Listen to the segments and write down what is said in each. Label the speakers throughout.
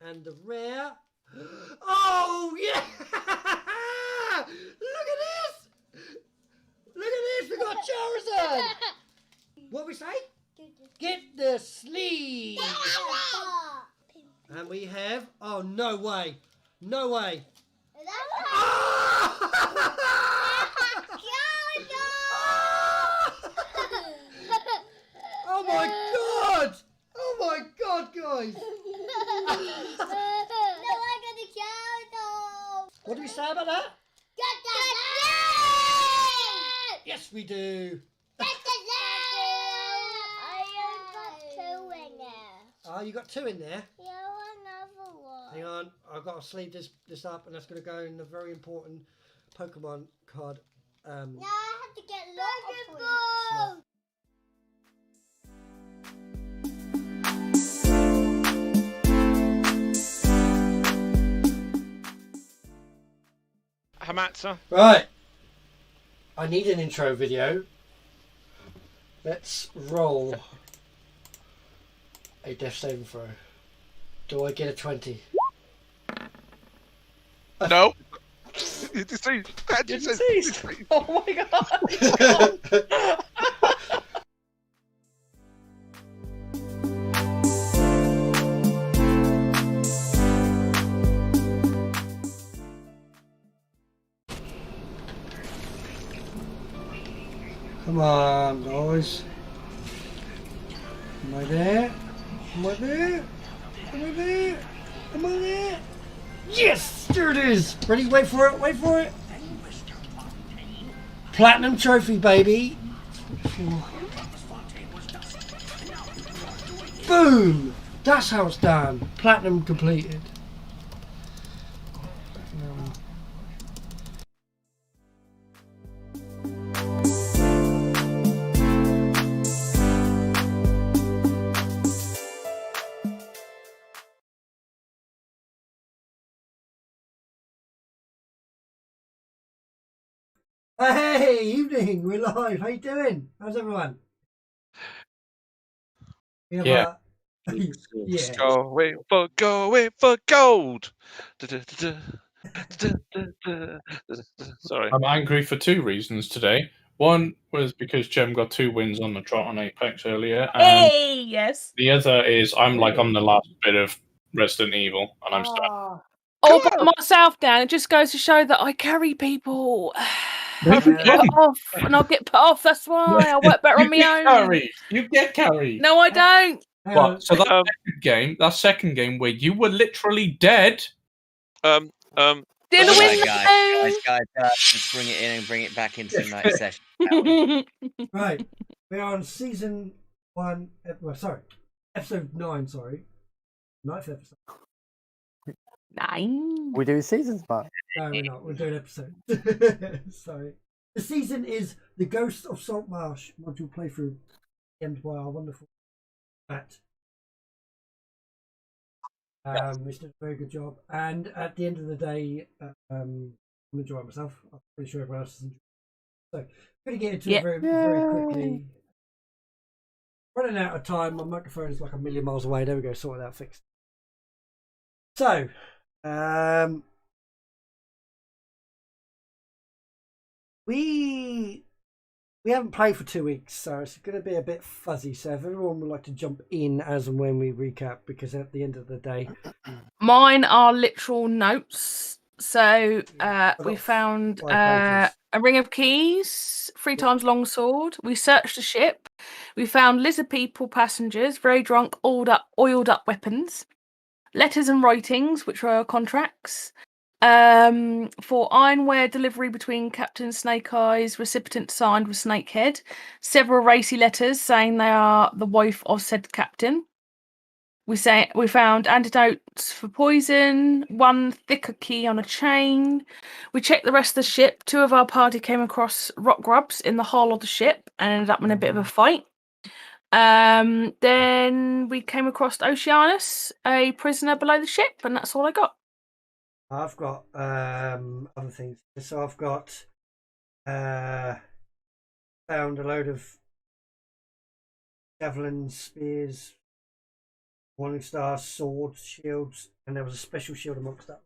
Speaker 1: And the rare. Oh, yeah! Look at this! Look at this! We got Charizard! What we say? Get the sleeve! And we have. Oh, no way! No way! Oh! Oh my god! Oh my god, guys! What do we say about that? Yes, we do. Oh, you got 2 in there?
Speaker 2: Yeah, another one.
Speaker 1: Hang on, I've got to sleeve this up, and that's going to go in a very important Pokemon card.
Speaker 2: Now I have to get lots of points.
Speaker 3: Hamatsa.
Speaker 1: Right. I need an intro video. Let's roll a death saving throw. Do I get a 20?
Speaker 3: No. You deceased.
Speaker 4: Oh my god.
Speaker 1: Come on, guys. Am I there? Am I there? Am I there? Am I there? Yes! There it is! Ready? Wait for it, wait for it! Platinum trophy, baby! Boom! That's how it's done. Platinum completed. Hey, evening, we're live. How you doing? How's everyone?
Speaker 4: Yeah.
Speaker 1: Yeah.
Speaker 3: Go away for gold. Sorry.
Speaker 4: I'm angry for 2 reasons today. One was because Jem got 2 wins on the trot on Apex earlier, and
Speaker 5: Hey, yes.
Speaker 4: the other is I'm like on the last bit of Resident Evil, and I'm stuck.
Speaker 5: All by myself down. It just goes to show that I carry people.
Speaker 4: No,
Speaker 5: I
Speaker 4: you
Speaker 5: get
Speaker 4: don't.
Speaker 5: put off, and I'll get put off. That's why I work better on my own.
Speaker 4: Carry. You get carried.
Speaker 5: No, I don't.
Speaker 4: What? So that second game where you were literally dead.
Speaker 5: Did
Speaker 3: Oh
Speaker 5: the
Speaker 3: my
Speaker 5: win?
Speaker 6: Guys, let's bring it in and bring it back into the night session.
Speaker 1: Right, we're on season 1. Well, sorry, episode 9. Sorry, 9th episode.
Speaker 5: 9.
Speaker 7: We do seasons, but
Speaker 1: No, we're not. We're doing episode. Sorry. The season is the Ghost of Saltmarsh module playthrough, end by our wonderful Matt. Which did a very good job. And at the end of the day, I'm enjoying myself. I'm pretty sure everyone else is enjoying it. So, I'm going to get into it very, very quickly. Running out of time. My microphone is like a million miles away. There we go. Sorted out, fixed. So, we haven't played for 2 weeks, so it's going to be a bit fuzzy. So if everyone would like to jump in as and when we recap, because at the end of the day,
Speaker 5: Mine are literal notes. So we found
Speaker 1: 5 pages.
Speaker 5: a ring of keys, 3 times longsword. We searched the ship. We found lizard people passengers, very drunk, oiled up weapons. Letters and writings, which were contracts. For ironware delivery between Captain Snake Eyes, recipient signed with Snakehead. Several racy letters saying they are the wife of said captain. We found antidotes for poison, 1 thicker key on a chain. We checked the rest of the ship. 2 of our party came across rock grubs in the hull of the ship and ended up in a bit of a fight. Then we came across Oceanus, a prisoner below the ship, and that's all I got.
Speaker 1: I've got other things. So I've got found a load of javelins, spears, Morning stars, swords, shields, and there was a special shield amongst that.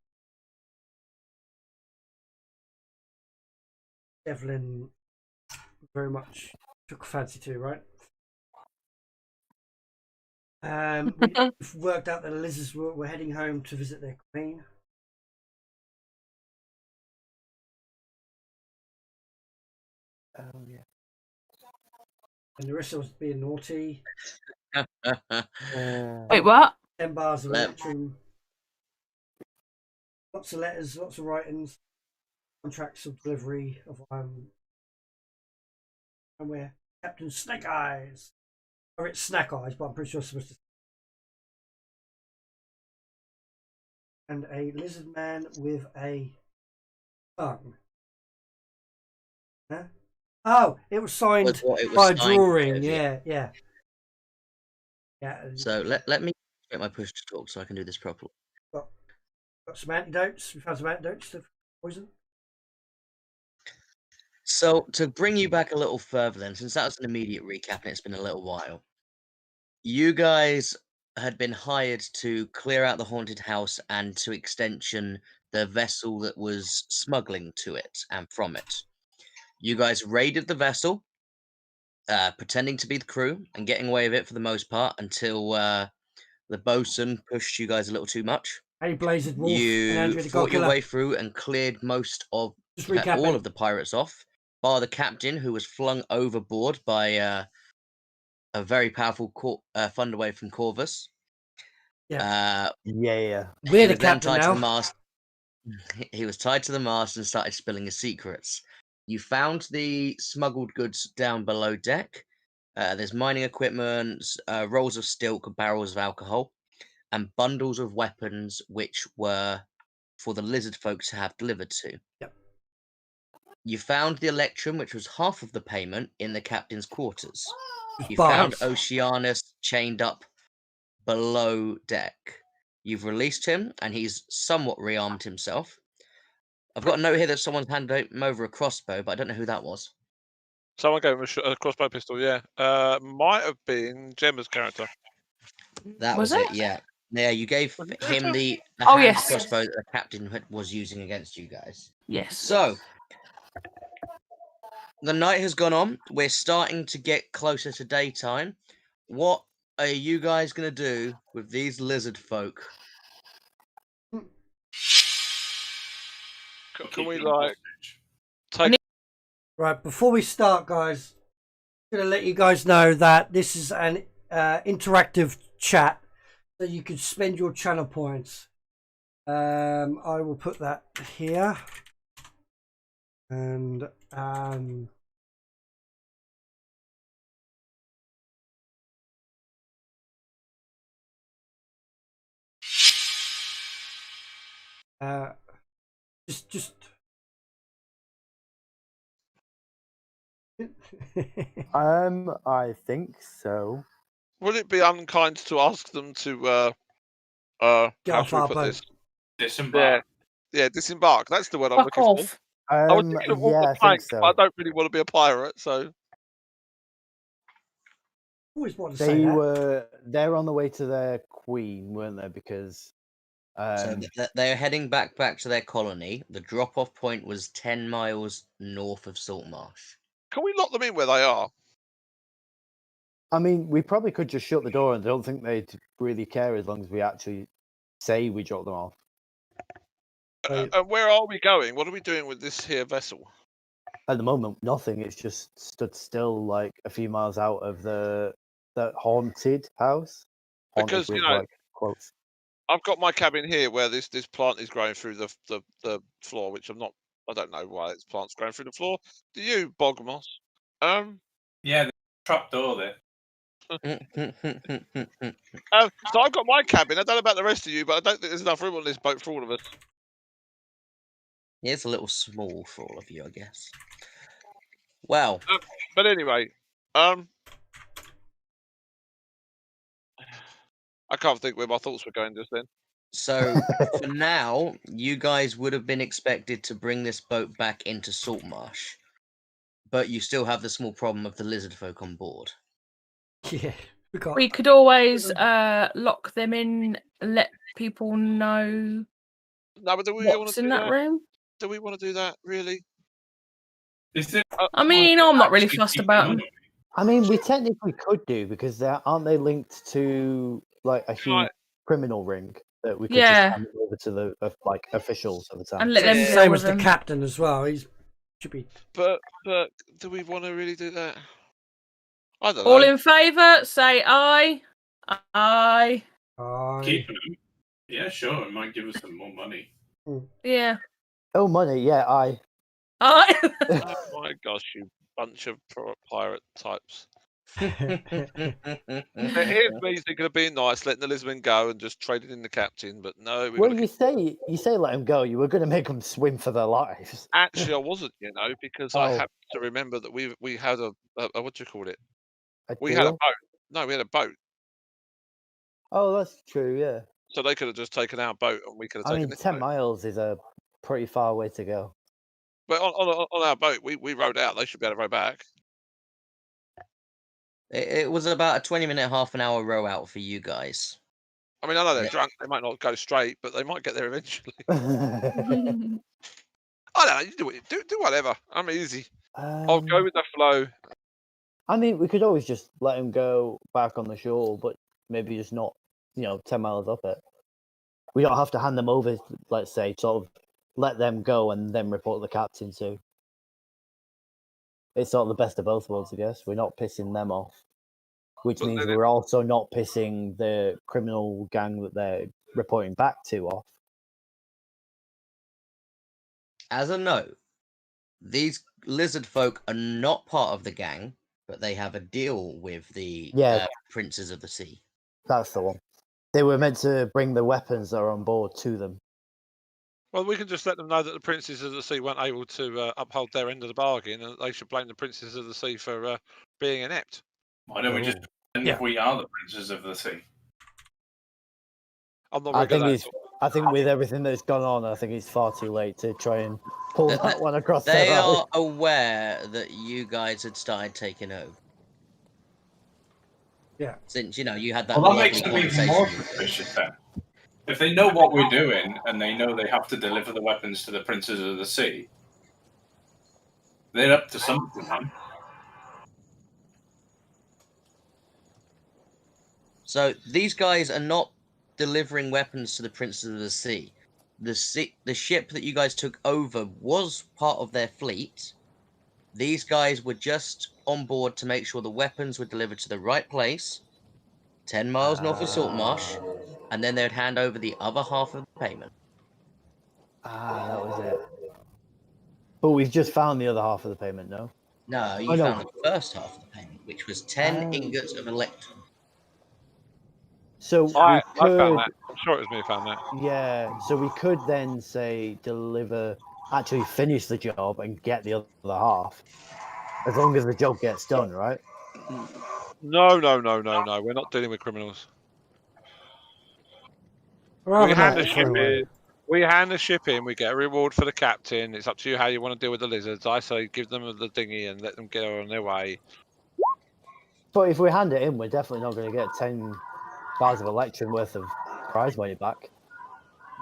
Speaker 1: Evelyn very much took a fancy to, right? We've worked out that the lizards were heading home to visit their queen.
Speaker 7: Oh yeah.
Speaker 1: And the rest of us being naughty.
Speaker 5: Wait, what?
Speaker 1: 10 bars of electrum. Lots of letters, lots of writings, contracts of delivery of and we're Captain Snake Eyes. Or it's Snack Eyes, but I'm pretty sure it's supposed to. And a lizard man with a tongue. Huh? Oh, it was signed by a drawing. Yeah.
Speaker 6: So let me get my push to talk so I can do this properly.
Speaker 1: Got some antidotes. We found some antidotes to poison.
Speaker 6: So to bring you back a little further then, since that was an immediate recap and it's been a little while, you guys had been hired to clear out the haunted house and to extension the vessel that was smuggling to it and from it. You guys raided the vessel, pretending to be the crew and getting away with it for the most part until the bosun pushed you guys a little too much.
Speaker 1: Hey, Blazed Wolf
Speaker 6: You
Speaker 1: and Andrew the
Speaker 6: fought your
Speaker 1: Godkiller.
Speaker 6: way through and cleared most of all of the pirates off, bar the captain who was flung overboard by a very powerful Thunderwave from Corvus.
Speaker 7: Yeah.
Speaker 1: We're the captain now.
Speaker 6: To the mast. He was tied to the mast and started spilling his secrets. You found the smuggled goods down below deck. There's mining equipment, rolls of stilk, barrels of alcohol, and bundles of weapons which were for the lizard folk to have delivered to.
Speaker 1: Yep.
Speaker 6: You found the electrum, which was half of the payment, in the captain's quarters. You
Speaker 1: Bars.
Speaker 6: found Oceanus chained up below deck. You've released him, and he's somewhat rearmed himself. I've got a note here that someone's handed him over a crossbow, but I don't know who that was.
Speaker 3: Someone gave him a crossbow pistol, yeah. Might have been Gemma's character.
Speaker 6: That was it? Yeah. Yeah, you gave him the
Speaker 5: yes.
Speaker 6: crossbow that the captain was using against you guys.
Speaker 5: Yes.
Speaker 6: So, the night has gone on. We're starting to get closer to daytime. What are you guys going to do with these lizard folk?
Speaker 3: Can we, like, take...
Speaker 1: Right, before we start, guys, I'm going to let you guys know that this is an interactive chat, so you can spend your channel points. I will put that here. And just
Speaker 7: I think so.
Speaker 3: Would it be unkind to ask them to how should we put this?
Speaker 4: Disembark.
Speaker 3: Yeah, disembark. That's the word I'm
Speaker 5: Fuck
Speaker 3: looking
Speaker 5: off.
Speaker 3: for. I was thinking of walk the plank, but I don't really want to be a pirate, so.
Speaker 1: Always want to say that.
Speaker 7: They're on the way to their queen, weren't they? Because
Speaker 6: so they're heading back to their colony. The drop-off point was 10 miles north of Saltmarsh.
Speaker 3: Can we lock them in where they are?
Speaker 7: I mean, we probably could just shut the door, and I don't think they'd really care as long as we actually say we drop them off.
Speaker 3: And where are we going? What are we doing with this here vessel?
Speaker 7: At the moment, nothing. It's just stood still, like a few miles out of the haunted house.
Speaker 3: Because
Speaker 7: with, quotes.
Speaker 3: I've got my cabin here where this plant is growing through the floor, which I don't know why this plant's growing through the floor. Do you, Bogmoss?
Speaker 4: Yeah, the trap door there.
Speaker 3: So I've got my cabin. I don't know about the rest of you, but I don't think there's enough room on this boat for all of us.
Speaker 6: It's a little small for all of you, I guess. Well,
Speaker 3: but anyway, I can't think where my thoughts were going just then.
Speaker 6: So for now, you guys would have been expected to bring this boat back into Saltmarsh, but you still have the small problem of the lizard folk on board.
Speaker 1: Yeah.
Speaker 5: We could always lock them in, let people know
Speaker 3: No, but do we want
Speaker 5: what's
Speaker 3: to
Speaker 5: in
Speaker 3: do
Speaker 5: that
Speaker 3: that?
Speaker 5: room.
Speaker 3: Do we want to do that? Really?
Speaker 4: Is there
Speaker 5: I mean, I'm not really
Speaker 4: actually
Speaker 5: fussed
Speaker 4: keep
Speaker 5: about
Speaker 4: them
Speaker 5: them.
Speaker 4: on?
Speaker 7: I mean, we technically could do because aren't they linked to like a huge
Speaker 3: Right.
Speaker 7: criminal ring that we could
Speaker 5: Yeah.
Speaker 7: just hand it over to the like officials of the town.
Speaker 5: And let them
Speaker 3: Yeah.
Speaker 5: deal
Speaker 1: Same
Speaker 5: with
Speaker 1: as the
Speaker 5: them.
Speaker 1: captain as well. He's should be.
Speaker 3: But do we want to really do that? I don't
Speaker 5: All
Speaker 3: know.
Speaker 5: in favour, say aye. Aye.
Speaker 4: Keeping them? Yeah, sure. It might give us some more money.
Speaker 5: Yeah.
Speaker 7: Oh, money, yeah,
Speaker 5: Aye.
Speaker 3: Oh my gosh, you bunch of pirate types. Here's me thinking of being nice, letting the Lisbon go and just trading in the captain, but no.
Speaker 7: Well, you say let him go. You were going to make them swim for their lives.
Speaker 3: Actually, I wasn't, because I
Speaker 7: Oh.
Speaker 3: have to remember that we had a what do you call it?
Speaker 7: A
Speaker 3: We had a
Speaker 7: deal?
Speaker 3: boat. No, we had a boat.
Speaker 7: Oh, that's true. Yeah.
Speaker 3: So they could have just taken our boat and we could have
Speaker 7: I
Speaker 3: taken
Speaker 7: mean,
Speaker 3: this
Speaker 7: 10
Speaker 3: boat.
Speaker 7: miles is a pretty far way to go.
Speaker 3: But on our boat, we rowed out. They should be able to row back.
Speaker 6: It was about a 20-minute, half an hour row out for you guys.
Speaker 3: I mean, I know they're
Speaker 6: Yeah.
Speaker 3: drunk. They might not go straight, but they might get there eventually.
Speaker 7: I
Speaker 3: I don't know. You do whatever. I'm easy. I'll go with the flow.
Speaker 7: I mean, we could always just let him go back on the shore, but maybe just not, 10 miles up it. We don't have to hand them over, let's say, sort of let them go and then report the captain too. It's sort of the best of both worlds, I guess. We're not pissing them off, which means we're also not pissing the criminal gang that they're reporting back to off.
Speaker 6: As a note, these lizard folk are not part of the gang, but they have a deal with the princes of the sea.
Speaker 7: That's the one. They were meant to bring the weapons that are on board to them.
Speaker 3: Well, we can just let them know that the princes of the sea weren't able to uphold their end of the bargain, and they should blame the princes of the sea for being inept.
Speaker 4: Why don't we just pretend we are the princes of the sea?
Speaker 3: I'm not very good at that.
Speaker 7: I think with everything that's gone on, I think it's far too late to try and pull that one across
Speaker 6: They
Speaker 7: their
Speaker 6: are
Speaker 7: eye.
Speaker 6: aware that you guys had started taking over.
Speaker 1: Yeah.
Speaker 6: Since, you had that
Speaker 4: Well, that
Speaker 6: lovely
Speaker 4: makes them even
Speaker 6: conversation.
Speaker 4: more suspicious then. If they know what we're doing and they know they have to deliver the weapons to the princes of the sea, they're up to something, man.
Speaker 6: So these guys are not delivering weapons to the princes of the sea. The ship that you guys took over was part of their fleet. These guys were just on board to make sure the weapons were delivered to the right place, 10 miles north of Saltmarsh, and then they'd hand over the other half of the payment.
Speaker 7: That was it. But we've just found the other half of the payment, no?
Speaker 6: No, you found the first half of the payment, which was 10 ingots of electrum.
Speaker 7: So
Speaker 3: I
Speaker 7: we could,
Speaker 3: found that. I'm sure it was me who found that.
Speaker 7: Yeah, so we could then say actually finish the job and get the other half. As long as the job gets done, right?
Speaker 3: No. We're not dealing with criminals.
Speaker 1: Rather
Speaker 3: We hand
Speaker 1: not,
Speaker 3: the ship
Speaker 1: anyway.
Speaker 3: in. We hand the ship in. We get a reward for the captain. It's up to you how you want to deal with the lizards. I say give them the dinghy and let them get on their way.
Speaker 7: But if we hand it in, we're definitely not going to get 10 bars of electrum worth of prize money back.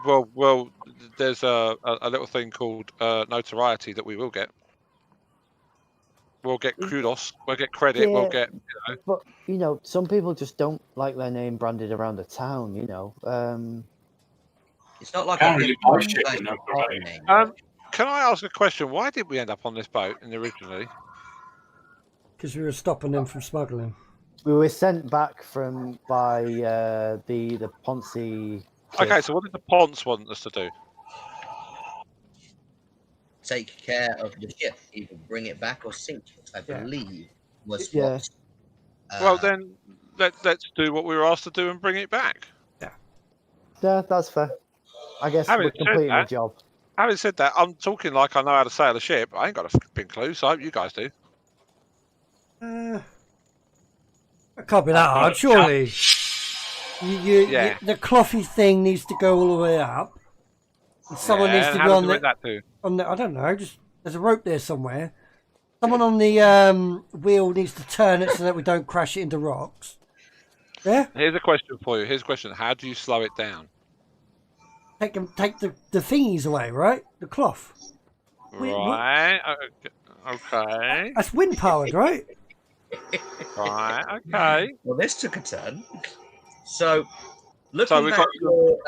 Speaker 3: Well, there's a little thing called notoriety that we will get. We'll get kudos. We'll get credit. We'll get.
Speaker 7: But some people just don't like their name branded around the town.
Speaker 6: It's not like
Speaker 4: Can't really buy shit with notoriety.
Speaker 3: Can I ask a question? Why did we end up on this boat originally?
Speaker 1: Because we were stopping them from smuggling.
Speaker 7: We were sent back by the Ponzi.
Speaker 3: Okay, so what did the Ponce want us to do?
Speaker 6: Take care of the ship, either bring it back or sink it, I believe, was
Speaker 7: Yeah.
Speaker 6: what...
Speaker 3: Well, then let's do what we were asked to do and bring it back.
Speaker 7: Yeah, that's fair. I guess we're completing the job.
Speaker 3: Having said that, I'm talking like I know how to sail a ship. I ain't got a flipping clue, so I hope you guys do.
Speaker 1: It can't be that hard, surely. The clothy thing needs to go all the way up. And someone needs to be on the. I don't know. Just there's a rope there somewhere. Someone on the wheel needs to turn it so that we don't crash it into rocks. Yeah.
Speaker 3: Here's a question for you. Here's a question. How do you slow it down?
Speaker 1: Take the thingies away, right? The cloth.
Speaker 3: Right. Okay.
Speaker 1: That's wind powered, right?
Speaker 3: Right. Okay.
Speaker 6: Well, this took a turn. So,
Speaker 3: So
Speaker 6: looking
Speaker 3: we've
Speaker 6: back
Speaker 3: got-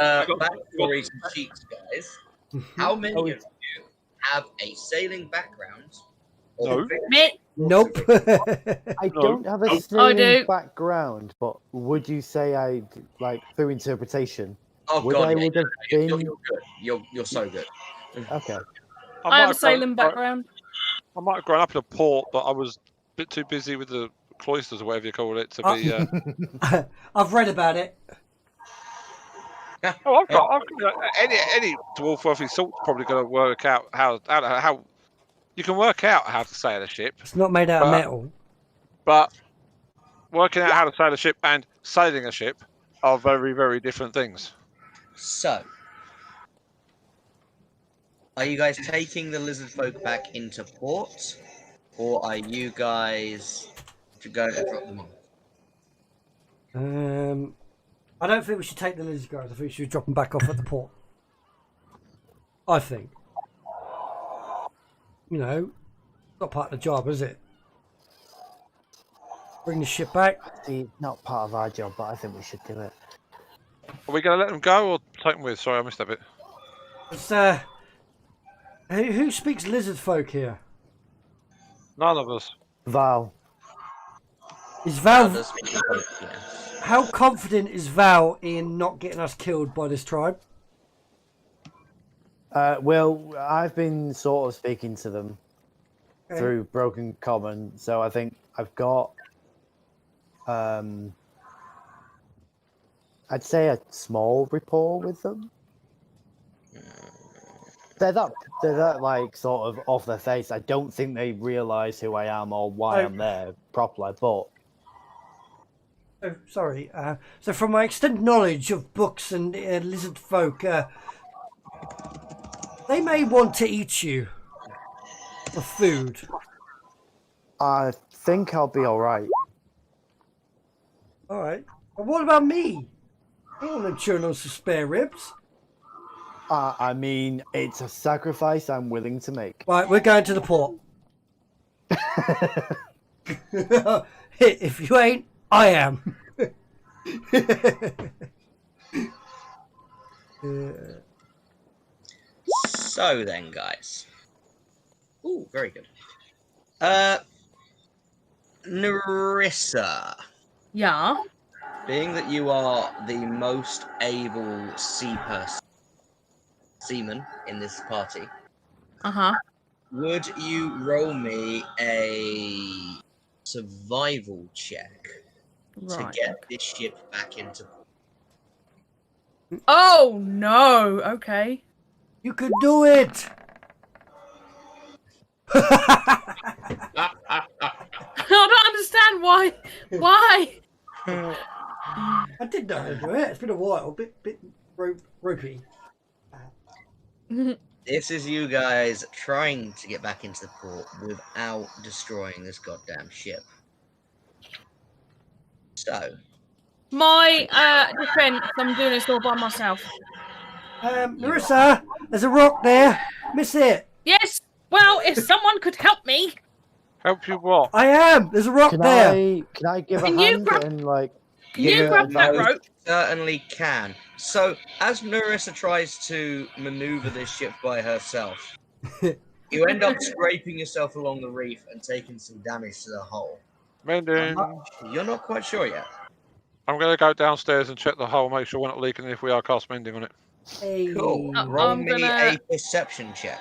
Speaker 6: at your
Speaker 3: got-
Speaker 6: backstories and sheets, guys, how many of you have a sailing background?
Speaker 3: No.
Speaker 5: Me.
Speaker 1: Nope.
Speaker 7: I
Speaker 3: No.
Speaker 7: don't have a
Speaker 5: I
Speaker 7: sailing
Speaker 5: do.
Speaker 7: background, but would you say I like through interpretation?
Speaker 6: Oh
Speaker 7: Would
Speaker 6: god,
Speaker 7: I
Speaker 6: yeah,
Speaker 7: would have
Speaker 6: you're
Speaker 7: been
Speaker 6: good. You're so good.
Speaker 7: okay?
Speaker 5: I have a
Speaker 3: might
Speaker 5: sailing
Speaker 3: grown-
Speaker 5: background.
Speaker 3: I might have grown up in a port, but I was a bit too busy with the cloisters or whatever you call it to be.
Speaker 1: I've read about it.
Speaker 3: Oh, I've got any dwarf worth his salt's probably going to work out how you can work out how to sail a ship,
Speaker 1: It's not made out of
Speaker 3: But-
Speaker 1: metal.
Speaker 3: but working out how to sail a ship and sailing a ship are very, very different things.
Speaker 6: So, are you guys taking the lizard folk back into port, or are you guys going to drop them off?
Speaker 1: I don't think we should take the lizard guys. I think we should drop them back off at the port. I think. You know, not part of the job, is it? Bring the ship back.
Speaker 7: See, not part of our job, but I think we should do it.
Speaker 3: Are we going to let them go or take them with? Sorry, I missed that bit.
Speaker 1: It's, who speaks lizard folk here?
Speaker 3: None of us.
Speaker 7: Val,
Speaker 1: Is Val?
Speaker 6: Does make you vote, yes.
Speaker 1: How confident is Val in not getting us killed by this tribe?
Speaker 7: well, I've been sort of speaking to them
Speaker 1: Okay.
Speaker 7: through Broken Common, so I think I've got, I'd say a small rapport with them. They're that like sort of off their face. I don't think they realise who I am or why
Speaker 1: Oh.
Speaker 7: I'm there properly, but
Speaker 1: Oh, sorry. So, from my extended knowledge of books and lizard folk, they may want to eat you for food.
Speaker 7: I think I'll be all right.
Speaker 1: All right. But what about me? I don't want them chewing on some spare ribs.
Speaker 7: I mean, it's a sacrifice I'm willing to make.
Speaker 1: Right, we're going to the port. If you ain't, I am.
Speaker 6: So then, guys. Ooh, very good. Narissa,
Speaker 5: Yeah.
Speaker 6: being that you are the most able seaman in this party,
Speaker 5: Uh-huh.
Speaker 6: would you roll me a survival check
Speaker 5: Right.
Speaker 6: to get this ship back into port?
Speaker 5: Oh no. Okay.
Speaker 1: You could do it.
Speaker 5: I don't understand why. Why?
Speaker 1: I did know how to do it. It's been a while. Bit ropey.
Speaker 6: This is you guys trying to get back into the port without destroying this goddamn ship. So,
Speaker 5: My defense. I'm doing this all by myself.
Speaker 1: Narissa, there's a rock there. Miss it.
Speaker 5: Yes. Well, if someone could help me.
Speaker 3: Help you what?
Speaker 1: I am. There's a rock
Speaker 7: Can
Speaker 1: there.
Speaker 7: can I give a
Speaker 5: Can you
Speaker 7: hand
Speaker 5: grab-
Speaker 7: and like
Speaker 5: Can you
Speaker 7: give
Speaker 5: grab that
Speaker 7: advice?
Speaker 5: rope?
Speaker 6: certainly can. So, as Narissa tries to maneuver this ship by herself, you end up scraping yourself along the reef and taking some damage to the hull.
Speaker 3: Mending.
Speaker 6: You're not quite sure yet.
Speaker 3: I'm going to go downstairs and check the hull, make sure we're not leaking if we are cast mending on it.
Speaker 1: Hey.
Speaker 6: Cool.
Speaker 5: Uh,
Speaker 6: Roll
Speaker 5: I'm
Speaker 6: me
Speaker 5: gonna-
Speaker 6: a perception check.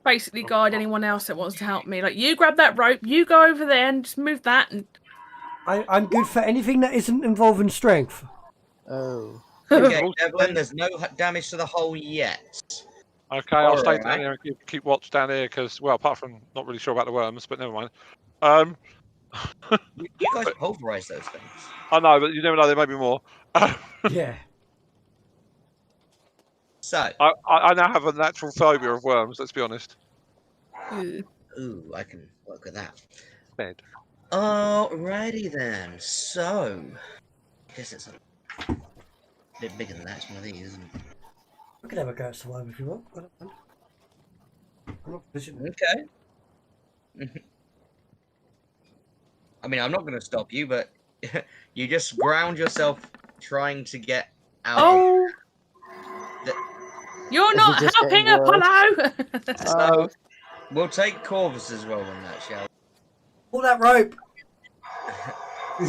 Speaker 5: Basically, guide anyone else that wants to help me. Like, you grab that rope. You go over there and just move that. And
Speaker 1: I'm good for anything that isn't involving strength.
Speaker 7: Oh,
Speaker 6: Okay, Devlin, there's no damage to the hull yet.
Speaker 3: Okay, I'll stay
Speaker 6: Alright.
Speaker 3: down here and keep watch down here because, well, apart from not really sure about the worms, but never mind.
Speaker 6: You guys pulverize those things.
Speaker 3: I know, but you never know, there may be more.
Speaker 1: Yeah.
Speaker 6: So,
Speaker 3: I now have a natural phobia of worms, let's be honest.
Speaker 6: ooh, I can work with that.
Speaker 3: Bed.
Speaker 6: Alrighty then. So, I guess it's a bit bigger than that. It's one of these, isn't it?
Speaker 1: We can have a go at survival if you want. I don't mind. I'm not pushing.
Speaker 6: Okay. I mean, I'm not going to stop you, but you just ground yourself trying to get out.
Speaker 5: Oh! You're
Speaker 7: Is
Speaker 5: not
Speaker 7: it just
Speaker 5: helping,
Speaker 7: getting worse?
Speaker 5: Apollo!
Speaker 6: So, we'll take Corvus as well on that, shall we?
Speaker 1: Pull that rope.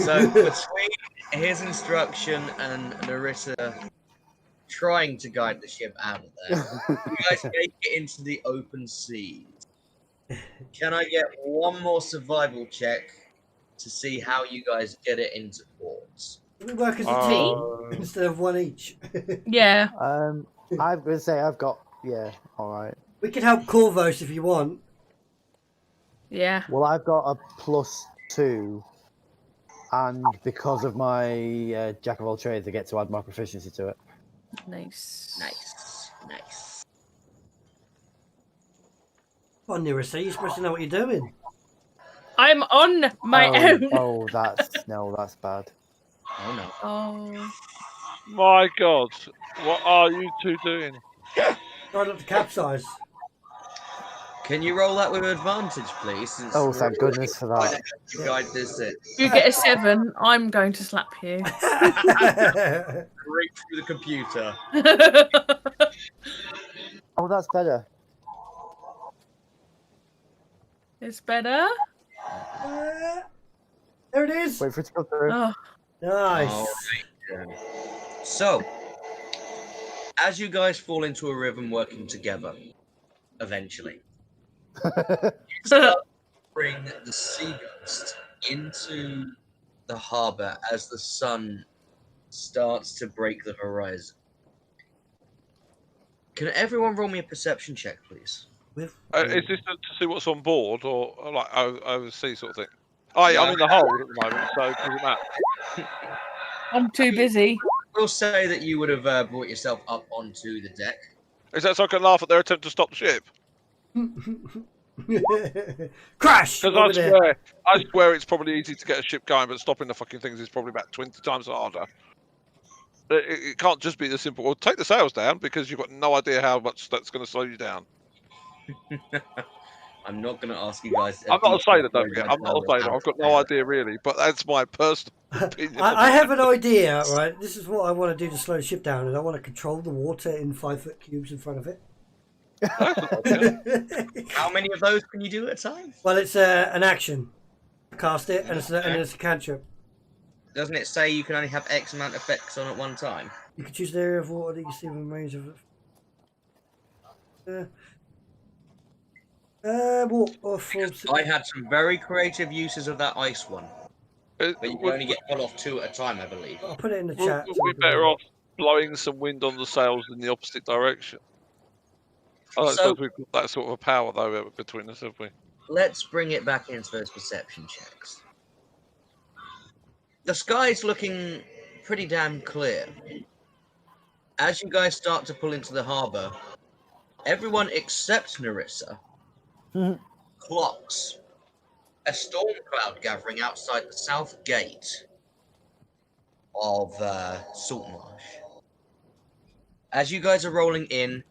Speaker 6: So, between his instruction and Larissa trying to guide the ship out of there, you guys make it into the open seas. Can I get one more survival check to see how you guys get it into ports?
Speaker 1: We work as a
Speaker 3: Oh.
Speaker 1: team instead of one each.
Speaker 5: Yeah.
Speaker 7: I'm gonna say I've got all right.
Speaker 1: We can help Corvus if you want.
Speaker 5: Yeah.
Speaker 7: Well, I've got a +2, and because of my jack of all trades, I get to add my proficiency to it.
Speaker 5: Nice.
Speaker 6: Nice.
Speaker 1: Come on, Nerissa, you're supposed to know what you're doing.
Speaker 5: I'm on my own.
Speaker 7: Oh, that's bad.
Speaker 6: Oh no.
Speaker 5: Oh.
Speaker 3: My God, what are you two doing?
Speaker 1: Try not to capsize.
Speaker 6: Can you roll that with advantage, please? Since
Speaker 7: Oh,
Speaker 6: we're
Speaker 7: thank goodness for
Speaker 6: trying
Speaker 7: that.
Speaker 6: to guide this in.
Speaker 5: If you get a 7, I'm going to slap you.
Speaker 6: Right through the computer.
Speaker 7: Oh, that's better.
Speaker 5: It's better.
Speaker 1: There it is.
Speaker 7: Wait for it to go through.
Speaker 5: Oh.
Speaker 1: Nice.
Speaker 6: Alright. So, as you guys fall into a rhythm working together, eventually, bring the sea ghost into the harbour as the sun starts to break the horizon. Can everyone roll me a perception check, please?
Speaker 1: With
Speaker 3: Is this to see what's on board or like overseas sort of thing? I'm in the hold at the moment, so it doesn't matter.
Speaker 5: I'm too busy.
Speaker 6: We'll say that you would have brought yourself up onto the deck.
Speaker 3: Is that so I can laugh at their attempt to stop the ship?
Speaker 1: Crash!
Speaker 3: Because I swear it's probably easy to get a ship going, but stopping the fucking things is probably about 20 times harder. It can't just be the simple, well, take the sails down, because you've got no idea how much that's going to slow you down.
Speaker 6: I'm not going to ask you guys.
Speaker 3: I'm not a sailor, don't forget. I'm not a sailor. I've got no idea, really, but that's my personal opinion.
Speaker 1: I have an idea, right? This is what I want to do to slow the ship down, and I want to control the water in 5-foot cubes in front of it.
Speaker 6: How many of those can you do at a time?
Speaker 1: Well, it's an action. Cast it, and it's a cantrip.
Speaker 6: Doesn't it say you can only have X amount of effects on at one time?
Speaker 1: You can choose the area of water that you see within range of it.
Speaker 6: I had some very creative uses of that ice one, but you can only get one off 2 at a time, I believe.
Speaker 1: I'll put it in the
Speaker 3: We'll
Speaker 1: chat.
Speaker 3: be better off blowing some wind on the sails in the opposite direction. I don't suppose we've got that sort of a power, though, between us, have we?
Speaker 6: Let's bring it back into those perception checks. The sky's looking pretty damn clear. As you guys start to pull into the harbour, everyone except Nerissa clocks a storm cloud gathering outside the south gate of Saltmarsh. As you guys are rolling in,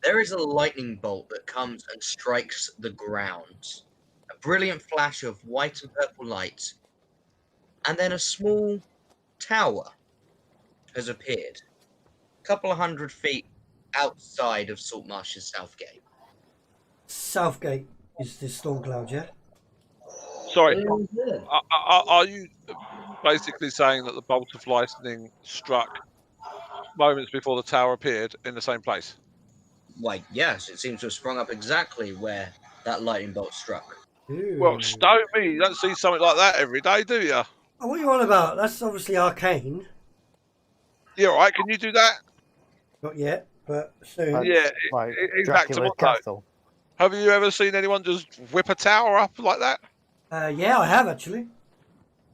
Speaker 6: there is a lightning bolt that comes and strikes the ground. A brilliant flash of white and purple light, and then a small tower has appeared, a couple of 100 feet outside of Saltmarsh's south gate.
Speaker 1: Southgate is the storm cloud, yeah?
Speaker 3: Sorry, are you basically saying that the bolt of lightning struck moments before the tower appeared in the same place?
Speaker 6: Why, yes, it seems to have sprung up exactly where that lightning bolt struck.
Speaker 1: Ooh.
Speaker 3: Well, stow me. You don't see something like that every day, do you?
Speaker 1: Oh, what are you on about? That's obviously arcane.
Speaker 3: Yeah, all right. Can you do that?
Speaker 1: Not yet, but soon.
Speaker 3: Yeah,
Speaker 7: Like
Speaker 3: exactly.
Speaker 7: Dracula's
Speaker 3: What, though?
Speaker 7: castle.
Speaker 3: Have you ever seen anyone just whip a tower up like that?
Speaker 1: Yeah, I have actually.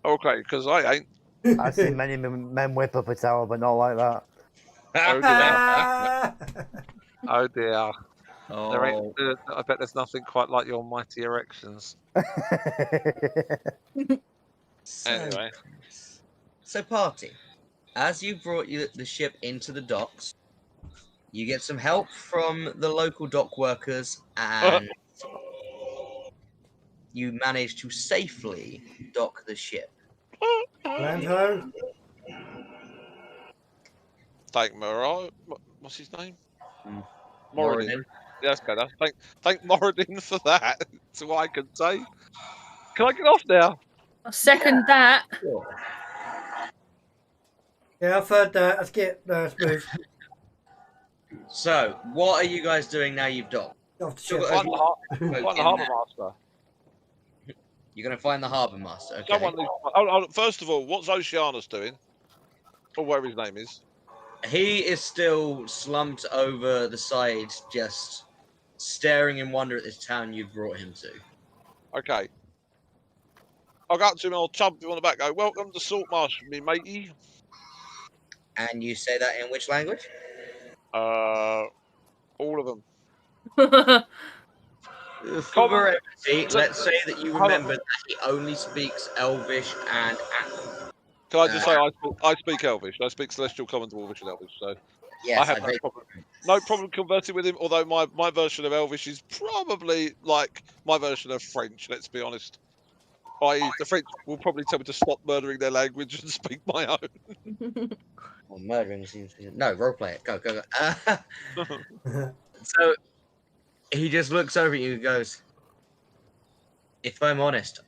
Speaker 3: Okay, because I ain't.
Speaker 7: I've seen many men whip up a tower, but not like that.
Speaker 3: Oh dear. Oh dear. There ain't,
Speaker 6: Oh,
Speaker 3: I bet there's nothing quite like your mighty erections. Anyway.
Speaker 6: so party, as you brought the ship into the docks, you get some help from the local dock workers, and you manage to safely dock the ship.
Speaker 1: Land ho.
Speaker 3: Thank Morai. What's his name?
Speaker 6: Moradin.
Speaker 3: Moradin. Yes, okay. Thank Moradin for that. That's what I can say. Can I get off now?
Speaker 5: I second that.
Speaker 1: Yeah, I've heard that. Let's get let's move.
Speaker 6: So, what are you guys doing now you've docked?
Speaker 1: Off the
Speaker 6: Still
Speaker 1: ship.
Speaker 6: got
Speaker 3: Find the harbour master.
Speaker 6: You're going to find the harbour master. Okay.
Speaker 3: Someone needs. First of all, what's Oceanus doing? Or whatever his name is.
Speaker 6: He is still slumped over the side, just staring in wonder at this town you've brought him to.
Speaker 3: Okay. I'll go up to him and I'll chub him on the back. Go, welcome to Saltmarsh, me matey.
Speaker 6: And you say that in which language?
Speaker 3: All of them.
Speaker 6: For brevity, let's say that you remember that he only speaks Elvish and Aqua.
Speaker 3: Can I just say I speak Elvish. I speak Celestial Common, Dwarvish, and Elvish. So
Speaker 6: Yes,
Speaker 3: I have no problem conversing with him. Although my version of Elvish is probably like my version of French. Let's be honest. The French will probably tell me to stop murdering their language and speak my own.
Speaker 6: Well, murdering seems to be... No, roleplay it. Go. So he just looks over at you and goes, if I'm honest,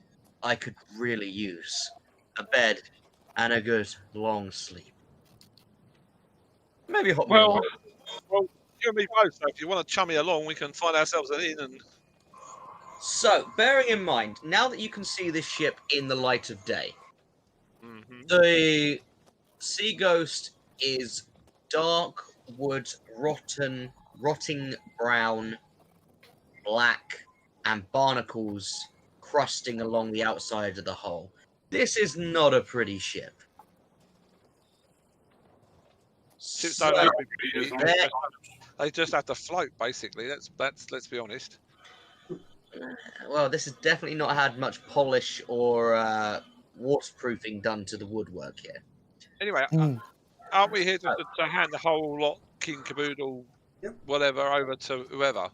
Speaker 6: I could really use a bed and a good long sleep. Maybe a hot meal.
Speaker 3: Well, you and me both. So if you want to chum me along, we can find ourselves an inn. And
Speaker 6: So, bearing in mind, now that you can see this ship in the light of day, the Sea Ghost is dark wood, rotting brown, black, and barnacles crusting along the outside of the hull. This is not a pretty ship.
Speaker 3: ships
Speaker 6: So,
Speaker 3: don't have to be pretty. They just have to float, basically. Let's be honest.
Speaker 6: well, this has definitely not had much polish or waterproofing done to the woodwork here.
Speaker 3: Anyway, aren't we here to hand the whole lot, king caboodle, whatever, over to whoever?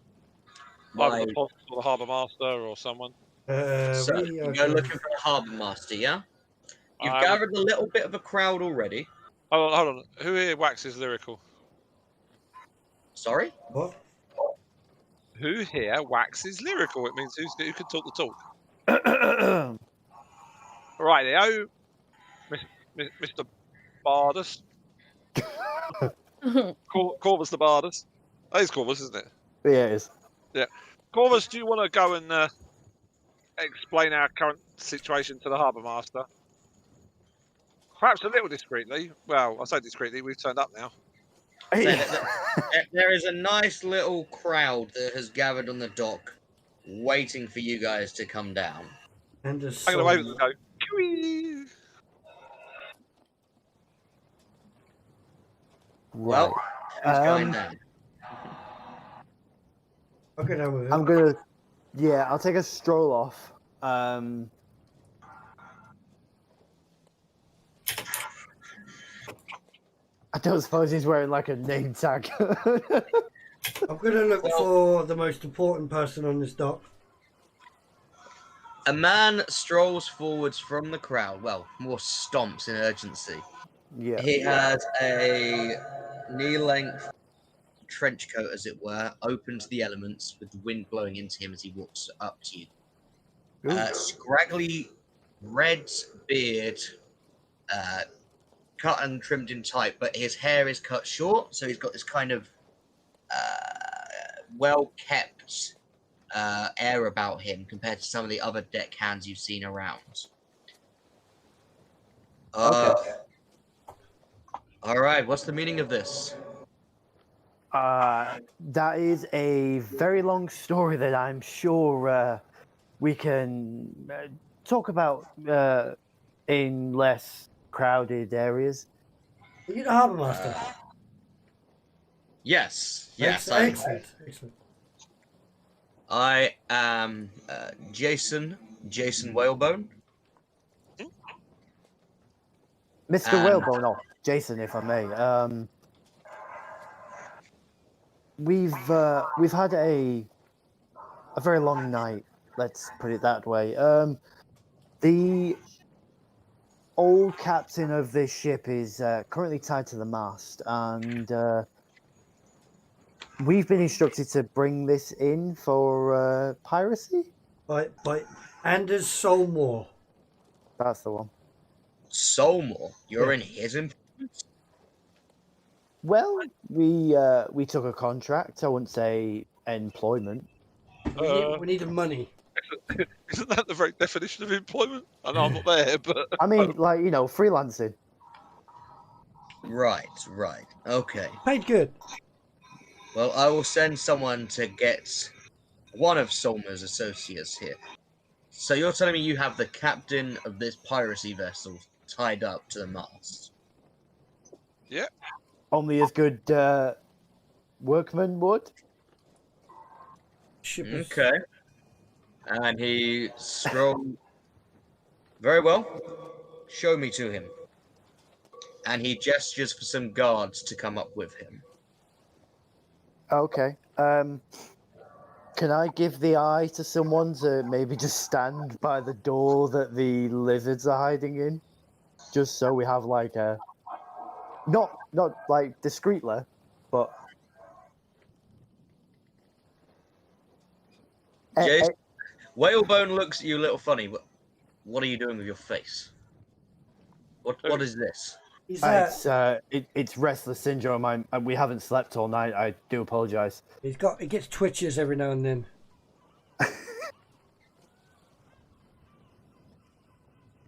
Speaker 3: Either the boss or the harbour master or someone.
Speaker 6: So you're looking for the harbour master, yeah? You've gathered a little bit of a crowd already.
Speaker 3: Hold on. Who here waxes lyrical?
Speaker 6: Sorry?
Speaker 1: What?
Speaker 3: Who here waxes lyrical? It means who can talk the talk. Right, Mr. Bardus. Corvus the Bardus. That is Corvus, isn't it?
Speaker 7: Yeah, it is.
Speaker 3: Yeah. Corvus, do you want to go and explain our current situation to the harbour master? Perhaps a little discreetly. Well, I say discreetly, we've turned up now.
Speaker 6: There is a nice little crowd that has gathered on the dock, waiting for you guys to come down.
Speaker 1: And
Speaker 3: I'm going to wave and go, Kiwi!
Speaker 6: Well, who's going down?
Speaker 1: I'll go down with it.
Speaker 7: I'm gonna, I'll take a stroll off. I don't suppose he's wearing like a name tag.
Speaker 1: I'm going to look for the most important person on this dock.
Speaker 6: A man strolls forwards from the crowd. Well, more stomps in urgency.
Speaker 7: Yeah.
Speaker 6: He has a knee-length trench coat, as it were, open to the elements, with the wind blowing into him as he walks up to you. Scraggly red beard, cut and trimmed in tight, but his hair is cut short, so he's got this kind of well-kept air about him compared to some of the other deckhands you've seen around.
Speaker 7: Okay.
Speaker 6: All right, what's the meaning of this?
Speaker 7: That is a very long story that I'm sure we can talk about in less crowded areas.
Speaker 1: Are you the harbour master?
Speaker 6: Yes.
Speaker 1: Excellent.
Speaker 6: I am Jason Whalebone.
Speaker 7: Mr.
Speaker 6: And-
Speaker 7: Whalebone, or Jason, if I may. We've had a very long night. Let's put it that way. The old captain of this ship is currently tied to the mast, and we've been instructed to bring this in for piracy.
Speaker 1: By Anders Solmore.
Speaker 7: That's the one.
Speaker 6: Solmore, you're in his employment?
Speaker 7: Well, we took a contract. I wouldn't say employment.
Speaker 1: We needed money.
Speaker 3: Isn't that the very definition of employment? I know I'm not there, but
Speaker 7: I mean, like, you know, freelancing.
Speaker 6: Right. Okay.
Speaker 1: Paid good.
Speaker 6: Well, I will send someone to get one of Solmore's associates here. So you're telling me you have the captain of this piracy vessel tied up to the mast?
Speaker 3: yeah.
Speaker 7: Only as good workmen would.
Speaker 1: Shippers.
Speaker 6: Okay. And he scrolled. Very well. Show me to him. And he gestures for some guards to come up with him.
Speaker 7: Okay. Can I give the eye to someone to maybe just stand by the door that the lizards are hiding in? Just so we have like a not like discreetly, but
Speaker 6: Jason, Whalebone looks at you a little funny. What are you doing with your face? What is this?
Speaker 1: He's
Speaker 7: it's restless syndrome. We haven't slept all night. I do apologize.
Speaker 1: he gets twitches every now and then.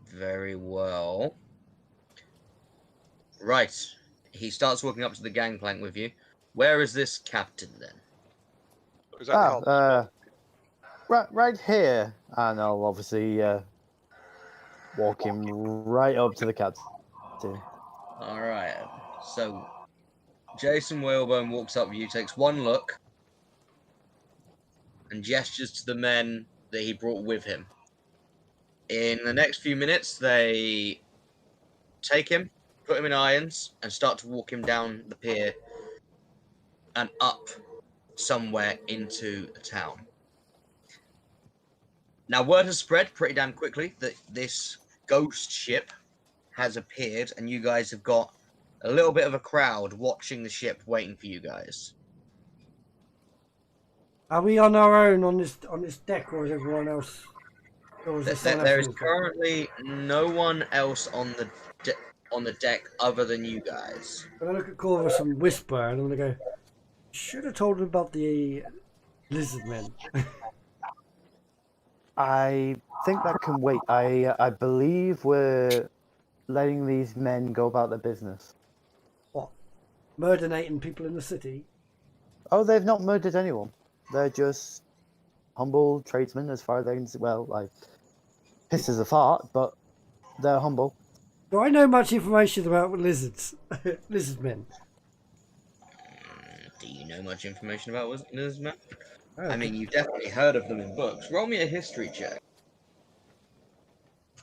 Speaker 6: Very well. Right. He starts walking up to the gangplank with you. Where is this captain then?
Speaker 3: Is that the whole-
Speaker 7: Right here, and I'll obviously walk him right up to the captain.
Speaker 6: Alright. So Jason Whalebone walks up with you, takes one look, and gestures to the men that he brought with him. In the next few minutes, they take him, put him in irons, and start to walk him down the pier and up somewhere into the town. Now, word has spread pretty damn quickly that this ghost ship has appeared, and you guys have got a little bit of a crowd watching the ship, waiting for you guys.
Speaker 1: Are we on our own on this deck, or is everyone else? Or is
Speaker 6: There is currently no one else on the deck other than you guys.
Speaker 1: I'm gonna look at Corvus and whisper, and I'm gonna go. Should have told him about the lizard men.
Speaker 7: I think that can wait. I believe we're letting these men go about their business.
Speaker 1: What? Murderating people in the city?
Speaker 7: Oh, they've not murdered anyone. They're just humble tradesmen, as far as they can see. Well, like pisses a fart, but they're humble.
Speaker 1: Do I know much information about lizards? Lizard men?
Speaker 6: Do you know much information about lizard men?
Speaker 1: Oh,
Speaker 6: I mean, you've definitely heard of them in books. Roll me a history check.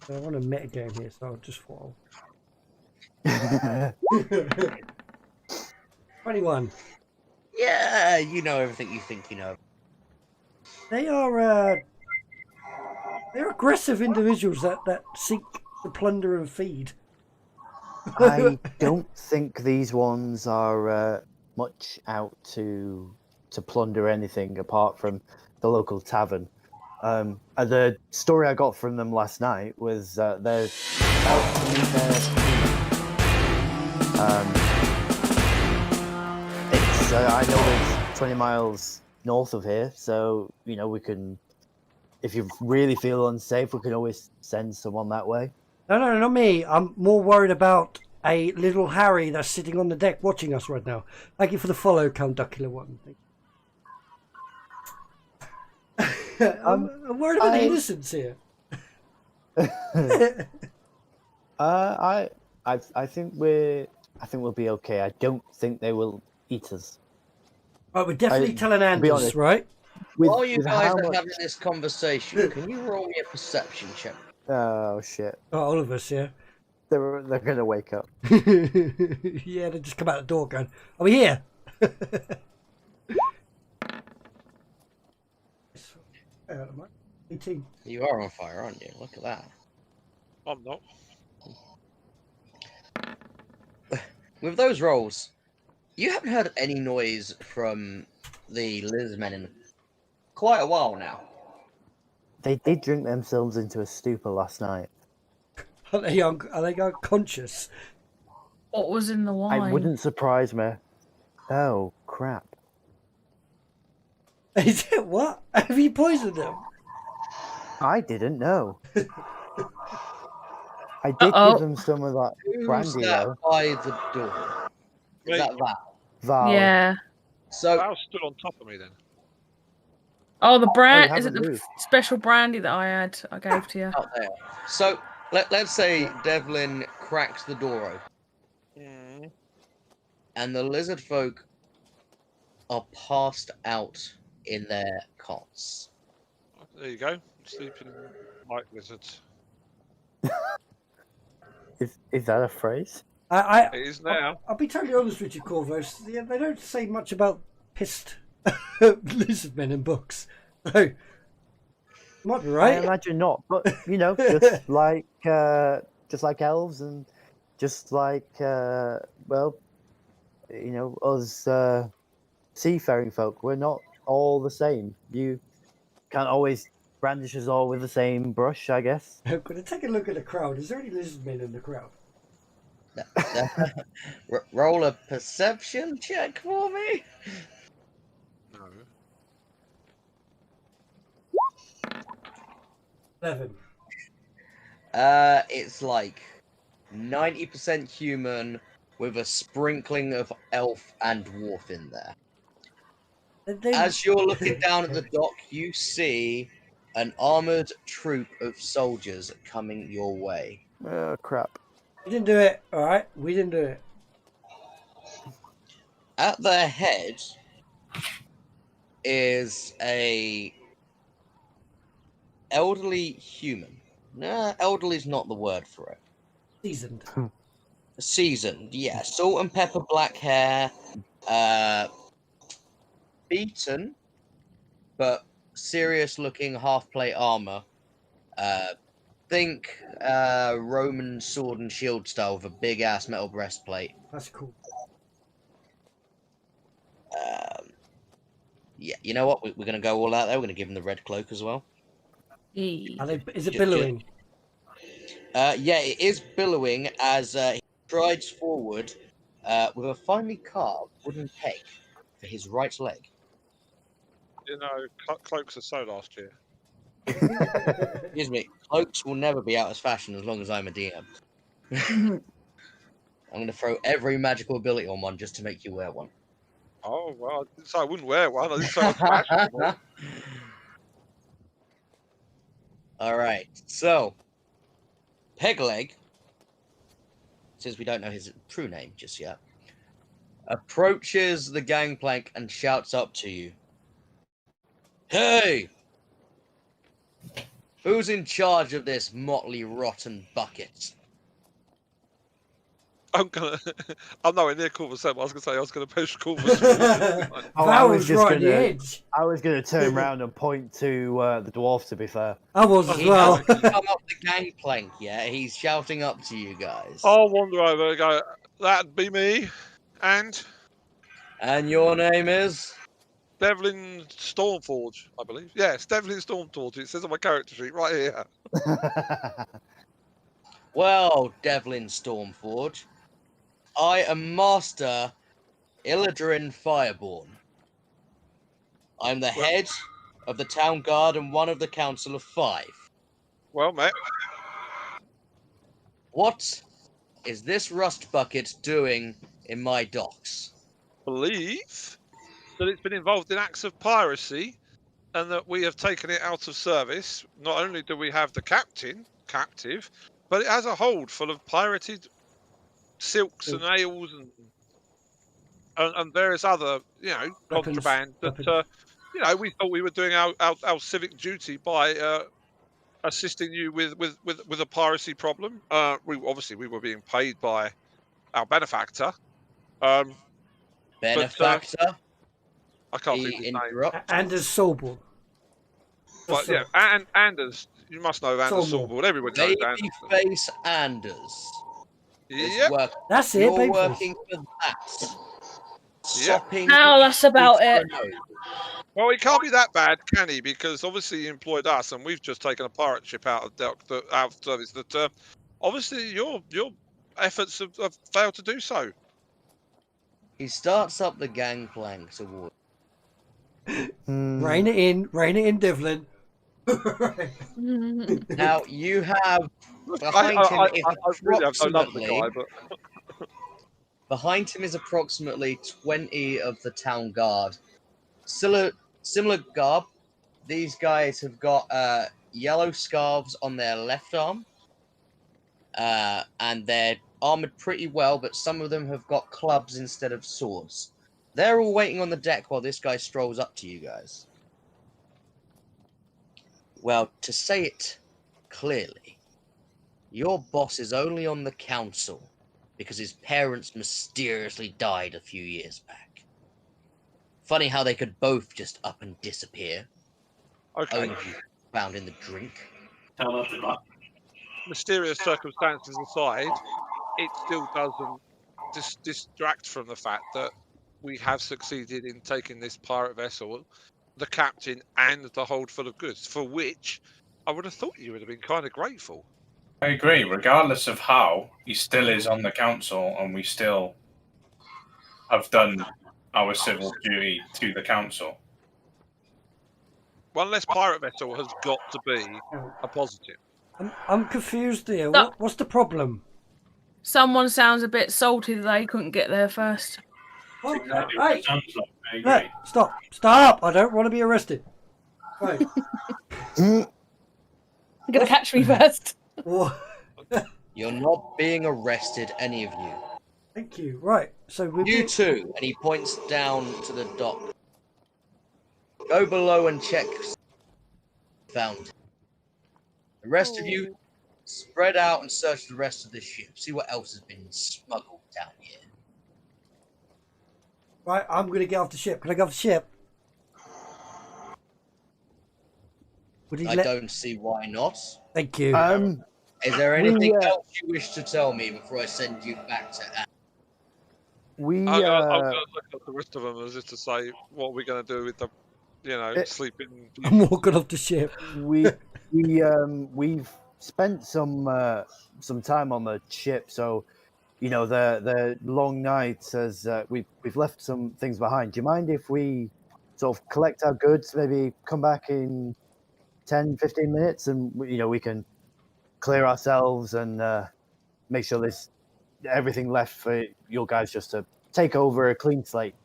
Speaker 1: I want a metagame here, so I'll just follow. 21.
Speaker 6: Yeah, you know everything you think you know.
Speaker 1: They're aggressive individuals that seek to plunder and feed.
Speaker 7: I don't think these ones are much out to plunder anything apart from the local tavern. The story I got from them last night was they're out to meet their it's I know it's 20 miles north of here, so you know we can. If you really feel unsafe, we can always send someone that way.
Speaker 1: No, not me. I'm more worried about a little Harry that's sitting on the deck watching us right now. Thank you for the follow, Count Duckula one. I'm worried about the innocents here.
Speaker 7: I think we'll be okay. I don't think they will eat us.
Speaker 1: Right, we're definitely telling Anders,
Speaker 7: honest.
Speaker 1: right?
Speaker 6: While you guys are having this conversation, can you roll me a perception check?
Speaker 7: Oh shit!
Speaker 1: Oh, all of us, yeah.
Speaker 7: They're gonna wake up.
Speaker 1: Yeah, they just come out the door going, "Are we here?" 18.
Speaker 6: You are on fire, aren't you? Look at that.
Speaker 3: I'm not.
Speaker 6: With those rolls, you haven't heard any noise from the lizardmen in quite a while now.
Speaker 7: They did drink themselves into a stupor last night.
Speaker 1: Are they unconscious?
Speaker 5: What was in the wine?
Speaker 7: It wouldn't surprise me. Oh crap!
Speaker 1: Is it what? Have you poisoned them?
Speaker 7: I didn't know. I did give them some of that
Speaker 6: Who's
Speaker 7: brandy
Speaker 6: that
Speaker 7: though.
Speaker 6: by the door? Is
Speaker 3: Me.
Speaker 6: that Val?
Speaker 7: Val.
Speaker 5: Yeah.
Speaker 6: So
Speaker 3: Val stood on top of me then.
Speaker 5: Oh, the brand.
Speaker 7: you
Speaker 5: Is it
Speaker 7: haven't
Speaker 5: the
Speaker 7: moved.
Speaker 5: special brandy that I gave to you?
Speaker 6: out there. So let's say Devlin cracks the door open, and the lizard folk are passed out in their cots.
Speaker 3: There you go. Sleeping like lizards.
Speaker 7: Is that a phrase?
Speaker 3: It is now.
Speaker 1: I'll be totally honest with you, Corvus. They don't say much about pissed lizard men in books. So, might be
Speaker 7: I
Speaker 1: right.
Speaker 7: imagine not, but just like elves and just like us seafaring folk, we're not all the same. You can't always brandish us all with the same brush, I guess.
Speaker 1: I'm going to take a look at the crowd. Is there any lizard men in the crowd?
Speaker 6: Roll a perception check for me.
Speaker 3: No.
Speaker 1: 11.
Speaker 6: It's like 90% human with a sprinkling of elf and dwarf in there. As you're looking down at the dock, you see an armored troop of soldiers coming your way.
Speaker 7: Oh crap!
Speaker 1: We didn't do it. All right, we didn't do it.
Speaker 6: At their head is a elderly human. Nah, elderly's not the word for it.
Speaker 1: Seasoned.
Speaker 6: Seasoned, yeah. Salt and pepper black hair, beaten, but serious looking half plate armor. Think Roman sword and shield style with a big ass metal breastplate.
Speaker 1: That's cool.
Speaker 6: Yeah, you know what? We're going to go all out there. We're going to give him the red cloak as well.
Speaker 1: Is it billowing?
Speaker 6: Yeah, it is billowing as he strides forward with a finely carved wooden peg for his right leg.
Speaker 3: You know, cloaks are so last year.
Speaker 6: Excuse me, cloaks will never be out of fashion as long as I'm a DM. I'm going to throw every magical ability on one just to make you wear one.
Speaker 3: Oh, well, I didn't say I wouldn't wear one. I didn't say I was fashionable.
Speaker 6: Alright, so Pegleg, since we don't know his true name just yet, approaches the gangplank and shouts up to you. Hey! Who's in charge of this motley rotten bucket?
Speaker 3: I'm nowhere near Corvus. I was gonna push Corvus.
Speaker 1: I was right on the edge.
Speaker 7: I was gonna turn around and point to the dwarf. To be fair,
Speaker 1: I was as
Speaker 6: He
Speaker 1: well.
Speaker 6: hasn't come up the gangplank yet. He's shouting up to you guys.
Speaker 3: I'll wander over and go, that'd be me. And
Speaker 6: your name is?
Speaker 3: Devlin Stormforge, I believe. Yes, Devlin Stormforge. It says on my character sheet right here.
Speaker 6: Well, Devlin Stormforge, I am Master Illidarin Fireborn. I'm the head of the town guard and one of the council of 5.
Speaker 3: Well, mate.
Speaker 6: What is this rust bucket doing in my docks?
Speaker 3: Believe that it's been involved in acts of piracy and that we have taken it out of service. Not only do we have the captive, but it has a hold full of pirated silks and ales and various other,
Speaker 1: Weapons.
Speaker 3: contraband that, we thought we were doing our civic duty by assisting you with a piracy problem. We were being paid by our benefactor.
Speaker 6: Benefactor?
Speaker 3: I can't think of his name.
Speaker 6: Interrupt.
Speaker 1: Anders Solborn.
Speaker 3: But yeah, and Anders, you must know Anders
Speaker 1: Solborn.
Speaker 3: Solborn. Everyone knows Anders.
Speaker 6: Babyface Anders.
Speaker 3: Yep.
Speaker 1: That's it,
Speaker 6: You're
Speaker 1: Babyface.
Speaker 6: working for that. Sopping
Speaker 5: Now that's about it.
Speaker 3: Well, he can't be that bad, can he? Because obviously he employed us, and we've just taken a pirate ship out of service. That obviously your efforts have failed to do so.
Speaker 6: He starts up the gangplank toward.
Speaker 1: Rein it in, Devlin.
Speaker 6: Now you have behind him behind him is approximately 20 of the town guard. Similar garb. These guys have got yellow scarves on their left arm, and they're armored pretty well, but some of them have got clubs instead of swords. They're all waiting on the deck while this guy strolls up to you guys. Well, to say it clearly, your boss is only on the council because his parents mysteriously died a few years back. Funny how they could both just up and disappear.
Speaker 3: Okay.
Speaker 6: Only found in the drink.
Speaker 3: Mysterious circumstances aside, it still doesn't distract from the fact that we have succeeded in taking this pirate vessel, the captain, and the hold full of goods, for which I would have thought you would have been kind of grateful.
Speaker 4: I agree. Regardless of how, he still is on the council, and we still have done our civil duty to the council.
Speaker 3: One less pirate vessel has got to be a positive.
Speaker 1: I'm confused here.
Speaker 5: No.
Speaker 1: What's the problem?
Speaker 5: Someone sounds a bit salty that they couldn't get there first.
Speaker 1: Oh,
Speaker 4: Exactly
Speaker 1: hey,
Speaker 4: what it sounds like. I agree.
Speaker 1: look, stop! I don't want to be arrested. Right.
Speaker 5: You're gonna catch me first.
Speaker 1: What?
Speaker 6: You're not being arrested, any of you.
Speaker 1: Thank you. Right. So
Speaker 6: You two, and he points down to the dock. Go below and check. Found. The rest of you, spread out and search the rest of the ship. See what else has been smuggled down here.
Speaker 1: Right, I'm going to get off the ship. Can I get off the ship? Would he
Speaker 6: I don't see why not.
Speaker 1: Thank you.
Speaker 6: Is there anything else you wish to tell me before I send you back to Anne?
Speaker 3: I'm going to look at the rest of them as if to say, what are we going to do with the, sleeping?
Speaker 1: I'm walking off the ship.
Speaker 7: We've spent some time on the ship, so the long nights as we've left some things behind. Do you mind if we sort of collect our goods, maybe come back in 10-15 minutes, and we can clear ourselves and make sure there's everything left for your guys just to take over a clean slate?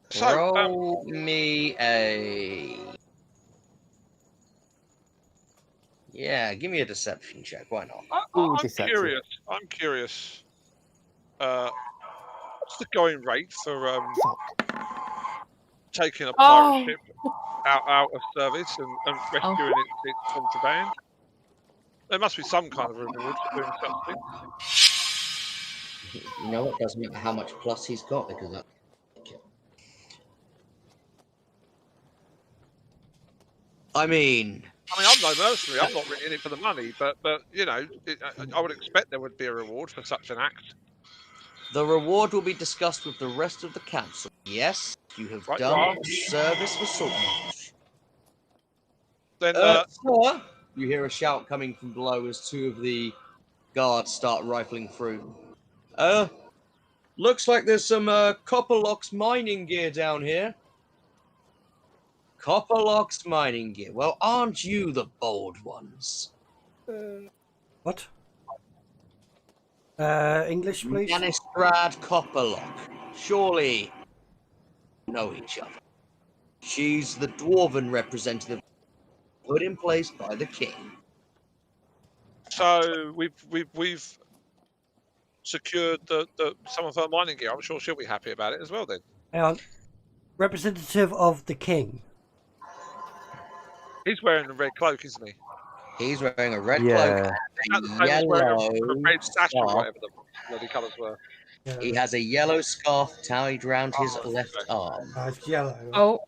Speaker 3: So,
Speaker 6: roll me a... Yeah, give me a deception check. Why not?
Speaker 3: I'm
Speaker 7: deception.
Speaker 3: curious. What's the going rate for taking a pirate ship out of service and rescuing its contraband? There must be some kind of reward for doing something.
Speaker 6: You know, it doesn't matter how much plus he's got because that. I mean,
Speaker 3: I'm no mercenary. I'm not really in it for the money, but I would expect there would be a reward for such an act.
Speaker 6: The reward will be discussed with the rest of the council. Yes, you have done service for Saltmarsh.
Speaker 3: Then,
Speaker 6: sir, you hear a shout coming from below as two of the guards start rifling through. Looks like there's some Copperlock's mining gear down here. Copperlock's mining gear. Well, aren't you the bold ones?
Speaker 1: What? English, please.
Speaker 6: Magistrate Copperlock. Surely know each other. She's the dwarven representative put in place by the king.
Speaker 3: So we've secured the some of her mining gear. I'm sure she'll be happy about it as well. Then,
Speaker 1: Hang on. Representative of the king.
Speaker 3: He's wearing a red cloak, isn't he?
Speaker 6: He's wearing a red cloak
Speaker 7: Yeah.
Speaker 3: That's the
Speaker 6: and
Speaker 3: same
Speaker 6: a
Speaker 3: as wearing a
Speaker 6: yellow
Speaker 3: red sash or
Speaker 6: scarf.
Speaker 3: whatever the bloody colours were.
Speaker 6: He has a yellow scarf tied round his
Speaker 3: Oh,
Speaker 6: left
Speaker 3: okay.
Speaker 6: arm.
Speaker 1: It's yellow.
Speaker 5: Oh,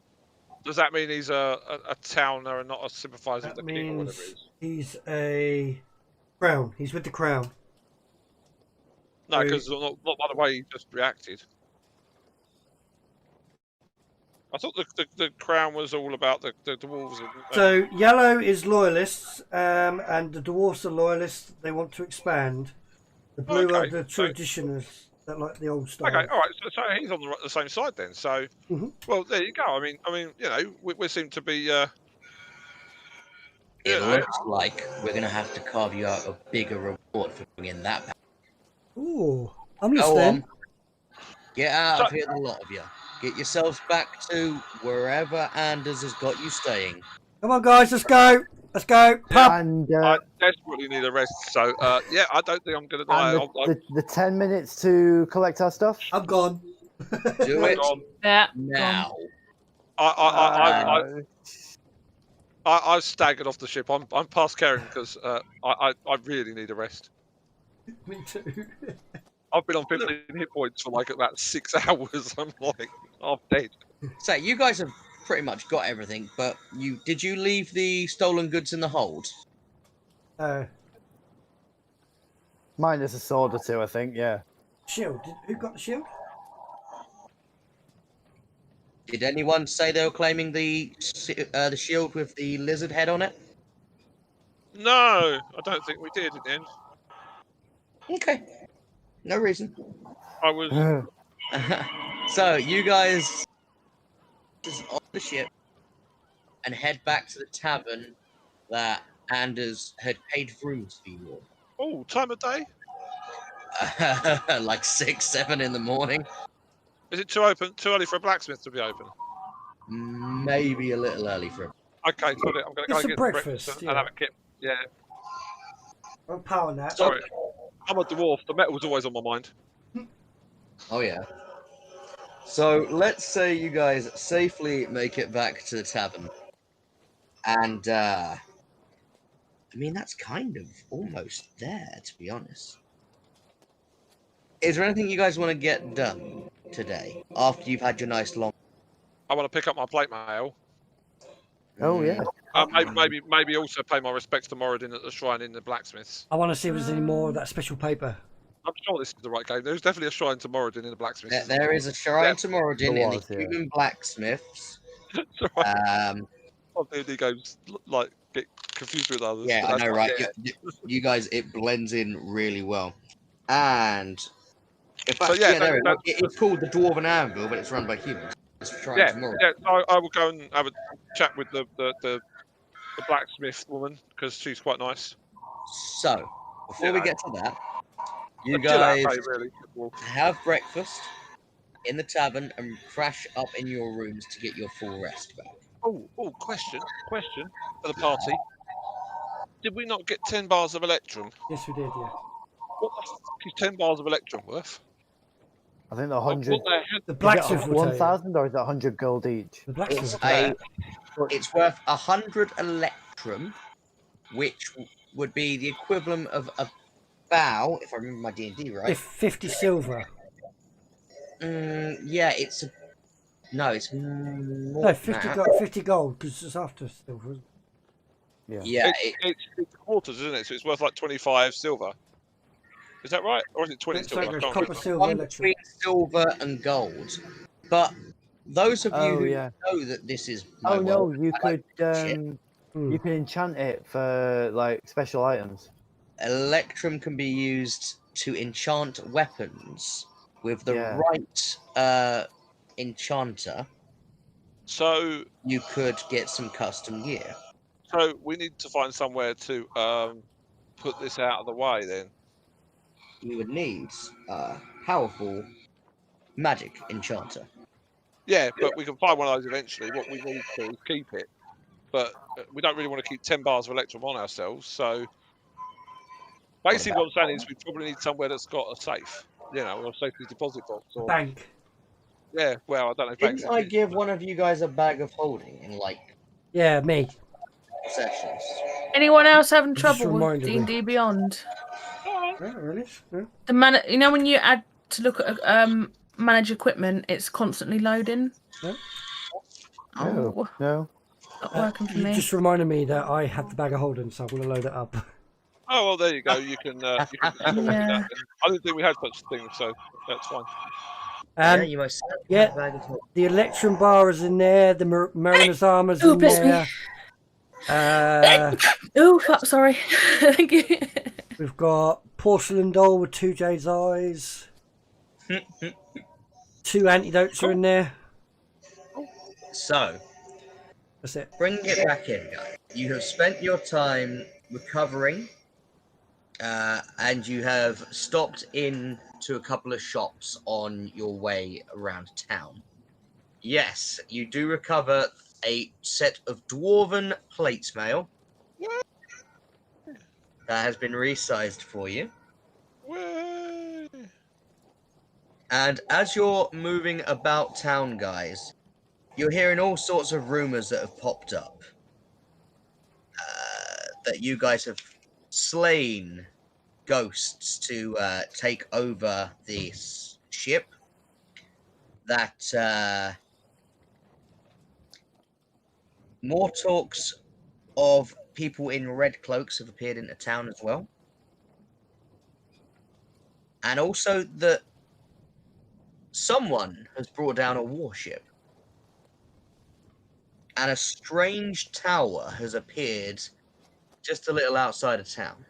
Speaker 3: Does that mean he's a towner and not a sympathiser with
Speaker 1: That
Speaker 3: the king or whatever it
Speaker 1: means
Speaker 3: is?
Speaker 1: he's a crown. He's with the crown.
Speaker 3: No, because not by the way he just reacted. I thought the crown was all about the dwarves.
Speaker 1: So yellow is loyalists, and the dwarfs are loyalists. They want to expand. The blue are
Speaker 3: Okay,
Speaker 1: the
Speaker 3: so-
Speaker 1: traditionalists that like the old style.
Speaker 3: Okay, all right. So he's on the same side then. So, well, there you go. I mean, you know, we seem to be.
Speaker 6: It
Speaker 3: you know,
Speaker 6: looks like we're going to have to carve you out a bigger reward for bringing that back.
Speaker 1: Ooh, I'm
Speaker 6: Go
Speaker 1: listening.
Speaker 6: on. Get out of
Speaker 3: So-
Speaker 6: here, the lot of you. Get yourselves back to wherever Anders has got you staying.
Speaker 1: Come on, guys, let's go. Let's go. Pub.
Speaker 7: And
Speaker 3: I desperately need a rest. So, yeah, I don't think I'm going to die.
Speaker 7: and the 10 minutes to collect our stuff.
Speaker 1: I'm gone.
Speaker 6: Do it
Speaker 5: yeah.
Speaker 6: now.
Speaker 3: I've staggered off the ship. I'm past caring because I really need a rest.
Speaker 1: Me too.
Speaker 3: I've been on 15 hit points for like about 6 hours. I'm like, I'm dead.
Speaker 6: So you guys have pretty much got everything, but did you leave the stolen goods in the hold?
Speaker 7: Minus a sword or two, I think, yeah.
Speaker 1: Shield. Who got the shield?
Speaker 6: Did anyone say they were claiming the shield with the lizard head on it?
Speaker 3: No, I don't think we did in the end.
Speaker 6: Okay. No reason.
Speaker 3: I was.
Speaker 6: So you guys just on the ship and head back to the tavern that Anders had paid rooms for you
Speaker 3: Oh, time of day?
Speaker 6: all. Like 6, 7 in the morning.
Speaker 3: Is it too early for a blacksmith to be open?
Speaker 6: Maybe a little early for him.
Speaker 3: Okay, got it. I'm going to go
Speaker 1: It's a
Speaker 3: get
Speaker 1: breakfast,
Speaker 3: and
Speaker 1: yeah.
Speaker 3: have a kip. Yeah.
Speaker 1: I'm power nap.
Speaker 3: Sorry. I'm a dwarf. The metal was always on my mind.
Speaker 6: Oh yeah. So let's say you guys safely make it back to the tavern. And I mean that's kind of almost there, to be honest. Is there anything you guys want to get done today after you've had your nice long?
Speaker 3: I want to pick up my plate mail.
Speaker 7: Oh, yeah.
Speaker 3: Maybe also pay my respects to Moradin at the shrine in the blacksmiths.
Speaker 1: I want to see if there's any more of that special paper.
Speaker 3: I'm sure this is the right game. There's definitely a shrine to Moradin in the blacksmiths.
Speaker 6: There is a shrine to Moradin in
Speaker 7: was,
Speaker 6: the
Speaker 7: yeah.
Speaker 6: human blacksmiths.
Speaker 3: Some D&D games like get confused with others.
Speaker 6: Yeah,
Speaker 3: but
Speaker 6: I
Speaker 3: that's
Speaker 6: know,
Speaker 3: not-
Speaker 6: right?
Speaker 3: yeah.
Speaker 6: You guys, it blends in really well. And in fact,
Speaker 3: So, yeah,
Speaker 6: there
Speaker 3: that-
Speaker 6: it's called the Dwarven Anvil, but it's run by humans. It's shrine
Speaker 3: Yeah,
Speaker 6: to Moradin.
Speaker 3: yeah. I will go and have a chat with the blacksmith woman because she's quite nice.
Speaker 6: So, before we
Speaker 3: Yeah.
Speaker 6: get to that, you
Speaker 3: Chill out,
Speaker 6: guys
Speaker 3: mate, really. Well,
Speaker 6: have breakfast in the tavern and crash up in your rooms to get your full rest back.
Speaker 3: Oh, question for the party. Did we not get 10 bars of Electrum?
Speaker 1: Yes, we did, yeah.
Speaker 3: What the fuck is 10 bars of Electrum worth?
Speaker 7: I think the
Speaker 3: What
Speaker 7: 100.
Speaker 3: the hell?
Speaker 1: The
Speaker 7: Is
Speaker 1: blacksmith
Speaker 7: it
Speaker 1: will tell you.
Speaker 7: 1,000 or is it 100 gold each?
Speaker 1: The blacksmith
Speaker 6: It's
Speaker 1: will tell you.
Speaker 6: it's worth 100 Electrum, which would be the equivalent of about, if I remember my D&D right.
Speaker 1: 50 silver.
Speaker 6: Yeah, it's more
Speaker 1: No,
Speaker 6: than
Speaker 1: 50
Speaker 6: that.
Speaker 1: gold, 50 gold, because it's after silver. Isn't it?
Speaker 6: Yeah,
Speaker 3: It's quarters, isn't it? So it's worth like 25 silver. Is that right? Or is it 20
Speaker 1: It's
Speaker 3: silver?
Speaker 1: like
Speaker 3: I
Speaker 1: a
Speaker 3: can't
Speaker 1: copper
Speaker 3: remember.
Speaker 1: silver
Speaker 6: one
Speaker 1: electric.
Speaker 6: between silver and gold. But those of you
Speaker 7: Oh,
Speaker 6: who
Speaker 7: yeah.
Speaker 6: know that this is my
Speaker 7: Oh, no,
Speaker 6: world,
Speaker 7: you
Speaker 6: I like
Speaker 7: could
Speaker 6: shit.
Speaker 7: you can enchant it for, like, special items.
Speaker 6: Electrum can be used to enchant weapons with the
Speaker 7: Yeah.
Speaker 6: right enchanter.
Speaker 3: So
Speaker 6: You could get some custom gear.
Speaker 3: we need to find somewhere to put this out of the way then.
Speaker 6: You would need a powerful magic enchanter.
Speaker 3: Yeah, but we can find one of those eventually. What we need to do is keep it. But we don't really want to keep 10 bars of Electrum on ourselves. So basically what I'm saying is we probably need somewhere that's got a safe, you know, or a safety deposit box. Or,
Speaker 1: Bank.
Speaker 3: yeah, well, I don't know if
Speaker 6: Didn't
Speaker 3: banks
Speaker 6: I
Speaker 3: exist,
Speaker 6: give
Speaker 3: but-
Speaker 6: one of you guys a bag of holding in like?
Speaker 1: Yeah, me.
Speaker 6: sessions.
Speaker 5: Anyone else having
Speaker 1: Just
Speaker 5: trouble with
Speaker 1: reminded me.
Speaker 5: D&D Beyond?
Speaker 1: Yeah, really? Yeah.
Speaker 5: The you know when you add to look at manage equipment, it's constantly loading.
Speaker 1: No?
Speaker 5: Oh,
Speaker 7: No.
Speaker 5: not working for
Speaker 1: You
Speaker 5: me.
Speaker 1: just reminded me that I have the bag of holding, so I'm going to load it up.
Speaker 3: Oh well, there you go. You can do that. Then. I didn't think we had such things, so that's fine.
Speaker 6: Yeah, you most certainly
Speaker 1: yeah.
Speaker 6: have a bag of holding.
Speaker 1: The Electrum bar is in there. The Mariner's armor's
Speaker 5: Oh,
Speaker 1: in
Speaker 5: bless me.
Speaker 1: there.
Speaker 5: Oh, fuck, sorry. Thank you.
Speaker 1: We've got porcelain doll with 2 Jade's eyes. 2 antidotes are in there.
Speaker 6: So,
Speaker 1: That's it.
Speaker 6: bringing it back in, guys. You have spent your time recovering, and you have stopped in to a couple of shops on your way around town. Yes, you do recover a set of dwarven plate mail that has been resized for you.
Speaker 3: Way.
Speaker 6: And as you're moving about town, guys, you're hearing all sorts of rumors that have popped up. That you guys have slain ghosts to take over this ship. That more talks of people in red cloaks have appeared into town as well. And also that someone has brought down a warship. And a strange tower has appeared just a little outside of town.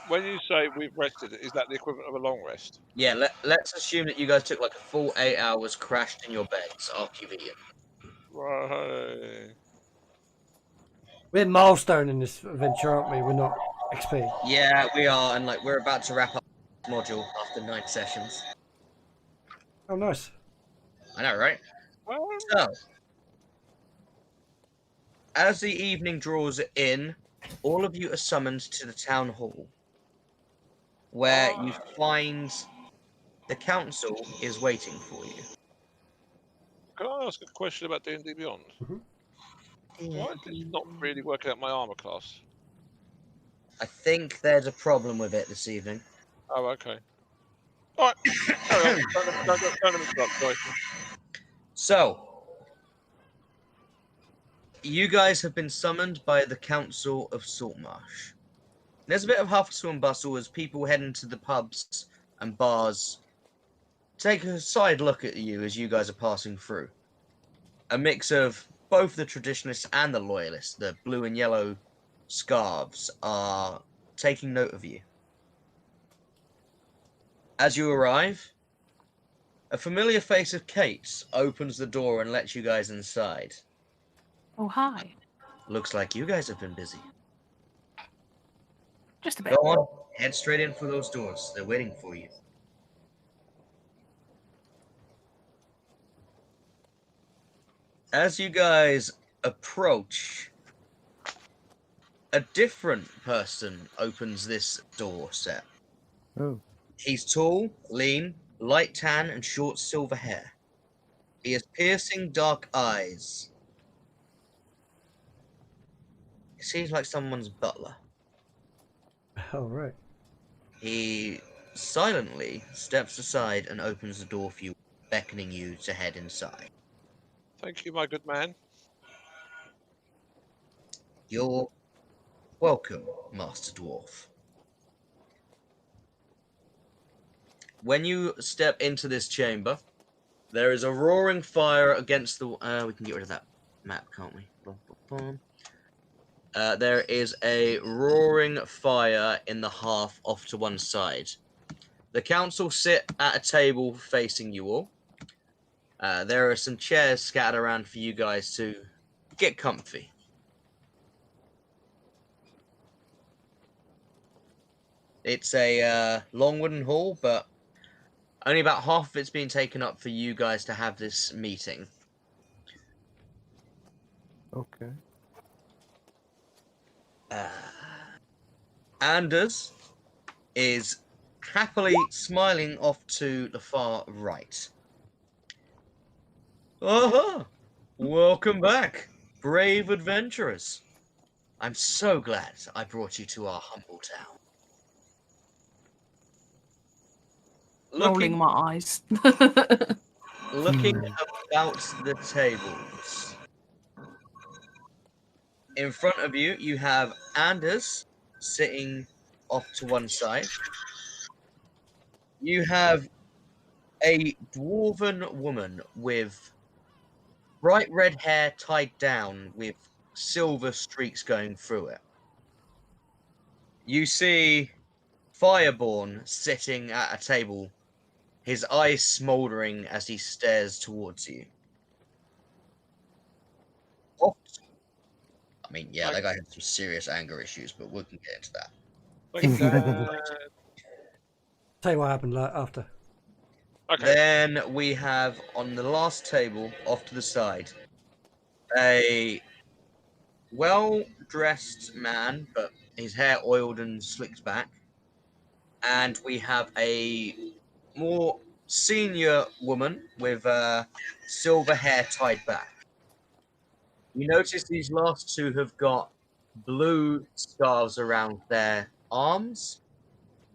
Speaker 3: When you say we've rested, is that the equivalent of a long rest?
Speaker 6: Yeah, let's assume that you guys took like a full 8 hours crashed in your beds, RQV.
Speaker 3: Right.
Speaker 1: We're milestone in this adventure, aren't we? We're not XP.
Speaker 6: Yeah, we are, and like we're about to wrap up this module after 9 sessions.
Speaker 1: Oh, nice.
Speaker 6: I know, right?
Speaker 3: Well,
Speaker 6: So, as the evening draws in, all of you are summoned to the town hall, where you find the council is waiting for you.
Speaker 3: can I ask a question about D&D Beyond? Why is it not really working out my armor class?
Speaker 6: I think there's a problem with it this evening.
Speaker 3: Oh, okay. All right. Carry on. Don't interrupt, sorry.
Speaker 6: So, you guys have been summoned by the Council of Saltmarsh. There's a bit of hustle and bustle as people head into the pubs and bars. Take a side look at you as you guys are passing through. A mix of both the traditionalists and the loyalists, the blue and yellow scarves, are taking note of you. As you arrive, a familiar face of Kate's opens the door and lets you guys inside.
Speaker 5: Oh, hi.
Speaker 6: Looks like you guys have been busy.
Speaker 5: Just a
Speaker 6: Go
Speaker 5: bit.
Speaker 6: on, head straight in for those doors. They're waiting for you. As you guys approach, a different person opens this door set.
Speaker 7: Oh.
Speaker 6: He's tall, lean, light tan, and short silver hair. He has piercing dark eyes. It seems like someone's butler.
Speaker 1: Oh, right.
Speaker 6: He silently steps aside and opens the door for you, beckoning you to head inside.
Speaker 3: Thank you, my good man.
Speaker 6: You're welcome, Master Dwarf. When you step into this chamber, there is a roaring fire against the... we can get rid of that map, can't we? There is a roaring fire in the hearth off to one side. The council sit at a table facing you all. There are some chairs scattered around for you guys to get comfy. It's a long wooden hall, but only about half of it's being taken up for you guys to have this meeting.
Speaker 7: Okay.
Speaker 6: Anders is happily smiling off to the far right. Uh-huh. Welcome back, brave adventurers. I'm so glad I brought you to our humble town.
Speaker 5: Rolling my eyes.
Speaker 6: Looking about the tables. In front of you, you have Anders sitting off to one side. You have a dwarven woman with bright red hair tied down with silver streaks going through it. You see Fireborn sitting at a table, his eyes smouldering as he stares towards you. I mean, yeah, that guy had some serious anger issues, but we can get into that.
Speaker 1: Tell you what happened after.
Speaker 3: Okay.
Speaker 6: Then we have on the last table, off to the side, a well-dressed man, but his hair oiled and slicked back. And we have a more senior woman with silver hair tied back. You notice these last two have got blue scarves around their arms,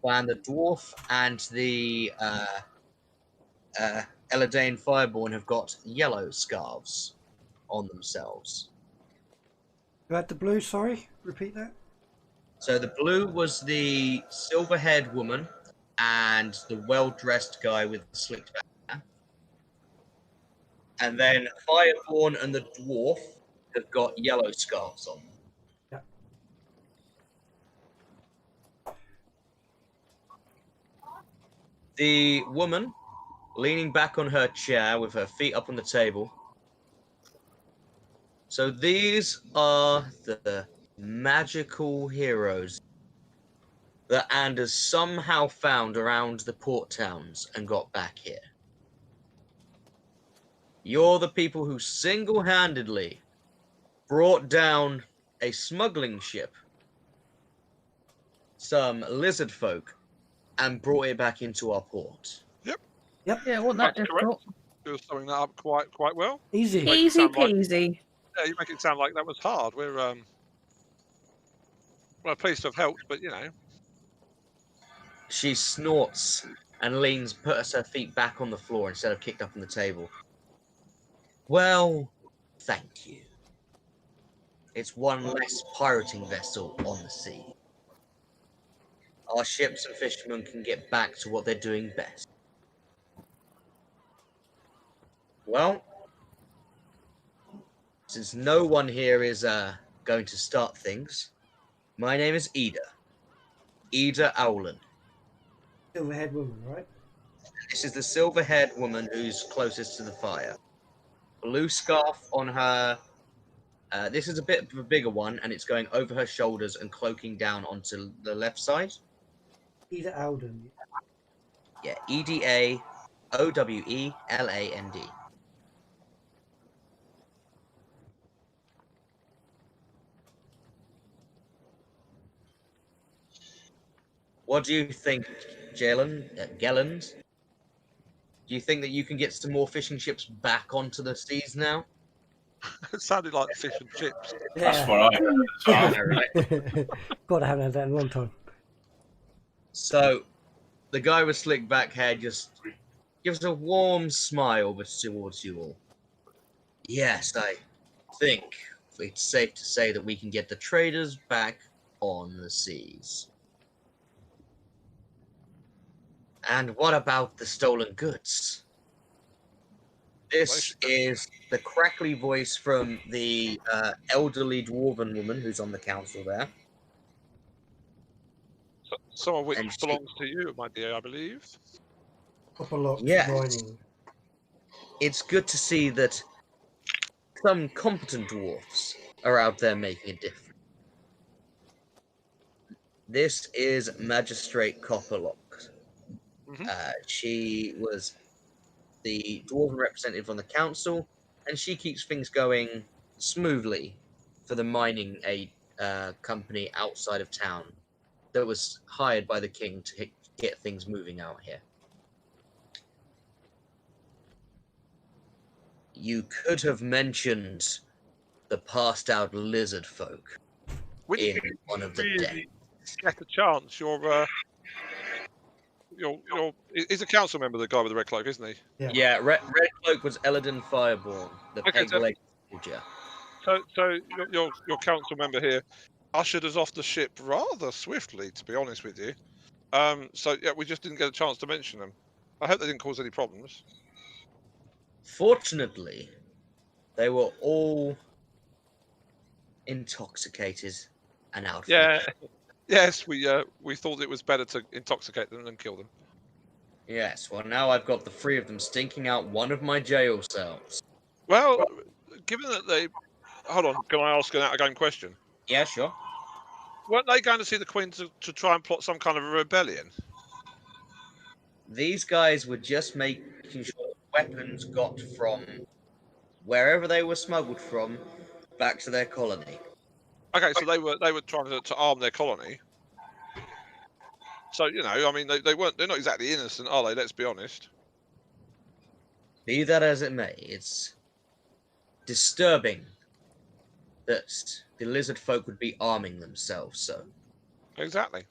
Speaker 6: and the dwarf and the Eladane Fireborn have got yellow scarves on themselves.
Speaker 1: You had the blue, sorry? Repeat that?
Speaker 6: So the blue was the silver-haired woman and the well-dressed guy with the slicked back. And then Fireborn and the dwarf have got yellow scarves on.
Speaker 1: Yeah.
Speaker 6: The woman, leaning back on her chair with her feet up on the table. So these are the magical heroes that Anders somehow found around the port towns and got back here. You're the people who single-handedly brought down a smuggling ship, some lizard folk, and brought it back into our port.
Speaker 3: Yep.
Speaker 1: Yep.
Speaker 5: Yeah, wasn't that
Speaker 3: That's
Speaker 5: difficult?
Speaker 3: You're summing that up quite well.
Speaker 1: Easy.
Speaker 3: Make it
Speaker 5: Easy
Speaker 3: sound like-
Speaker 5: peasy.
Speaker 3: Yeah, you make it sound like that was hard. We're well, pleased to have helped, but you know.
Speaker 6: She snorts and leans, puts her feet back on the floor instead of kicked up on the table. Well, thank you. It's one less pirating vessel on the sea. Our ships and fishermen can get back to what they're doing best. Well, since no one here is going to start things, my name is Ida Owland.
Speaker 1: Silver-haired woman, right?
Speaker 6: This is the silver-haired woman who's closest to the fire. Blue scarf on her. This is a bit of a bigger one, and it's going over her shoulders and cloaking down onto the left side.
Speaker 1: Ida Alden.
Speaker 6: Yeah, EDAOWELAND. What do you think, Gelland? Do you think that you can get some more fishing ships back onto the seas now?
Speaker 3: It sounded like fish and chips.
Speaker 4: That's what I heard as well.
Speaker 6: Right.
Speaker 1: God, I haven't had that in a long time.
Speaker 6: So, the guy with slick back hair just gives a warm smile towards you all. Yes, I think it's safe to say that we can get the traders back on the seas. And what about the stolen goods? This is the crackly voice from the elderly dwarven woman who's on the council there.
Speaker 3: Some of which
Speaker 6: And she-
Speaker 3: belongs to you, my dear, I believe.
Speaker 1: Copperlock's
Speaker 6: Yes.
Speaker 1: mining.
Speaker 6: It's good to see that some competent dwarfs are out there making a difference. This is Magistrate Copperlock. She was the dwarven representative on the council, and she keeps things going smoothly for the mining aid company outside of town that was hired by the king to get things moving out here. You could have mentioned the passed out lizard folk
Speaker 3: When
Speaker 6: in
Speaker 3: you
Speaker 6: one of the
Speaker 3: really
Speaker 6: decks.
Speaker 3: get a chance, your he's a council member, the guy with the red cloak, isn't he?
Speaker 6: Yeah, Red Cloak was Eladin Fireborn, the
Speaker 3: Okay,
Speaker 6: peg-legged soldier.
Speaker 3: So your council member here ushered us off the ship rather swiftly, to be honest with you. So yeah, we just didn't get a chance to mention them. I hope they didn't cause any problems.
Speaker 6: Fortunately, they were all intoxicated and out.
Speaker 3: Yeah, yes, we thought it was better to intoxicate them than kill them.
Speaker 6: Yes, well now I've got the three of them stinking out one of my jail cells.
Speaker 3: Well, given that they, hold on, can I ask an out-of-game question?
Speaker 6: Yeah, sure.
Speaker 3: Weren't they going to see the Queen to try and plot some kind of a rebellion?
Speaker 6: These guys were just making sure weapons got from wherever they were smuggled from back to their colony.
Speaker 3: Okay, so they were trying to arm their colony. So I mean, they're not exactly innocent, are they? Let's be honest.
Speaker 6: Be that as it may, it's disturbing that the lizard folk would be arming themselves. So,
Speaker 3: Exactly.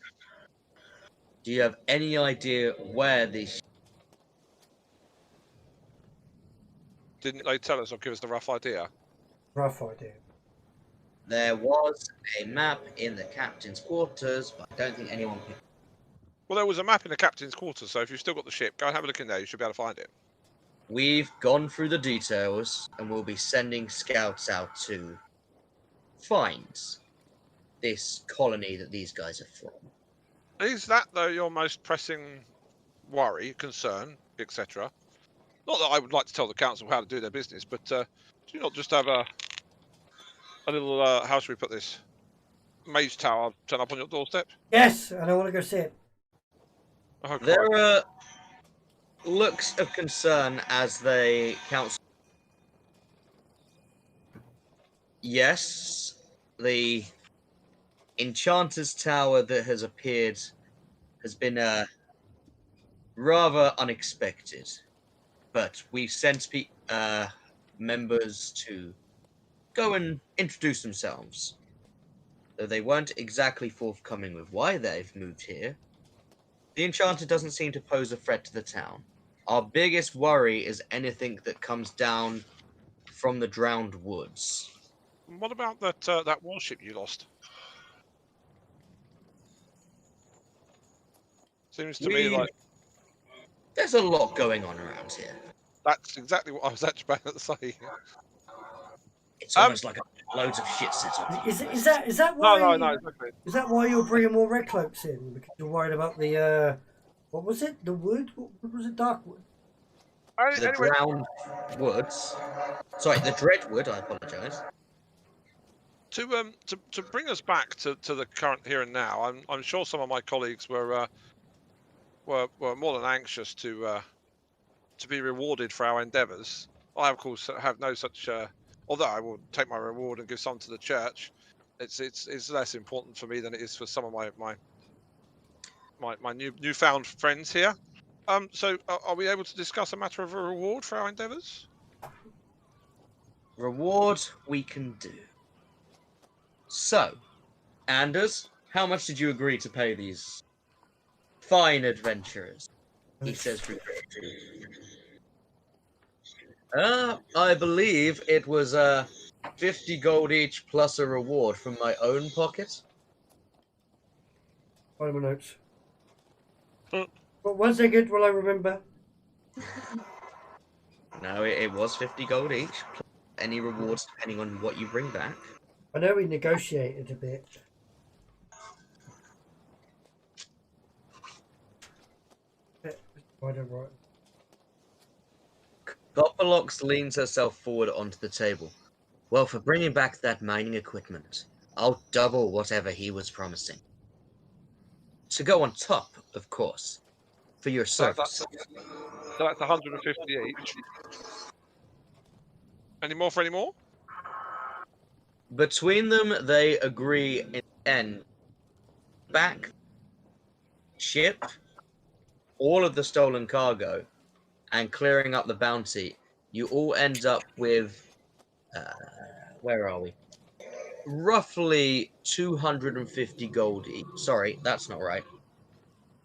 Speaker 6: do you have any idea where these?
Speaker 3: Didn't they tell us or give us the rough idea?
Speaker 1: Rough idea.
Speaker 6: There was a map in the captain's quarters, but I don't think anyone picked.
Speaker 3: Well, there was a map in the captain's quarters, so if you've still got the ship, go and have a look in there. You should be able to find it.
Speaker 6: We've gone through the details, and we'll be sending scouts out to find this colony that these guys are from.
Speaker 3: Is that, though, your most pressing worry, concern, etc.? Not that I would like to tell the council how to do their business, but do you not just have a little, how should we put this, mage tower turn up on your doorstep?
Speaker 1: Yes, and I want to go see it.
Speaker 3: Oh,
Speaker 6: There are looks of concern as the council. Yes, the Enchanters Tower that has appeared has been rather unexpected, but we've sent members to go and introduce themselves. Though they weren't exactly forthcoming with why they've moved here, the Enchanter doesn't seem to pose a threat to the town. Our biggest worry is anything that comes down from the drowned woods.
Speaker 3: What about that warship you lost? Seems to me like
Speaker 6: There's a lot going on around here.
Speaker 3: that's exactly what I was actually about to say.
Speaker 6: It's almost like loads of shit set up.
Speaker 1: Is that why?
Speaker 3: No, exactly.
Speaker 1: Is that why you're bringing more red cloaks in? Because you're worried about the what was it? The wood? What was it? Darkwood.
Speaker 6: The
Speaker 3: Anyway,
Speaker 6: drowned woods. Sorry, the dreadwood. I apologise.
Speaker 3: to bring us back to the current here and now, I'm sure some of my colleagues were more than anxious to be rewarded for our endeavours. I, of course, have no such. Although I will take my reward and give some to the church, it's less important for me than it is for some of my newfound friends here. So are we able to discuss a matter of a reward for our endeavours?
Speaker 6: Reward we can do. So, Anders, how much did you agree to pay these fine adventurers? He says regretfully. I believe it was 50 gold each plus a reward from my own pocket.
Speaker 1: Find my notes. But 1 second, will I remember?
Speaker 6: No, it was 50 gold each, plus any rewards depending on what you bring back.
Speaker 1: I know we negotiated a bit. I don't write.
Speaker 6: Copperlock leans herself forward onto the table. Well, for bringing back that mining equipment, I'll double whatever he was promising. To go on top, of course, for your service.
Speaker 3: So that's 150 each. Any more for any more?
Speaker 6: Between them, they agree in the end. Back ship all of the stolen cargo and clearing up the bounty you all end up with, where are we? Roughly 250 gold each. Sorry, that's not right.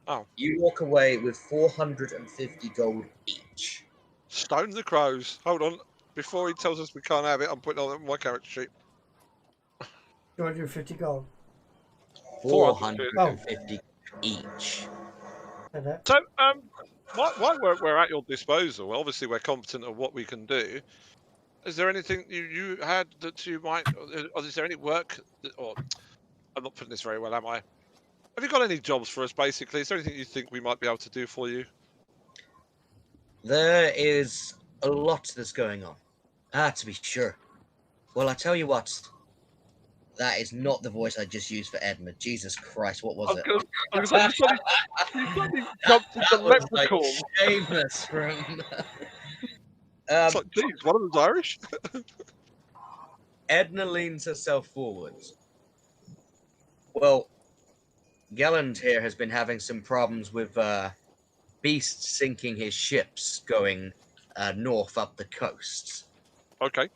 Speaker 3: Oh.
Speaker 6: You walk away with 450 gold each.
Speaker 3: Stone the crows. Hold on. Before he tells us we can't have it, I'm putting on my character sheet.
Speaker 1: 250 gold.
Speaker 6: 450 each.
Speaker 1: And
Speaker 3: So, while we're at your disposal, obviously we're competent at what we can do. Is there anything you had that you might, or is there any work, or I'm not putting this very well, am I? Have you got any jobs for us, basically? Is there anything you think we might be able to do for you?
Speaker 6: There is a lot that's going on. To be sure. Well, I tell you what. That is not the voice I just used for Edmund. Jesus Christ, what was it?
Speaker 3: I was like, you suddenly jumped into leprechaun.
Speaker 6: Like Seamus from...
Speaker 3: It's like, geez, one of them's Irish?
Speaker 6: Edna leans herself forwards. Well, Gelland here has been having some problems with Beast sinking his ships going north up the coast.
Speaker 3: Okay.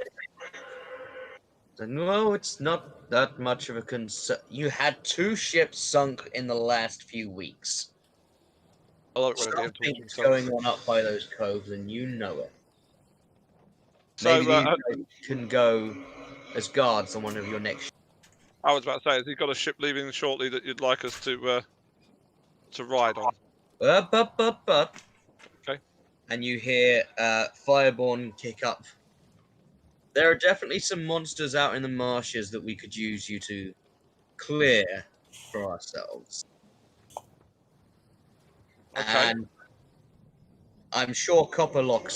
Speaker 6: So, no, it's not that much of a concern. You had 2 ships sunk in the last few weeks.
Speaker 3: I like when
Speaker 6: Something's going on up by those coves, and you know it.
Speaker 3: So,
Speaker 6: Maybe you guys can go as guards on one of your next ships.
Speaker 3: I was about to say, has he got a ship leaving shortly that you'd like us to ride on? Okay.
Speaker 6: And you hear Fireborn kick up. There are definitely some monsters out in the marshes that we could use you to clear for ourselves.
Speaker 3: Okay.
Speaker 6: And I'm sure Copperlock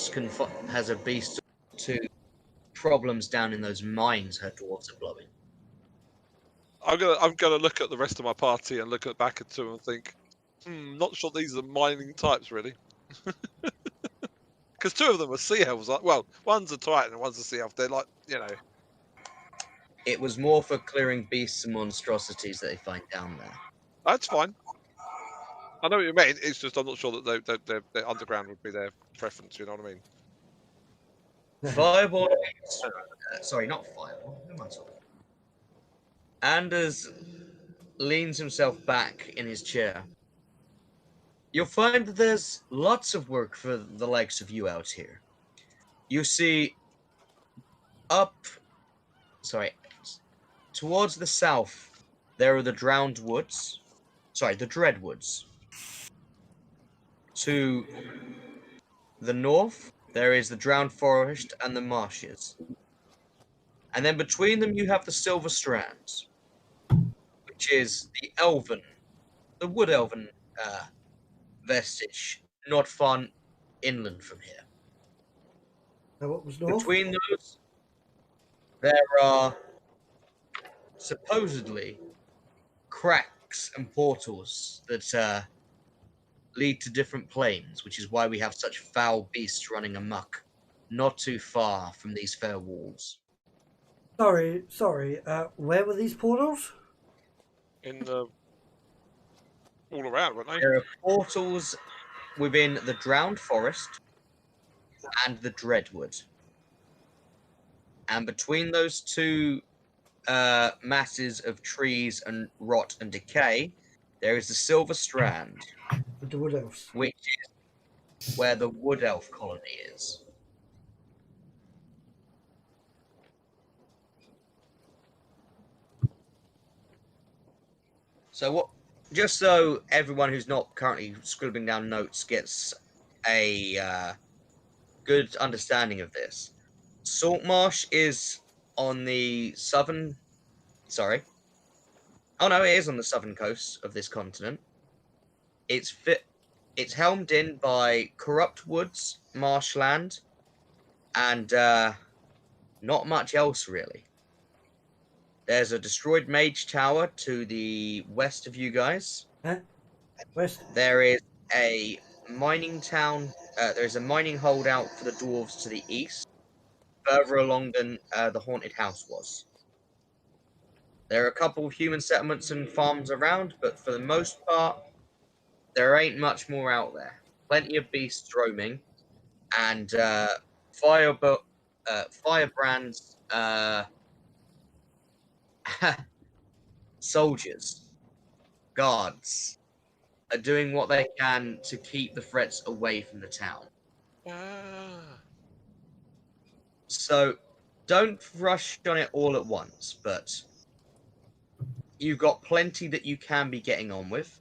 Speaker 6: has a beast or 2 problems down in those mines her dwarves are blowing.
Speaker 3: I'm gonna look at the rest of my party and look back at them and think, not sure these are mining types really. Because 2 of them are sea elves. Well, one's a Titan and one's a sea elf. They're like, you know.
Speaker 6: It was more for clearing beasts and monstrosities that they find down there.
Speaker 3: That's fine. I know what you mean. It's just I'm not sure that their underground would be their preference. You know what I mean?
Speaker 6: Fireball. Sorry, not Fireball. Who am I talking? Anders leans himself back in his chair. You'll find that there's lots of work for the likes of you out here. You see, towards the south, there are the Drowned Woods. Sorry, the Dreadwoods. To the north, there is the Drowned Forest and the marshes. And then between them, you have the Silver Strands, which is the Wood Elven vestige, not far inland from here.
Speaker 1: Now what was north?
Speaker 6: Between those, there are supposedly cracks and portals that lead to different planes, which is why we have such foul beasts running amok, not too far from these fair walls.
Speaker 1: Sorry. Where were these portals?
Speaker 3: In the all around, weren't they?
Speaker 6: There are portals within the Drowned Forest and the Dreadwood. And between those 2 masses of trees and rot and decay, there is the Silver Strand,
Speaker 1: With the wood elves.
Speaker 6: which is where the Wood Elf colony is. So what? Just so everyone who's not currently scribbling down notes gets a good understanding of this, Saltmarsh is on the southern. Sorry. Oh no, it is on the southern coast of this continent. It's helmed in by corrupt woods, marshland, and not much else really. There's a destroyed mage tower to the west of you guys.
Speaker 1: Huh? West?
Speaker 6: There is a mining town. There's a mining holdout for the dwarves to the east, further along than the haunted house was. There are a couple of human settlements and farms around, but for the most part, there ain't much more out there. Plenty of beasts roaming, and Firebrand's soldiers, guards, are doing what they can to keep the threats away from the town. So don't rush on it all at once, but you've got plenty that you can be getting on with.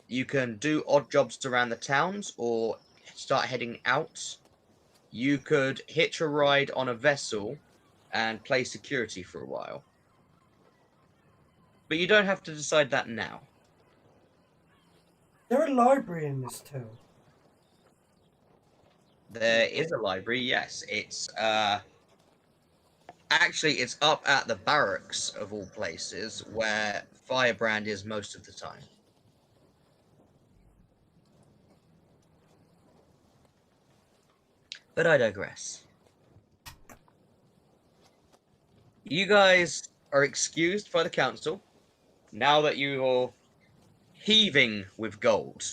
Speaker 6: You can do odd jobs around the towns or start heading out. You could hitch a ride on a vessel and play security for a while. But you don't have to decide that now.
Speaker 1: Is there a library in this town?
Speaker 6: There is a library, yes. It's actually it's up at the barracks of all places, where Firebrand is most of the time. But I digress. You guys are excused by the council now that you're heaving with gold.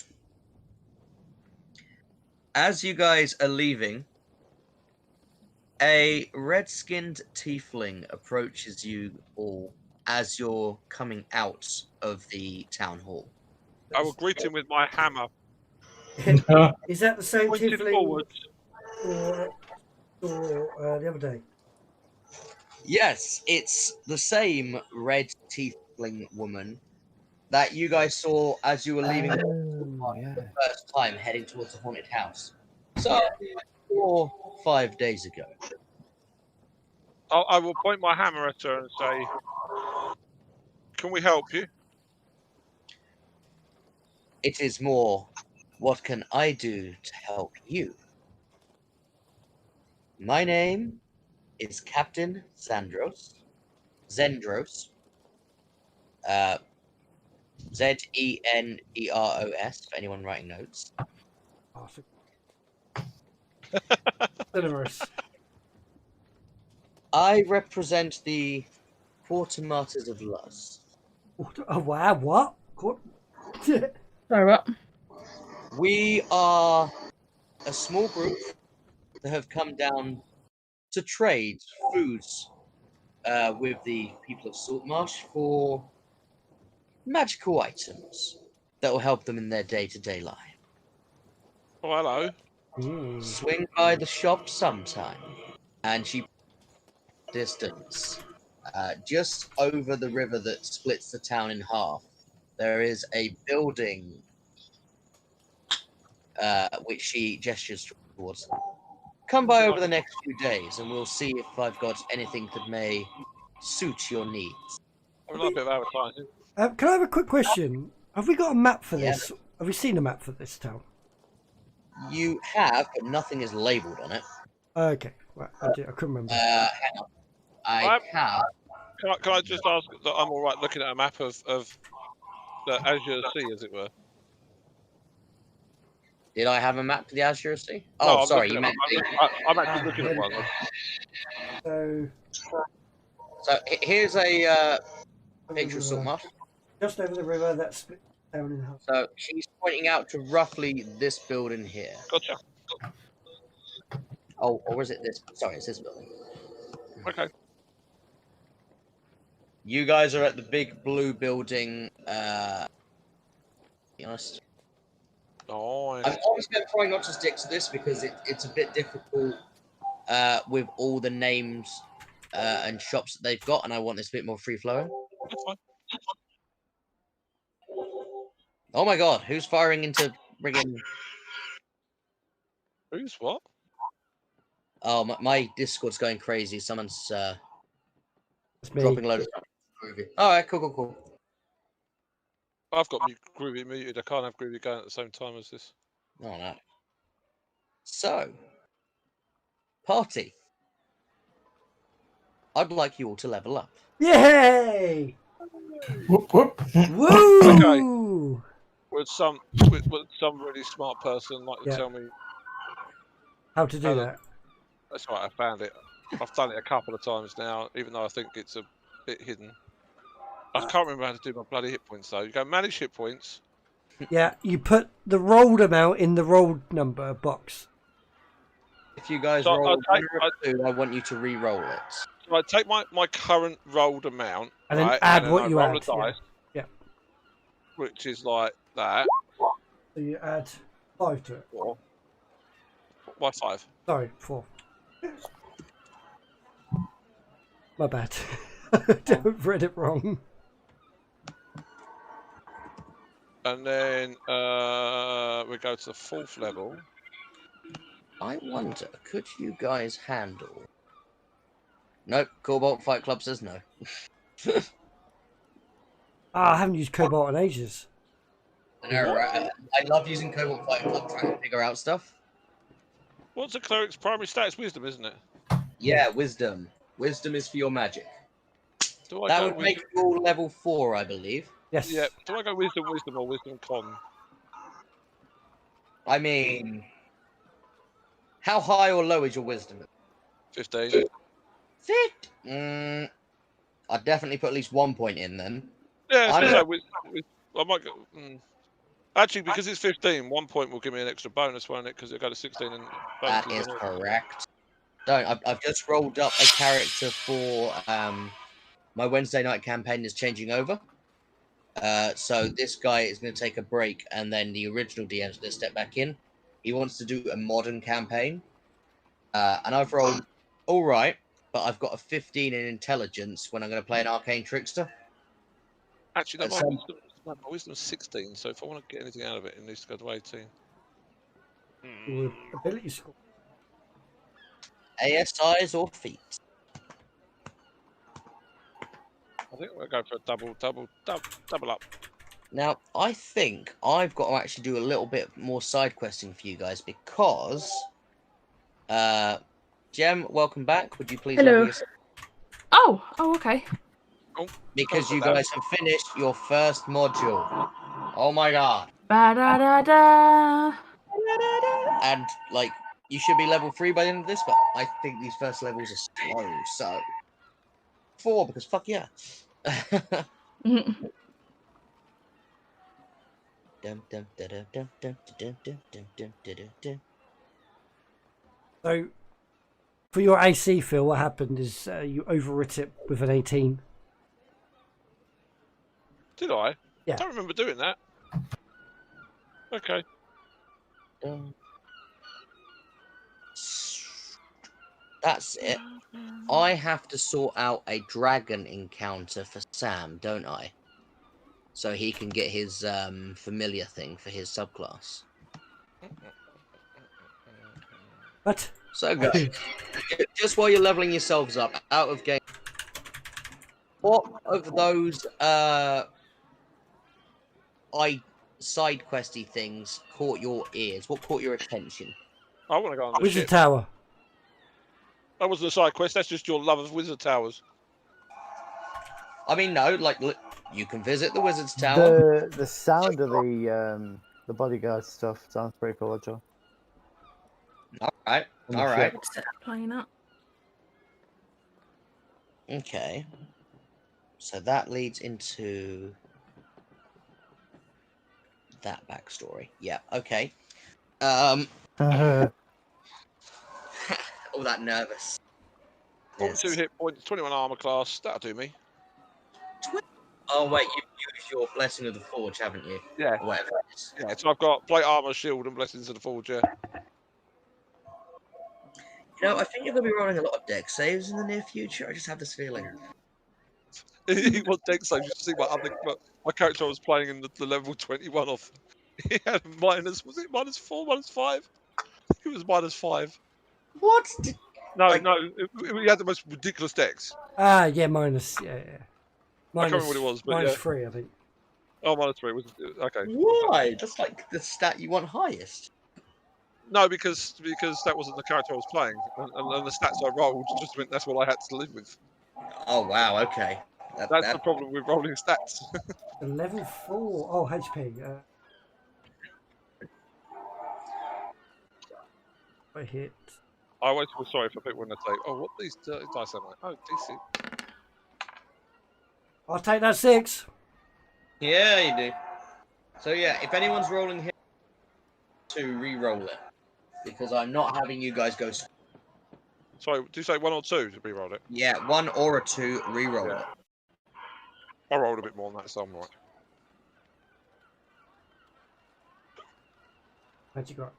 Speaker 6: As you guys are leaving, a red-skinned tiefling approaches you all as you're coming out of the town hall.
Speaker 3: I will greet him with my hammer.
Speaker 1: Is that the same
Speaker 3: Pointed
Speaker 1: tiefling
Speaker 3: forward.
Speaker 1: or the other day?
Speaker 6: Yes, it's the same red tiefling woman that you guys saw as you were leaving the first time heading towards the haunted house. So, 4 or 5 days ago.
Speaker 3: I will point my hammer at her and say, "Can we help you?"
Speaker 6: It is more, what can I do to help you? My name is Captain Zendros. Zeneros, for anyone writing notes.
Speaker 1: Cinemas.
Speaker 6: I represent the Quarter Martyrs of Luz.
Speaker 1: Oh wow! What?
Speaker 5: Sorry, what?
Speaker 6: We are a small group that have come down to trade foods with the people of Saltmarsh for magical items that will help them in their day-to-day life.
Speaker 3: Oh, hello.
Speaker 6: Swing by the shop sometime, and she distance. Just over the river that splits the town in half, there is a building which she gestures towards. Come by over the next few days, and we'll see if I've got anything that may suit your needs.
Speaker 3: I would like a bit of advertising.
Speaker 1: Can I have a quick question? Have we got a map for
Speaker 6: Yeah.
Speaker 1: this? Have we seen a map for this town?
Speaker 6: You have, but nothing is labelled on it.
Speaker 1: Okay, right, I couldn't remember.
Speaker 6: Hang on. I have.
Speaker 3: Can I just ask that I'm all right looking at a map of the Azure Sea, as it were?
Speaker 6: Did I have a map for the Azure Sea?
Speaker 3: No,
Speaker 6: Oh,
Speaker 3: I'm
Speaker 6: sorry,
Speaker 3: looking
Speaker 6: you
Speaker 3: at-
Speaker 6: meant.
Speaker 3: I'm actually looking at one.
Speaker 1: So
Speaker 6: Here's a picture of Saltmarsh.
Speaker 1: just over the river that split down in half.
Speaker 6: So she's pointing out to roughly this building here.
Speaker 3: Gotcha.
Speaker 6: Oh, or is it this? Sorry, it's this building.
Speaker 3: Okay.
Speaker 6: You guys are at the big blue building. Be honest.
Speaker 3: Oh,
Speaker 6: I'm obviously going to try not to stick to this because it's a bit difficult with all the names and shops that they've got, and I want this a bit more free flowing.
Speaker 3: that's fine.
Speaker 6: Oh my god, who's firing into friggin'...
Speaker 3: Who's what?
Speaker 6: Oh, my Discord's going crazy. Someone's
Speaker 1: It's me.
Speaker 6: dropping a load of stuff. Alright, cool.
Speaker 3: I've got Groovy muted. I can't have Groovy going at the same time as this.
Speaker 6: Oh no. So, party. I'd like you all to level up.
Speaker 1: Yay!
Speaker 8: Whoop, whoop.
Speaker 1: Woo!
Speaker 3: Would some really smart person like to
Speaker 1: Yeah.
Speaker 3: tell me?
Speaker 1: How to do that?
Speaker 3: That's right. I found it. I've done it a couple of times now, even though I think it's a bit hidden. I can't remember how to do my bloody hit points though. You go manage hit points.
Speaker 1: Yeah, you put the rolled amount in the rolled number box.
Speaker 6: If you guys
Speaker 3: So
Speaker 6: roll
Speaker 3: I'll
Speaker 6: one
Speaker 3: take-
Speaker 6: or a 2, I want you to re-roll it.
Speaker 3: So I take my current rolled amount,
Speaker 1: And then
Speaker 3: right,
Speaker 1: add
Speaker 3: and
Speaker 1: what
Speaker 3: I
Speaker 1: you
Speaker 3: roll
Speaker 1: add.
Speaker 3: a dice,
Speaker 1: Yeah.
Speaker 3: which is like that.
Speaker 1: So you add 5 to it.
Speaker 3: 4. Why 5?
Speaker 1: Sorry, 4. My bad. I've read it wrong.
Speaker 3: And then we go to the 4th level.
Speaker 6: I wonder, could you guys handle... Nope, Cobalt Fight Club says no.
Speaker 1: I haven't used Cobalt in ages.
Speaker 6: I know, right? I love using Cobalt Fight Club trying to figure out stuff.
Speaker 3: What's a cleric's primary stat? It's wisdom, isn't it?
Speaker 6: Yeah, wisdom. Wisdom is for your magic.
Speaker 3: Do I
Speaker 6: That
Speaker 3: go
Speaker 6: would make you all level 4, I believe.
Speaker 1: Yes.
Speaker 3: Yeah. Do I go wisdom, or wisdom con?
Speaker 6: I mean... How high or low is your wisdom?
Speaker 3: 15.
Speaker 6: I'd definitely put at least 1 point in then.
Speaker 3: Yeah,
Speaker 6: I'm
Speaker 3: so
Speaker 6: not-
Speaker 3: I might go. Actually, because it's 15, 1 point will give me an extra bonus, won't it? Because it'll go to 16 and
Speaker 6: That
Speaker 3: bonuses
Speaker 6: is
Speaker 3: on it.
Speaker 6: correct. So I've just rolled up a character for my Wednesday night campaign is changing over. So this guy is going to take a break, and then the original DM's going to step back in. He wants to do a modern campaign, and I've rolled all right, but I've got a 15 in intelligence when I'm going to play an arcane trickster.
Speaker 3: Actually, no,
Speaker 6: So-
Speaker 3: my wisdom's 16, so if I want to get anything out of it, it needs to go to 18.
Speaker 1: With ability score.
Speaker 6: ASIs or feats.
Speaker 3: I think we'll go for a double up.
Speaker 6: Now, I think I've got to actually do a little bit more side questing for you guys because, Jem, welcome back. Would you please
Speaker 5: Hello.
Speaker 6: level yourself?
Speaker 5: Oh, okay.
Speaker 6: Because you guys have finished your first module. Oh my god.
Speaker 5: Ba da da da.
Speaker 6: And, like, you should be level 3 by the end of this, but I think these first levels are slow, so... 4, because fuck yeah.
Speaker 1: So, for your AC, Phil, what happened is you overwrit it with an 18.
Speaker 3: Did I?
Speaker 1: Yeah.
Speaker 3: I don't remember doing that. Okay.
Speaker 6: That's it. I have to sort out a dragon encounter for Sam, don't I? So he can get his familiar thing for his subclass.
Speaker 1: What?
Speaker 6: So guys, just while you're leveling yourselves up out of game, what of those side questy things caught your ears? What caught your attention?
Speaker 3: I want to go on the
Speaker 1: Wizard
Speaker 3: ship.
Speaker 1: Tower.
Speaker 3: That wasn't a side quest. That's just your love of Wizard Towers.
Speaker 6: I mean, no, like look, you can visit the Wizard's Tower.
Speaker 7: The sound of the bodyguard stuff sounds pretty cool, actually.
Speaker 6: All right,
Speaker 7: On the
Speaker 6: all right,
Speaker 7: ship.
Speaker 5: Set up playing up.
Speaker 6: okay. So that leads into that backstory. Yeah, okay. All that nervous.
Speaker 3: 42
Speaker 6: Yes.
Speaker 3: hit points, 21 armor class. That'll do me.
Speaker 6: Oh wait, you've used your Blessing of the Forge, haven't you?
Speaker 3: Yeah.
Speaker 6: Or whatever it is.
Speaker 3: Yeah, so I've got plate armor, shield, and blessings of the forge. Yeah.
Speaker 6: You know, I think you're going to be rolling a lot of deck saves in the near future. I just have this feeling.
Speaker 3: What deck saves? You see my character I was playing in the level 21 off. He had minus. Was it -4, -5? It was -5.
Speaker 6: What?
Speaker 3: No,
Speaker 6: Like-
Speaker 3: no. He had the most ridiculous decks.
Speaker 1: Ah, yeah, minus. Yeah.
Speaker 3: I can't remember what it was, but
Speaker 1: minus
Speaker 3: yeah.
Speaker 1: 3, I think.
Speaker 3: Oh, -3 was okay.
Speaker 6: Why? That's like the stat you want highest.
Speaker 3: No, because that wasn't the character I was playing, and the stats I rolled just meant that's what I had to live with.
Speaker 6: Oh wow, okay.
Speaker 3: That's the problem with rolling stats.
Speaker 1: The level 4. Oh, HP. I hit.
Speaker 3: I always feel sorry for people when they say, "Oh, what these dice am I?" Oh, DC.
Speaker 1: I'll take that 6.
Speaker 6: Yeah, you do. So yeah, if anyone's rolling here, to re-roll it, because I'm not having you guys go
Speaker 3: Sorry, do you say 1 or 2 to re-roll it?
Speaker 6: Yeah, 1 or a 2, re-roll
Speaker 3: Yeah.
Speaker 6: it.
Speaker 3: I rolled a bit more than that, so I'm right.
Speaker 1: What you got?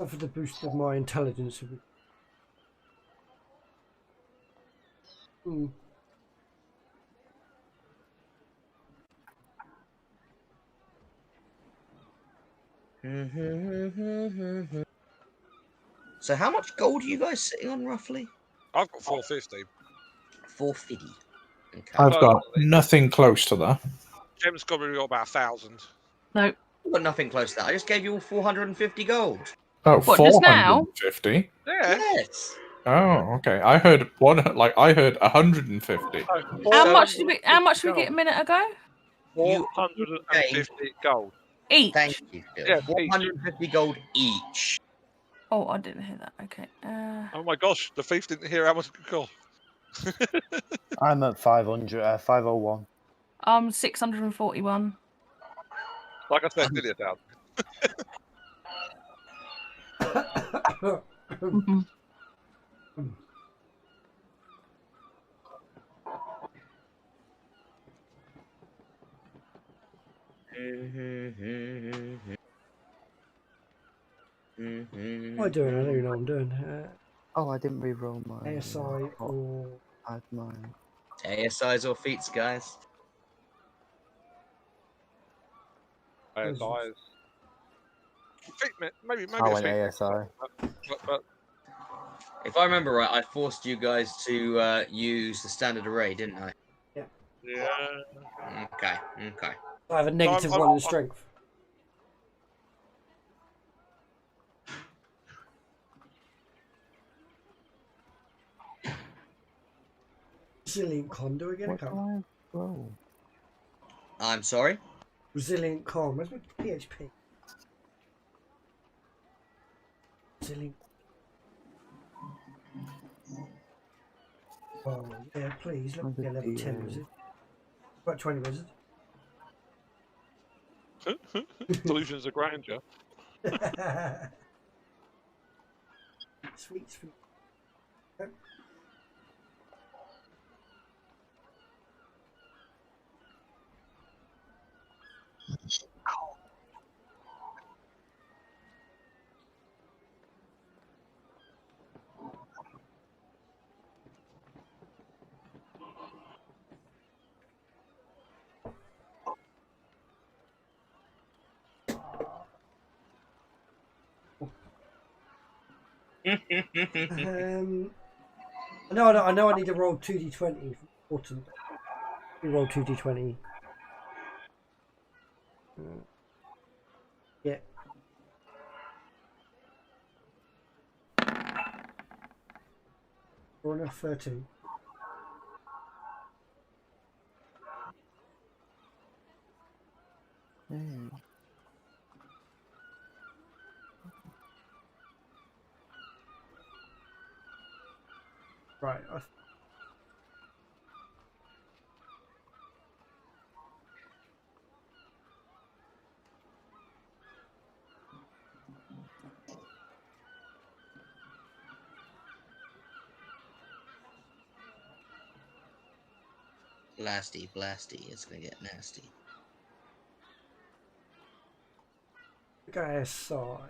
Speaker 1: For the boost of my intelligence. Hmm.
Speaker 6: So how much gold are you guys sitting on, roughly?
Speaker 3: I've got 450.
Speaker 6: 450. Okay.
Speaker 8: I've got nothing close to that.
Speaker 3: Jem's probably got about 1,000.
Speaker 5: No.
Speaker 6: I've got nothing close to that. I just gave you all 450 gold.
Speaker 8: Oh,
Speaker 5: What, just now?
Speaker 8: 450?
Speaker 3: Yeah.
Speaker 6: Yes.
Speaker 8: Oh, okay. I heard I heard 150.
Speaker 5: How much did we get a minute ago?
Speaker 3: 450 gold.
Speaker 5: Each.
Speaker 6: Thank you, Phil.
Speaker 3: Yeah,
Speaker 6: 450 gold each.
Speaker 5: Oh, I didn't hear that. Okay.
Speaker 3: Oh my gosh, the thief didn't hear how much it could cost.
Speaker 7: I'm at 500, 501.
Speaker 5: 641.
Speaker 3: Like I said, nearly 1,000.
Speaker 1: What am I doing? I don't even know what I'm doing.
Speaker 7: Oh, I didn't re-roll my
Speaker 1: ASI or
Speaker 7: add mine.
Speaker 6: ASIs or feats, guys.
Speaker 3: ASIs. Maybe
Speaker 7: I went
Speaker 3: a
Speaker 7: ASI.
Speaker 3: but
Speaker 6: If I remember right, I forced you guys to use the standard array, didn't I?
Speaker 3: yeah.
Speaker 6: Okay.
Speaker 1: I have a negative one in strength. Resilient con, do I get a con?
Speaker 6: I'm sorry?
Speaker 1: Resilient con, where's my PHP? Resilient. Oh, yeah, please, let me get level 10 wizard. About 20 wizard.
Speaker 3: Delusions of grandeur.
Speaker 1: Sweet. I know I need to roll 2d20. Important. We roll 2d20. Yeah. Or enough 13. Right.
Speaker 6: Blasty, it's gonna get nasty.
Speaker 1: Okay, so.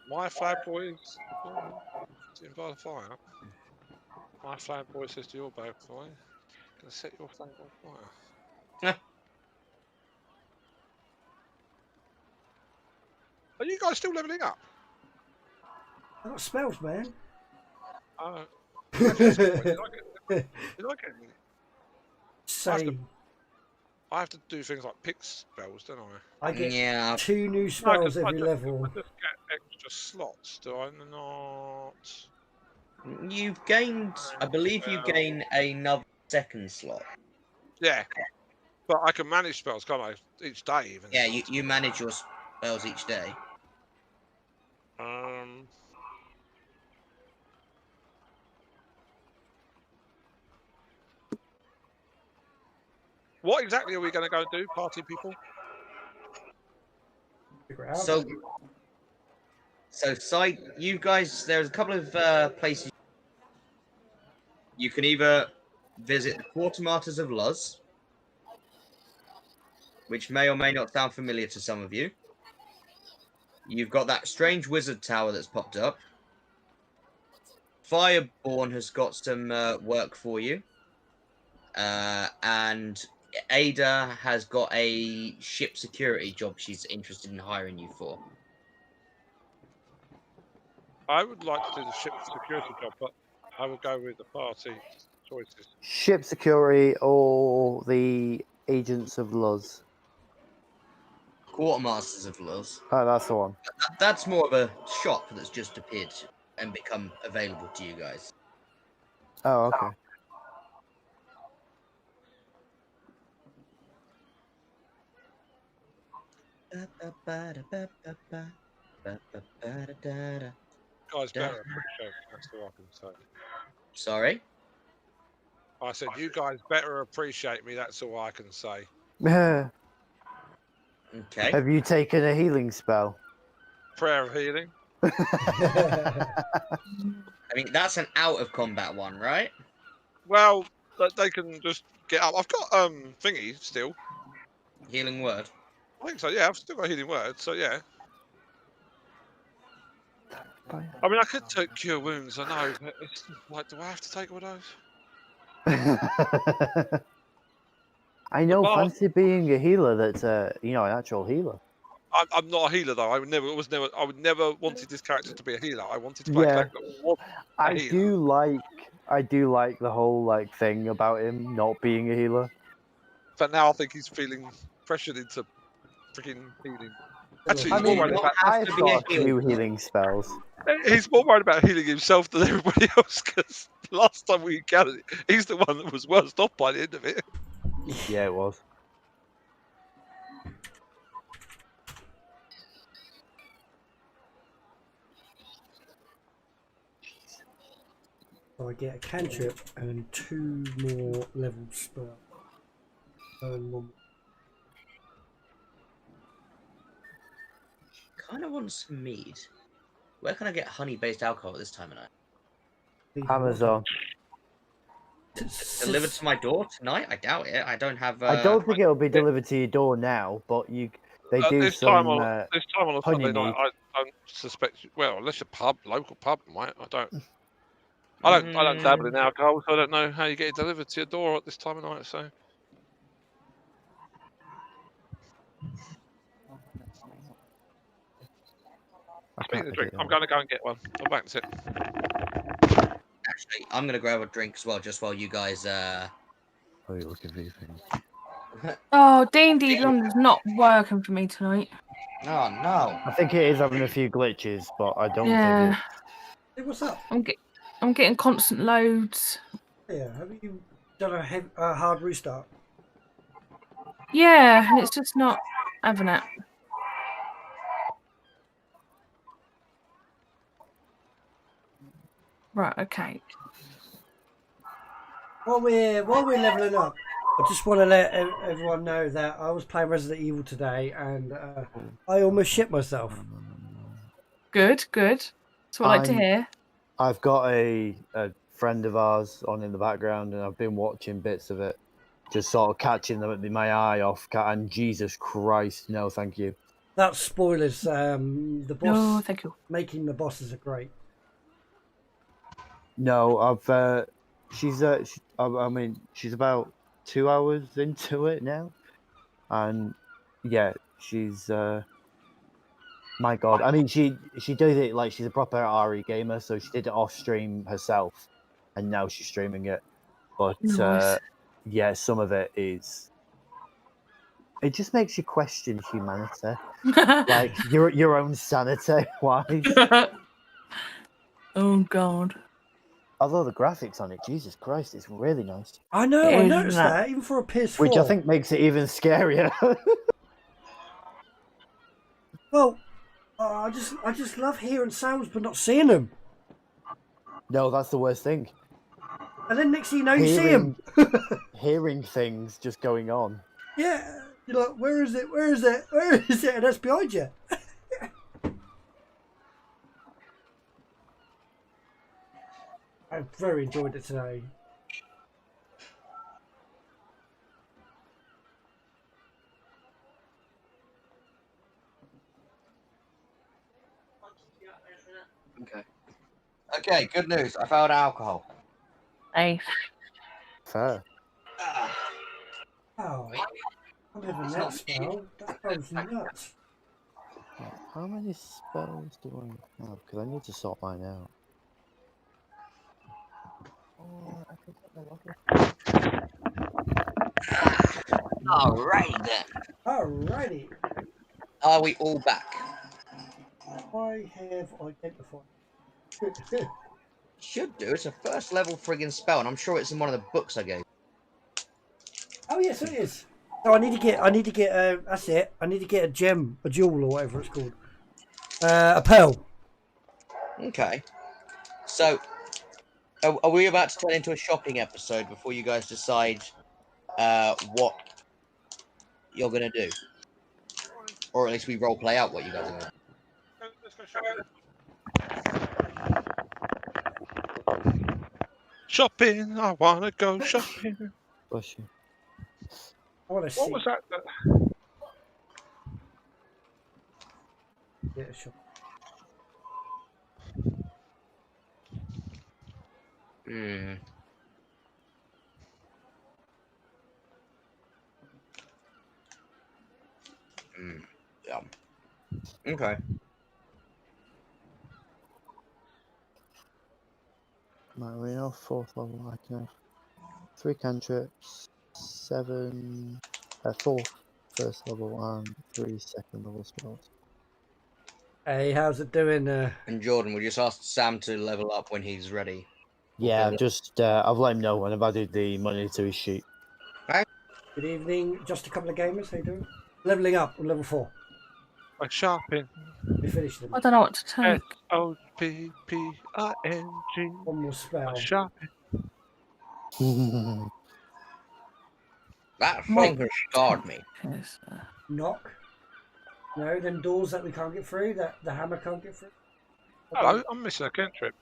Speaker 3: My flag boys sitting by the fire. My flag boy says to your boat boy, gonna set your flag on fire. Are you guys still leveling up?
Speaker 1: I got spells, man.
Speaker 3: Did I get
Speaker 1: Say.
Speaker 3: I have to do things like pick spells, don't I?
Speaker 1: I get 2 new spells every level.
Speaker 3: I just get extra slots, do I not?
Speaker 6: You've gained, I believe you gain another second slot.
Speaker 3: Yeah, but I can manage spells, can't I? Each day, even.
Speaker 6: Yeah, you manage your spells each day.
Speaker 3: What exactly are we going to go do, party people?
Speaker 1: Figure it out.
Speaker 6: So side, you guys, there's a couple of places you can either visit the Quartermasters of Luz, which may or may not sound familiar to some of you. You've got that strange wizard tower that's popped up. Fireborn has got some work for you. And Ada has got a ship security job she's interested in hiring you for.
Speaker 3: I would like to do the ship security job, but I would go with the party choices.
Speaker 7: Ship security or the Agents of Luz?
Speaker 6: Quartermasters of Luz.
Speaker 7: Oh, that's the one.
Speaker 6: That's more of a shop that's just appeared and become available to you guys.
Speaker 7: Oh, okay.
Speaker 3: Guys, better appreciate me. That's all I can say.
Speaker 6: Sorry?
Speaker 3: I said, you guys better appreciate me. That's all I can say.
Speaker 6: Okay.
Speaker 7: Have you taken a healing spell?
Speaker 3: Prayer of healing.
Speaker 6: I mean, that's an out of combat one, right?
Speaker 3: Well, they can just get up. I've got thingy still.
Speaker 6: Healing word.
Speaker 3: I think so. Yeah, I've still got healing word. So yeah. I mean, I could take cure wounds. I know, but it's like, do I have to take all those?
Speaker 7: I know. Fancy being a healer. That's an actual healer.
Speaker 3: I'm not a healer though. I would never wanted this character to be a healer. I wanted to play a character that was a healer.
Speaker 7: I do like the whole thing about him not being a healer.
Speaker 3: But now I think he's feeling pressured into freaking healing. Actually,
Speaker 7: I mean,
Speaker 3: more worried about
Speaker 7: I've got a few healing spells.
Speaker 3: He's more worried about healing himself than everybody else, because last time we encountered it, he's the one that was worst off by the end of it.
Speaker 7: Yeah, it was.
Speaker 1: So I get a cantrip and 2 more level spell. And 1.
Speaker 6: Kind of want some mead. Where can I get honey-based alcohol at this time of night?
Speaker 7: Amazon.
Speaker 6: Delivered to my door tonight? I doubt it. I don't have.
Speaker 7: I don't think it'll be delivered to your door now, but they do
Speaker 3: this
Speaker 7: some
Speaker 3: time on a
Speaker 7: honey
Speaker 3: Sunday night,
Speaker 7: mead.
Speaker 3: I don't suspect. Well, unless a local pub might. I don't dabble in alcohol, so I don't know how you get it delivered to your door at this time of night. So. Speaking of drink, I'm going to go and get one. I'm back to it.
Speaker 6: Actually, I'm going to grab a drink as well, just while you guys.
Speaker 7: Oh, you're looking for your things.
Speaker 5: Oh, D&D London's not working for me tonight.
Speaker 6: Oh no!
Speaker 7: I think it is having a few glitches, but I don't
Speaker 5: Yeah.
Speaker 7: think
Speaker 1: Hey, what's up?
Speaker 5: I'm getting constant loads.
Speaker 1: Yeah, have you done a hard restart?
Speaker 5: Yeah, and it's just not having it. Right, okay.
Speaker 1: While we're leveling up, I just want to let everyone know that I was playing Resident Evil today, and I almost shit myself.
Speaker 5: Good. That's what I like to hear.
Speaker 7: I've got a friend of ours on in the background, and I've been watching bits of it, just sort of catching my eye off. And Jesus Christ, no, thank you.
Speaker 1: That's spoilers. The boss.
Speaker 5: No, thank you.
Speaker 1: Making the bosses are great.
Speaker 7: No, she's about 2 hours into it now, and yeah, she's my God. I mean, she does it like she's a proper RE gamer, so she did it off stream herself, and now she's streaming it. But
Speaker 5: Nice.
Speaker 7: yeah, some of it just makes you question humanity, like your own sanity. Why?
Speaker 5: Oh God.
Speaker 7: Although the graphics on it, Jesus Christ, it's really nice.
Speaker 1: I know, I
Speaker 5: Isn't
Speaker 1: noticed
Speaker 5: that-
Speaker 1: that, even for a PS4.
Speaker 7: Which I think makes it even scarier.
Speaker 1: Well, Oh, I just love hearing sounds but not seeing them.
Speaker 7: No, that's the worst thing.
Speaker 1: And then next thing you know, you see them.
Speaker 7: Hearing things just going on.
Speaker 1: Yeah, you're like, where is it? Where is it? Where is it? And that's behind you. I very enjoyed it today.
Speaker 6: Okay. Okay, good news. I found alcohol.
Speaker 5: Hey.
Speaker 7: Fair.
Speaker 1: Oh, I'm having that spell. That spell's nuts.
Speaker 7: How many spells do I have? Because I need to sort mine out.
Speaker 6: Alrighty then.
Speaker 1: Alrighty.
Speaker 6: Are we all back?
Speaker 1: I have identified.
Speaker 6: Should do. It's a first level friggin' spell, and I'm sure it's in one of the books I gave.
Speaker 1: Oh yes, it is. So I need to get. That's it. I need to get a gem, a jewel, or whatever it's called. A pearl.
Speaker 6: Okay. So, are we about to turn into a shopping episode before you guys decide what you're gonna do, or at least we role play out what you guys are gonna do?
Speaker 3: Let's go shopping. I wanna go shopping.
Speaker 7: Bless you.
Speaker 1: I want to see.
Speaker 3: What was that?
Speaker 1: Yeah, sure.
Speaker 6: Hmm. Yeah. Okay.
Speaker 7: Right, we are 4th level. I can have 3 cantrips, 7, 4 first level, and 3 second level spells.
Speaker 1: Hey, how's it doing?
Speaker 6: And Jordan, we just asked Sam to level up when he's ready.
Speaker 7: Yeah,
Speaker 6: Okay.
Speaker 7: I've let him know when I've added the money to his sheet.
Speaker 1: Good evening, just a couple of gamers. How you doing? Leveling up on level 4.
Speaker 3: Like shopping.
Speaker 1: We finished them.
Speaker 5: I don't know what to take.
Speaker 3: SOPPING.
Speaker 1: One more spell.
Speaker 3: Shopping.
Speaker 6: That thing has scarred me.
Speaker 5: Yes,
Speaker 1: Knock. No, them doors that we can't get through. That the hammer can't get through.
Speaker 3: Hello, I'm missing a cantrip.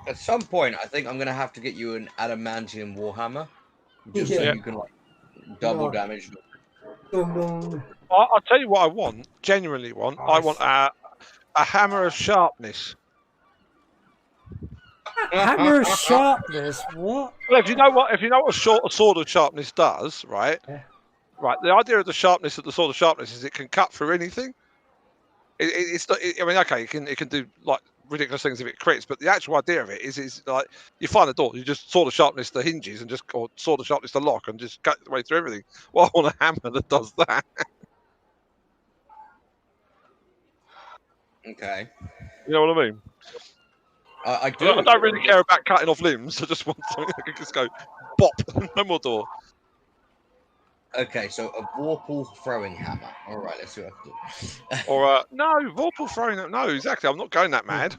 Speaker 6: At some point, I think I'm gonna have to get you an adamantium warhammer, just so
Speaker 1: Yeah.
Speaker 6: you can like double
Speaker 1: No.
Speaker 6: damage.
Speaker 1: Dum, dum.
Speaker 3: I'll tell you what I want. Genuinely want. I want a hammer of sharpness.
Speaker 1: Hammer of sharpness. What?
Speaker 3: Well, if you know what a sword of sharpness does, right?
Speaker 1: Yeah.
Speaker 3: Right. The idea of the sharpness of the sword of sharpness is it can cut through anything. It's not. I mean, okay, it can do like ridiculous things if it crits, but the actual idea of it is like you find a door, you just sword of sharpness the hinges and just or sword of sharpness the lock and just cut the way through everything. Well, I want a hammer that does that.
Speaker 6: Okay.
Speaker 3: You know what I mean?
Speaker 6: I do.
Speaker 3: I don't really care about cutting off limbs. I just want something that can just go, bop, no more door.
Speaker 6: Okay, so a Vorpal throwing hammer. All right, let's see what I can do.
Speaker 3: Or no, Vorpal throwing. No, exactly. I'm not going that mad.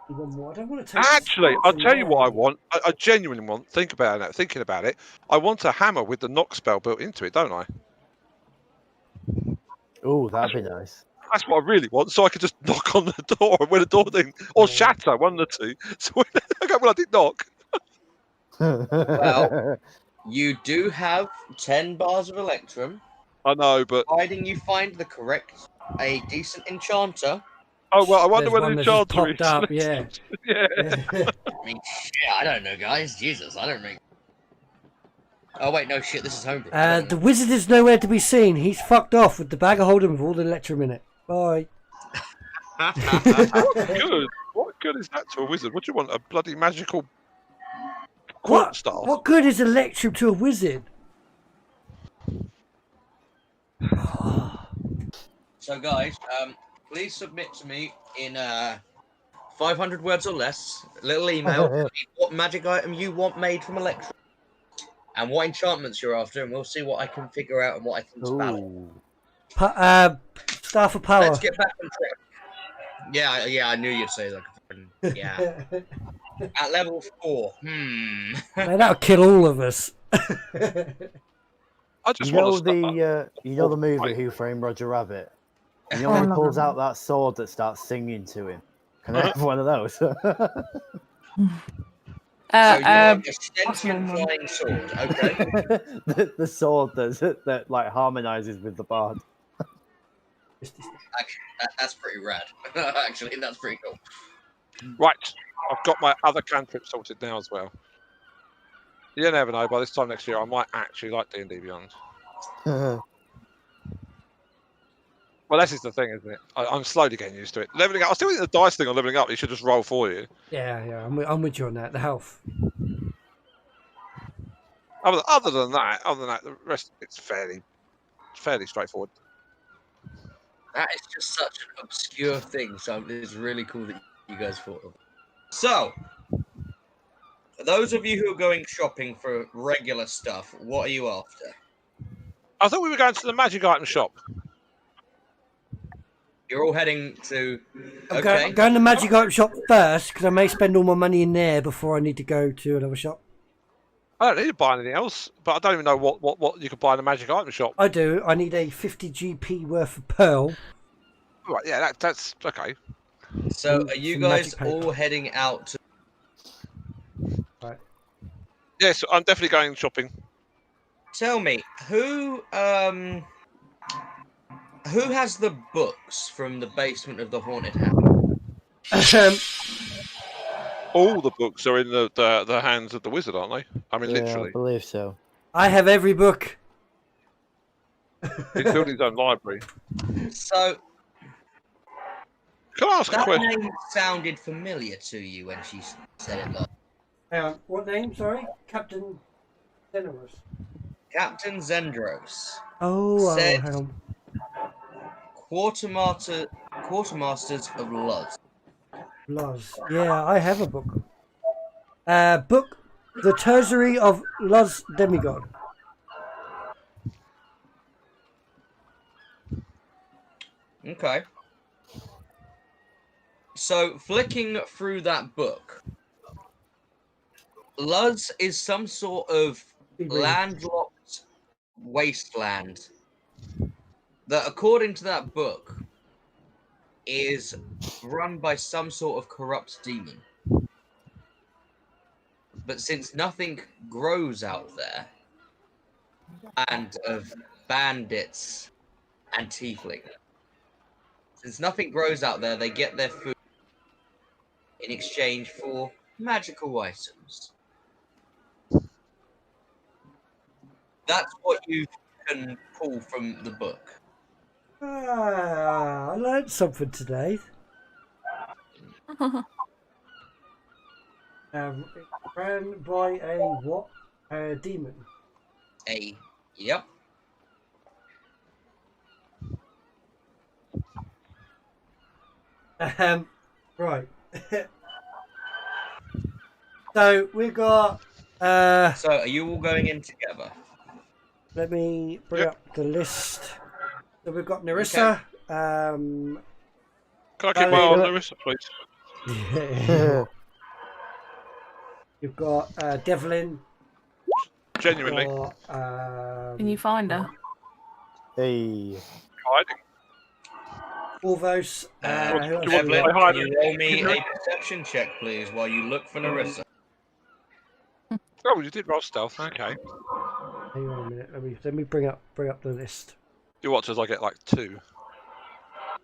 Speaker 1: One more. I don't want to take.
Speaker 3: Actually, I'll tell you what I want. I genuinely want. Thinking about it, I want a hammer with the knock spell built into it, don't I?
Speaker 7: Oh, that'd be nice.
Speaker 3: That's what I really want, so I could just knock on the door when the door thing, or shatter, one of the two. So when I did knock.
Speaker 6: Well, you do have 10 bars of Electrum.
Speaker 3: I know, but
Speaker 6: providing you find a decent enchanter.
Speaker 3: Oh well, I wonder
Speaker 1: There's
Speaker 3: whether
Speaker 1: one
Speaker 3: the
Speaker 1: that's just
Speaker 3: enchanter
Speaker 1: popped up. Yeah.
Speaker 3: yeah.
Speaker 6: I mean, shit, I don't know, guys. Jesus, I don't think. Oh wait, no shit. This is homebrew.
Speaker 1: The wizard is nowhere to be seen. He's fucked off with the bag of hold'em with all the electrum in it. Bye.
Speaker 3: Good. What good is that to a wizard? What do you want? A bloody magical court staff?
Speaker 1: What good is electrum to a wizard?
Speaker 6: So, guys, please submit to me in 500 words or less, a little email, what magic item you want made from Electrum, and what enchantments you're after, and we'll see what I can figure out and what I can spell.
Speaker 1: Staff of Power.
Speaker 6: Let's get back on track. Yeah, I knew you'd say that. Yeah. At level 4.
Speaker 1: Man, that'll kill all of us.
Speaker 3: I just
Speaker 7: You know
Speaker 3: want
Speaker 7: the movie Who Framed Roger Rabbit? You know when he pulls out that sword that starts singing to him? Can I have one of those?
Speaker 6: So you want a sentient flying sword, okay?
Speaker 7: the sword that like harmonizes with the bard.
Speaker 6: That's pretty rad. Actually, that's pretty cool.
Speaker 3: Right, I've got my other cantrip sorted now as well. You never know. By this time next year, I might actually like D&D Beyond. Well, this is the thing, isn't it? I'm slowly getting used to it. Leveling up. I still think the dice thing on leveling up, you should just roll for you.
Speaker 1: Yeah, I'm with you on that. The health.
Speaker 3: Other than that, the rest it's fairly straightforward.
Speaker 6: That is just such an obscure thing, so it's really cool that you guys thought of it. So, those of you who are going shopping for regular stuff, what are you after?
Speaker 3: I thought we were going to the magic item shop.
Speaker 6: You're all heading to...
Speaker 1: Okay. I'm going to the magic item shop first, because I may spend all my money in there before I need to go to another shop.
Speaker 3: I don't need to buy anything else, but I don't even know what you could buy in the magic item shop.
Speaker 1: I do. I need a 50 GP worth of pearl.
Speaker 3: Right, yeah, that's okay.
Speaker 6: So, are you guys all heading out to...
Speaker 1: Right.
Speaker 3: Yes, I'm definitely going shopping.
Speaker 6: Tell me, who has the books from the basement of the haunted house?
Speaker 3: All the books are in the hands of the wizard, aren't they? I mean, literally.
Speaker 7: I believe so.
Speaker 1: I have every book.
Speaker 3: He's building his own library.
Speaker 6: So,
Speaker 3: can I ask a question?
Speaker 6: That name sounded familiar to you when she said it last.
Speaker 1: Hang on, what name? Sorry, Captain Zendros.
Speaker 6: Captain Zendros.
Speaker 1: Hang on.
Speaker 6: Quartermasters of Luz.
Speaker 1: Luz. Yeah, I have a book. Book The Tertiary of Luz Demigod.
Speaker 6: Okay. So, flicking through that book, Luz is some sort of landlocked wasteland that, according to that book, is run by some sort of corrupt demon. But since nothing grows out there, and of bandits and tiefling, since nothing grows out there, they get their food in exchange for magical items. That's what you can pull from the book.
Speaker 1: I learned something today. Ran by a what? A demon.
Speaker 6: Yep.
Speaker 1: Right. So we've got.
Speaker 6: So are you all going in together?
Speaker 1: Let me bring up the list. So we've got Nerissa.
Speaker 3: Can I keep my eye on Nerissa, please?
Speaker 1: You've got Devlin.
Speaker 3: Genuinely.
Speaker 5: Can you find her?
Speaker 7: Hey.
Speaker 3: Hiding.
Speaker 1: Orvos.
Speaker 6: Devlin, can you roll me a perception check, please, while you look for Nerissa?
Speaker 3: Oh, you did roll stealth. Okay.
Speaker 1: Hang on a minute. Let me bring up the list.
Speaker 3: You watch as I get like 2.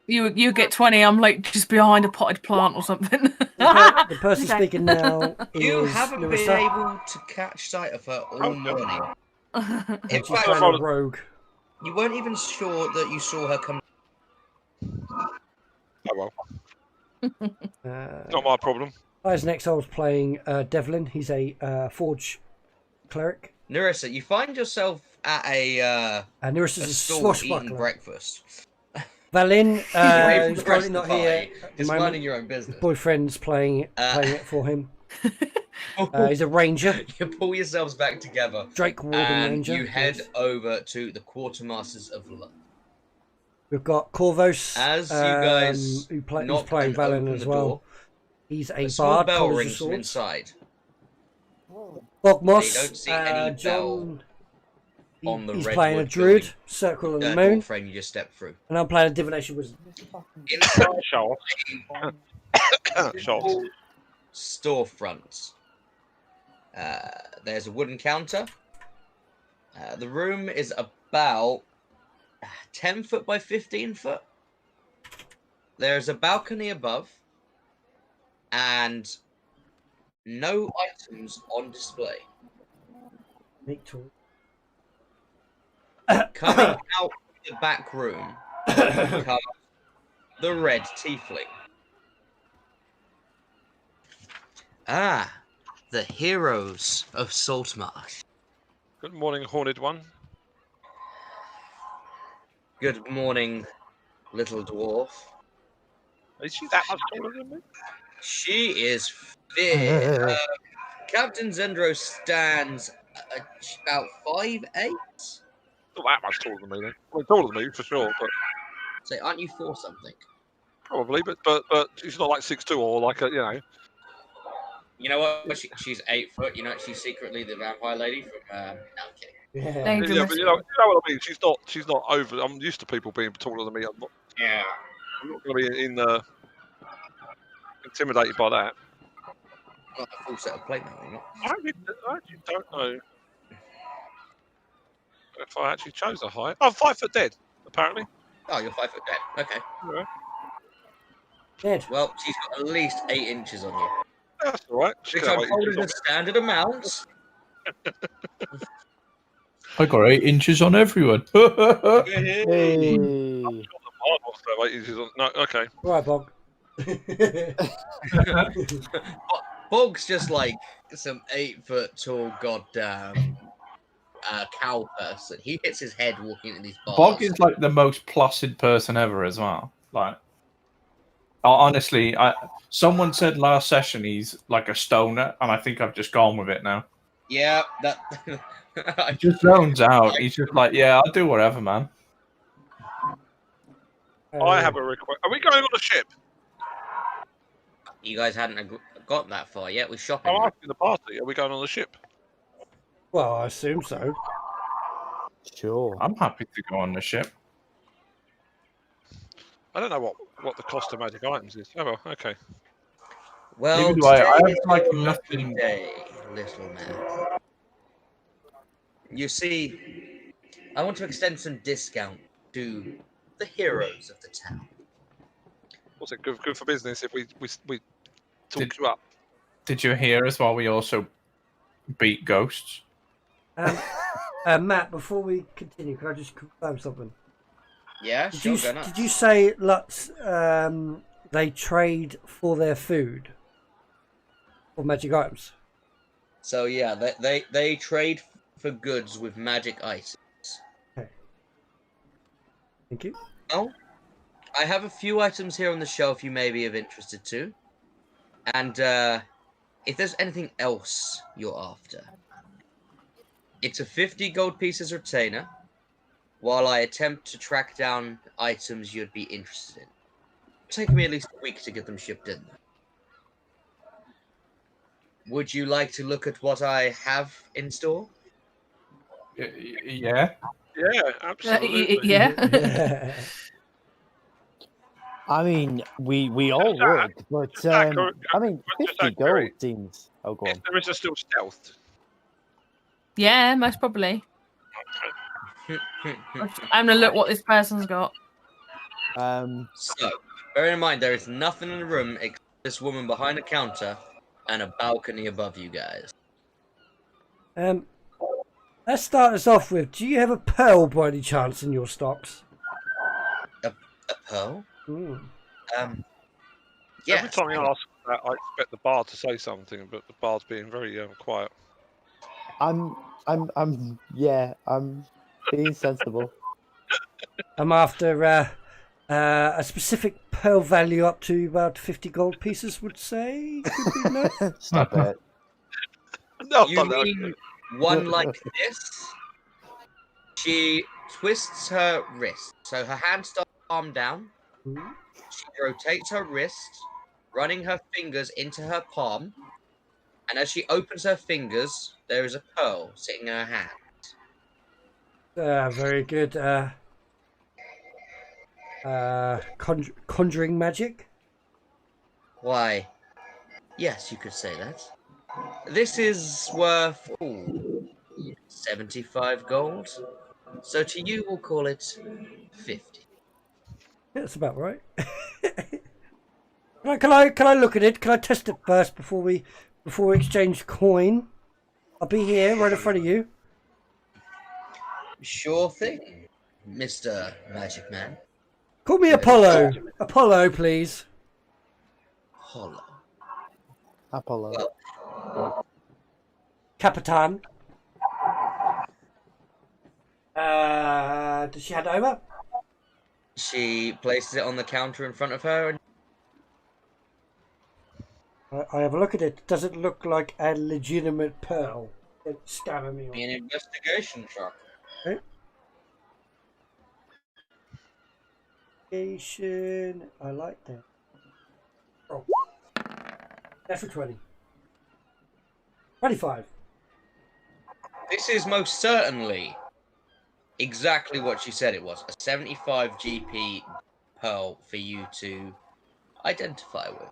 Speaker 5: You get 20. I'm like just behind a potted plant or something.
Speaker 1: The person speaking now is
Speaker 6: You haven't
Speaker 1: Nerissa.
Speaker 6: been able to catch sight of her all morning. In fact,
Speaker 1: a rogue.
Speaker 6: You weren't even sure that you saw her come.
Speaker 3: Oh well. Not my problem.
Speaker 1: As next, I was playing Devlin. He's a forge cleric.
Speaker 6: Nerissa, you find yourself at a
Speaker 1: Nerissa's a
Speaker 6: stall
Speaker 1: swashbuckler.
Speaker 6: eating breakfast.
Speaker 1: Valin,
Speaker 6: Away from
Speaker 1: who's
Speaker 6: the rest
Speaker 1: currently
Speaker 6: of
Speaker 1: not
Speaker 6: the
Speaker 1: here.
Speaker 6: party, just minding your own business.
Speaker 1: His boyfriend's playing it for him. He's a ranger.
Speaker 6: You pull yourselves back together.
Speaker 1: Drake Warden
Speaker 6: and
Speaker 1: Ranger.
Speaker 6: you head over to the Quartermasters of Love.
Speaker 1: We've got Corvos,
Speaker 6: As you guys
Speaker 1: who's
Speaker 6: knock
Speaker 1: playing
Speaker 6: and
Speaker 1: Valen
Speaker 6: open
Speaker 1: as
Speaker 6: the
Speaker 1: well.
Speaker 6: door,
Speaker 1: He's a
Speaker 6: a small
Speaker 1: bard,
Speaker 6: bell
Speaker 1: colours of
Speaker 6: rings from
Speaker 1: swords.
Speaker 6: inside.
Speaker 1: Bogmoss,
Speaker 6: They don't see any
Speaker 1: John,
Speaker 6: on the
Speaker 1: he's
Speaker 6: redwood
Speaker 1: playing a druid,
Speaker 6: building,
Speaker 1: Circle of the
Speaker 6: door
Speaker 1: Moon,
Speaker 6: frame you just stepped through.
Speaker 1: and I'm playing a divination wizard.
Speaker 6: Inside
Speaker 3: Show off. Show off.
Speaker 6: storefronts. There's a wooden counter. The room is about 10 foot by 15 foot. There's a balcony above, and no items on display. Coming out of the back room comes the red tiefling. Ah, the heroes of Saltmarsh.
Speaker 3: Good morning, Horned One.
Speaker 6: Good morning, little dwarf.
Speaker 3: Is she that much taller than me?
Speaker 6: She is fit. Captain Zendro stands about 5'8".
Speaker 3: Not that much taller than me, then. Well, taller than me, for sure, but...
Speaker 6: So, aren't you 4 something?
Speaker 3: Probably, but she's not like 6'2" or like a, you know...
Speaker 6: You know what? She's 8 foot. You know, she's secretly the vampire lady from... No, I'm kidding.
Speaker 1: Yeah.
Speaker 3: Yeah, but you know what I mean? She's not over... I'm used to people being taller than me. I'm not going to be intimidated by that.
Speaker 6: Got a full set of plate now, you know?
Speaker 3: I actually don't know if I actually chose a height. I'm 5 foot dead, apparently.
Speaker 6: Oh, you're 5 foot dead. Okay.
Speaker 3: Yeah.
Speaker 1: Dead.
Speaker 6: Well, she's got at least 8 inches on you.
Speaker 3: That's all right.
Speaker 6: Which I'm told is a standard amount.
Speaker 8: I got 8 inches on everyone.
Speaker 7: Hey.
Speaker 3: No, okay.
Speaker 1: Right, Bog.
Speaker 6: Bog's just like some 8 foot tall goddamn cow person. He hits his head walking into these bars.
Speaker 8: Bog is like the most placid person ever as well. Like, honestly, someone said last session he's like a stoner, and I think I've just gone with it now.
Speaker 6: Yeah, that.
Speaker 8: He just zones out. He's just like, yeah, I'll do whatever, man.
Speaker 3: I have a request. Are we going on a ship?
Speaker 6: You guys hadn't got that far yet. We're shopping.
Speaker 3: I'm asking the party. Are we going on the ship?
Speaker 1: Well, I assume so.
Speaker 7: Sure.
Speaker 8: I'm happy to go on the ship.
Speaker 3: I don't know what the cost of magic items is. Oh well, okay.
Speaker 6: Well,
Speaker 8: Neither do I. I have
Speaker 6: today
Speaker 8: like
Speaker 6: is your
Speaker 8: nothing.
Speaker 6: lucky day, little man. You see, I want to extend some discount to the heroes of the town.
Speaker 3: What's it good for business if we talk you up?
Speaker 8: Did you hear us while we also beat ghosts?
Speaker 1: Matt, before we continue, can I just confirm something?
Speaker 6: Yeah,
Speaker 1: Did
Speaker 6: sure.
Speaker 1: you, did you say Lutz, they trade for their food? For magic items?
Speaker 6: So yeah, they trade for goods with magic items.
Speaker 1: Okay. Thank you.
Speaker 6: Oh, I have a few items here on the shelf you may be of interest to. And if there's anything else you're after, it's a 50 gold pieces retainer, while I attempt to track down items you'd be interested in. It'll take me at least a week to get them shipped in. Would you like to look at what I have in store?
Speaker 8: Yeah.
Speaker 3: Yeah, absolutely.
Speaker 5: Yeah.
Speaker 7: I mean, we all would, but I mean, 50 gold seems. Oh, go on.
Speaker 3: There is still stealth.
Speaker 5: Yeah, most probably. I'm gonna look what this person's got.
Speaker 6: So, bear in mind, there is nothing in the room except this woman behind the counter and a balcony above you guys.
Speaker 1: Let's start us off with, do you have a pearl by any chance in your stocks?
Speaker 6: A pearl?
Speaker 1: Ooh.
Speaker 6: Yes.
Speaker 3: Every time you ask that, I expect the bard to say something, but the bard's being very quiet.
Speaker 7: I'm being sensible.
Speaker 1: I'm after a specific pearl value up to about 50 gold pieces, would say. Could be nice.
Speaker 7: Stop it.
Speaker 3: No,
Speaker 6: You mean one like this? She twists her wrist, so her hand starts palm down. She rotates her wrist, running her fingers into her palm. And as she opens her fingers, there is a pearl sitting in her hand.
Speaker 1: Very good. Conjuring magic.
Speaker 6: Why, yes, you could say that. This is worth 75 gold. So to you, we'll call it 50.
Speaker 1: That's about right. Can I look at it? Can I test it first before we exchange coin? I'll be here right in front of you.
Speaker 6: Sure thing, Mr. Magic Man.
Speaker 1: Call me Apollo. Apollo, please.
Speaker 7: Apollo.
Speaker 6: Well,
Speaker 1: Capitan. Does she hand it over?
Speaker 6: she places it on the counter in front of her. And
Speaker 1: I have a look at it. Does it look like a legitimate pearl? It's scamming me.
Speaker 6: an investigation check.
Speaker 1: Okay. Investigation. I like that. Oh. That's for 20. 25.
Speaker 6: This is most certainly exactly what she said it was. A 75 GP pearl for you to identify with.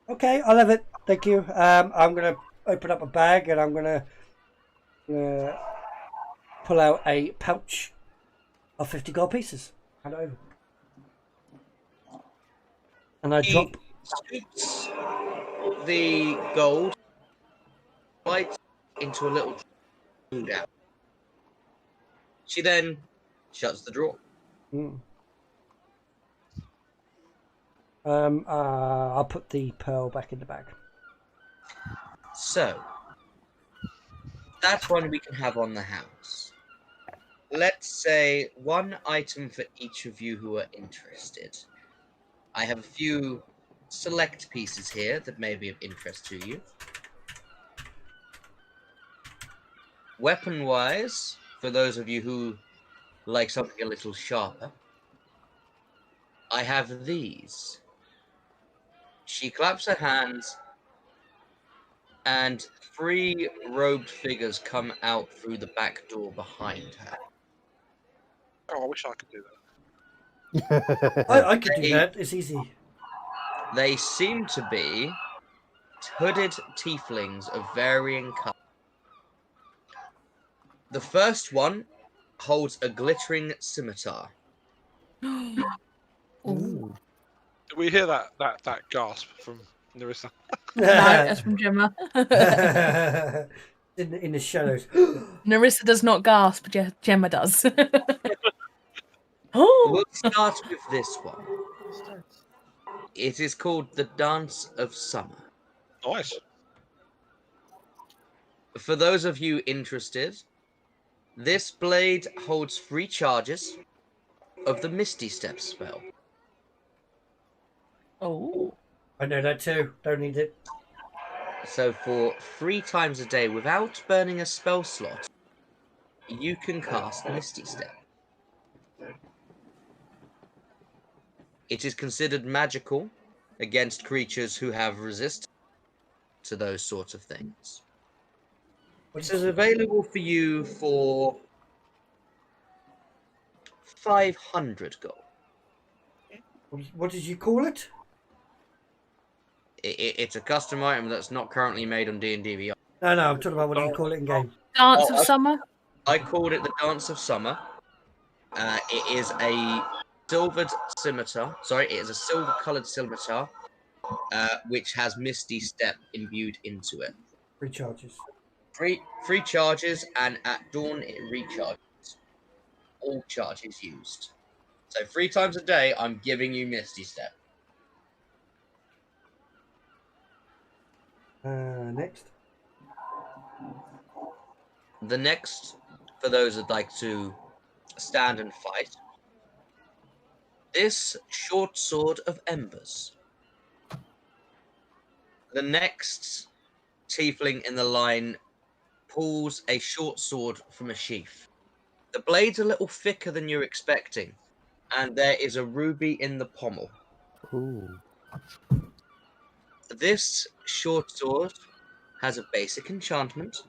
Speaker 1: Okay, I'll have it. Thank you. I'm gonna open up a bag and I'm gonna pull out a pouch of 50 gold pieces. Hand it over. And I drop.
Speaker 6: Scoops the gold right into a little drawer. She then shuts the drawer.
Speaker 1: I'll put the pearl back in the bag.
Speaker 6: So, that's one we can have on the house. Let's say one item for each of you who are interested. I have a few select pieces here that may be of interest to you. Weapon-wise, for those of you who like something a little sharper, I have these. She claps her hands, and 3 robed figures come out through the back door behind her.
Speaker 3: Oh, I wish I could do that.
Speaker 1: I could do that. It's easy.
Speaker 6: They seem to be hooded tieflings of varying colors. The first one holds a glittering scimitar.
Speaker 5: Ooh.
Speaker 3: Did we hear that gasp from Nerissa?
Speaker 5: No, that's from Gemma.
Speaker 1: in the shadows.
Speaker 5: Nerissa does not gasp, Gemma does.
Speaker 6: We'll start with this one. It is called the Dance of Summer.
Speaker 3: Nice.
Speaker 6: For those of you interested, this blade holds 3 charges of the Misty Step spell.
Speaker 5: Oh.
Speaker 1: I know that too. Don't need it.
Speaker 6: So for 3 times a day, without burning a spell slot, you can cast Misty Step. It is considered magical against creatures who have resistance to those sorts of things. It is available for you for 500 gold.
Speaker 1: What did you call it?
Speaker 6: It's a custom item that's not currently made on D&D Beyond.
Speaker 1: No, I'm talking about what do you call it in game?
Speaker 5: Dance of Summer?
Speaker 6: I called it the Dance of Summer. It is a silvered scimitar. Sorry, it is a silver-coloured scimitar, which has Misty Step imbued into it.
Speaker 1: 3 charges.
Speaker 6: 3 charges, and at dawn it recharges. All charges used. So 3 times a day, I'm giving you Misty Step.
Speaker 1: Next.
Speaker 6: The next, for those that'd like to stand and fight, this short sword of Embers. The next tiefling in the line pulls a short sword from a sheath. The blade's a little thicker than you're expecting, and there is a ruby in the pommel.
Speaker 7: Ooh.
Speaker 6: This short sword has a basic enchantment.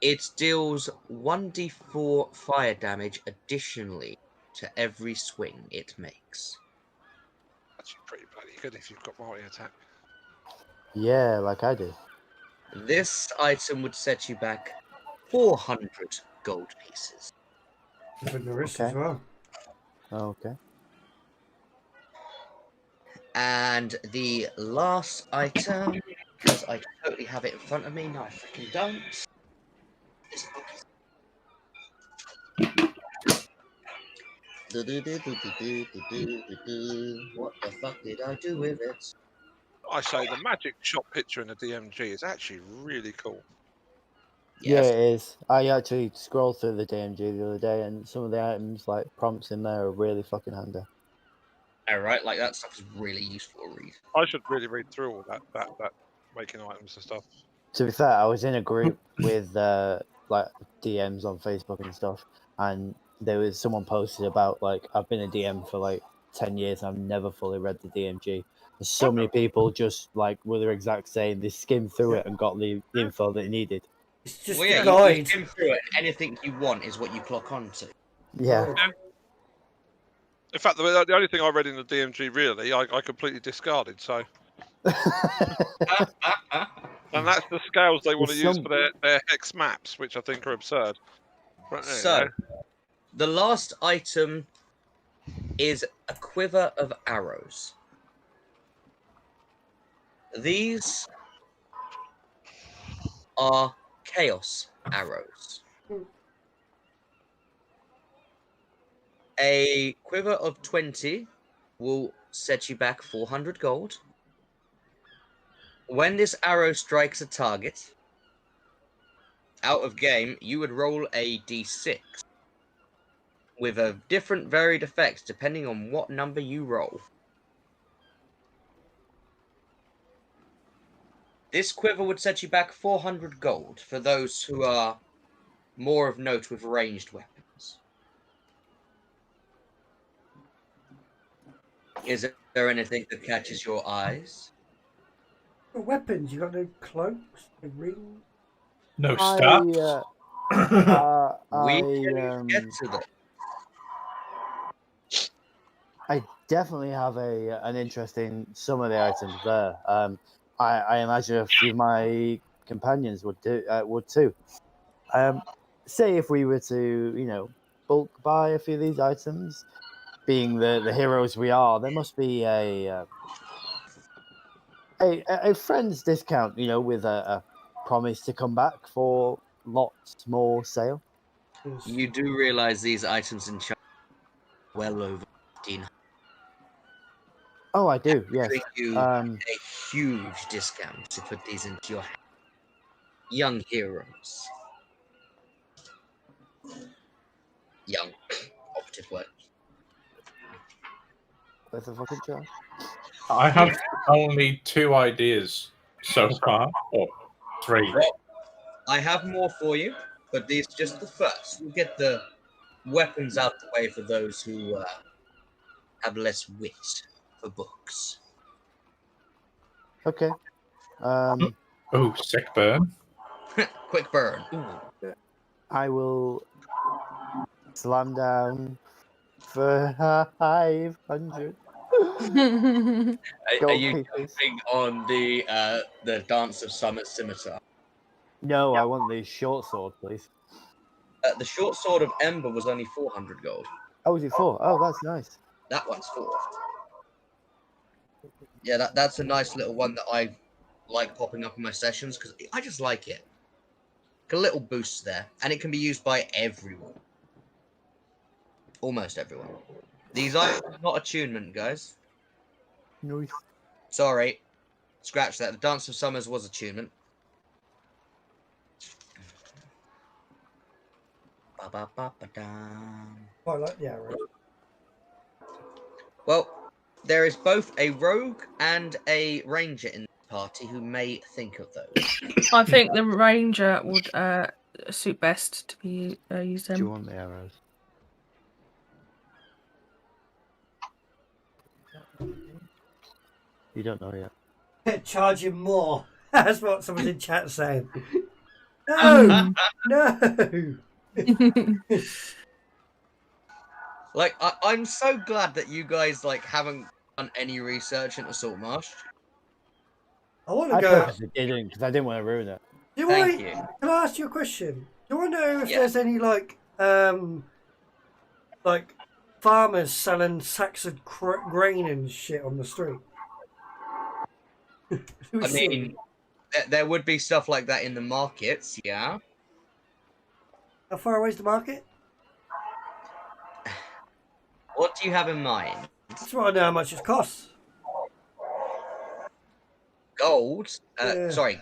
Speaker 6: It deals 1d4 fire damage additionally to every swing it makes.
Speaker 3: Actually, pretty bloody good if you've got multi-attack.
Speaker 7: Yeah, like I do.
Speaker 6: This item would set you back 400 gold pieces.
Speaker 1: With the wrist
Speaker 7: Okay.
Speaker 1: as well.
Speaker 7: Okay.
Speaker 6: And the last item, because I totally have it in front of me, no, I freaking don't. This book is. What the fuck did I do with it?
Speaker 3: I say the magic shop picture in the DMG is actually really cool.
Speaker 7: Yeah,
Speaker 6: Yes.
Speaker 7: it is. I actually scrolled through the DMG the other day, and some of the items, like prompts in there, are really fucking handy.
Speaker 6: Alright, like that stuff is really useful to read.
Speaker 3: I should really read through all that making items and stuff.
Speaker 7: To be fair, I was in a group with like DMs on Facebook and stuff, and there was someone posted about like I've been a DM for like 10 years and I've never fully read the DMG. And so many people just like were the exact same. They skimmed through it and got the info that they needed.
Speaker 1: It's just
Speaker 6: Well,
Speaker 1: a
Speaker 6: yeah,
Speaker 1: guide.
Speaker 6: you skim through it, and anything you want is what you clock onto.
Speaker 7: Yeah.
Speaker 3: In fact, the only thing I read in the DMG really, I completely discarded. So, and that's the scales they want to use for their hex maps, which I think are absurd. Right,
Speaker 6: So, the last item is a quiver of arrows. These are chaos arrows. A quiver of 20 will set you back 400 gold. When this arrow strikes a target, out of game, you would roll a d6 with a different varied effects depending on what number you roll. This quiver would set you back 400 gold for those who are more of note with ranged weapons. Is there anything that catches your eyes?
Speaker 1: For weapons, you got no cloaks, no rings.
Speaker 8: No stats.
Speaker 6: We can get to them.
Speaker 7: I definitely have an interest in some of the items there. I imagine a few of my companions would too. Say if we were to, bulk buy a few of these items, being the heroes we are, there must be a friend's discount, with a promise to come back for lots more sale.
Speaker 6: You do realize these items in China are well over 1500.
Speaker 7: Oh, I do. Yes.
Speaker 6: Giving you a huge discount to put these into your young heroes. Young, operative word.
Speaker 7: Worth a fucking try.
Speaker 8: I have only 2 ideas so far, or 3.
Speaker 6: Well, I have more for you, but these are just the first. We'll get the weapons out the way for those who have less wit for books.
Speaker 7: Okay.
Speaker 8: Oh, sick burn.
Speaker 6: Quick burn. Ooh.
Speaker 7: I will slam down for 500.
Speaker 6: Are you jumping on the Dance of Summer scimitar?
Speaker 7: No, I want the short sword, please.
Speaker 6: The short sword of Ember was only 400 gold.
Speaker 7: Oh, is it 4? Oh, that's nice.
Speaker 6: That one's 4. Yeah, that's a nice little one that I like popping up in my sessions because I just like it. A little boost there, and it can be used by everyone. Almost everyone. These are not attunement, guys.
Speaker 7: Nice.
Speaker 6: Sorry. Scratch that. The Dance of Summers was attunement.
Speaker 1: Yeah, right.
Speaker 6: Well, there is both a rogue and a ranger in the party who may think of those.
Speaker 5: I think the ranger would suit best to be used
Speaker 7: Do you
Speaker 5: in.
Speaker 7: want the arrows? You don't know yet.
Speaker 1: Charge him more. That's what someone's in chat saying. No, no.
Speaker 6: Like, I'm so glad that you guys like haven't done any research into Saltmarsh.
Speaker 1: I want to
Speaker 7: I
Speaker 1: go.
Speaker 7: purposely didn't because I didn't want to ruin it.
Speaker 6: Thank you.
Speaker 1: Can I ask you a question? Do I know if
Speaker 6: Yeah.
Speaker 1: there's any like farmers selling sacks of grain and shit on the street?
Speaker 6: I mean, there would be stuff like that in the markets, yeah.
Speaker 1: How far away is the market?
Speaker 6: What do you have in mind?
Speaker 1: That's what I know how much it costs.
Speaker 6: Gold?
Speaker 1: Yeah.
Speaker 6: Sorry,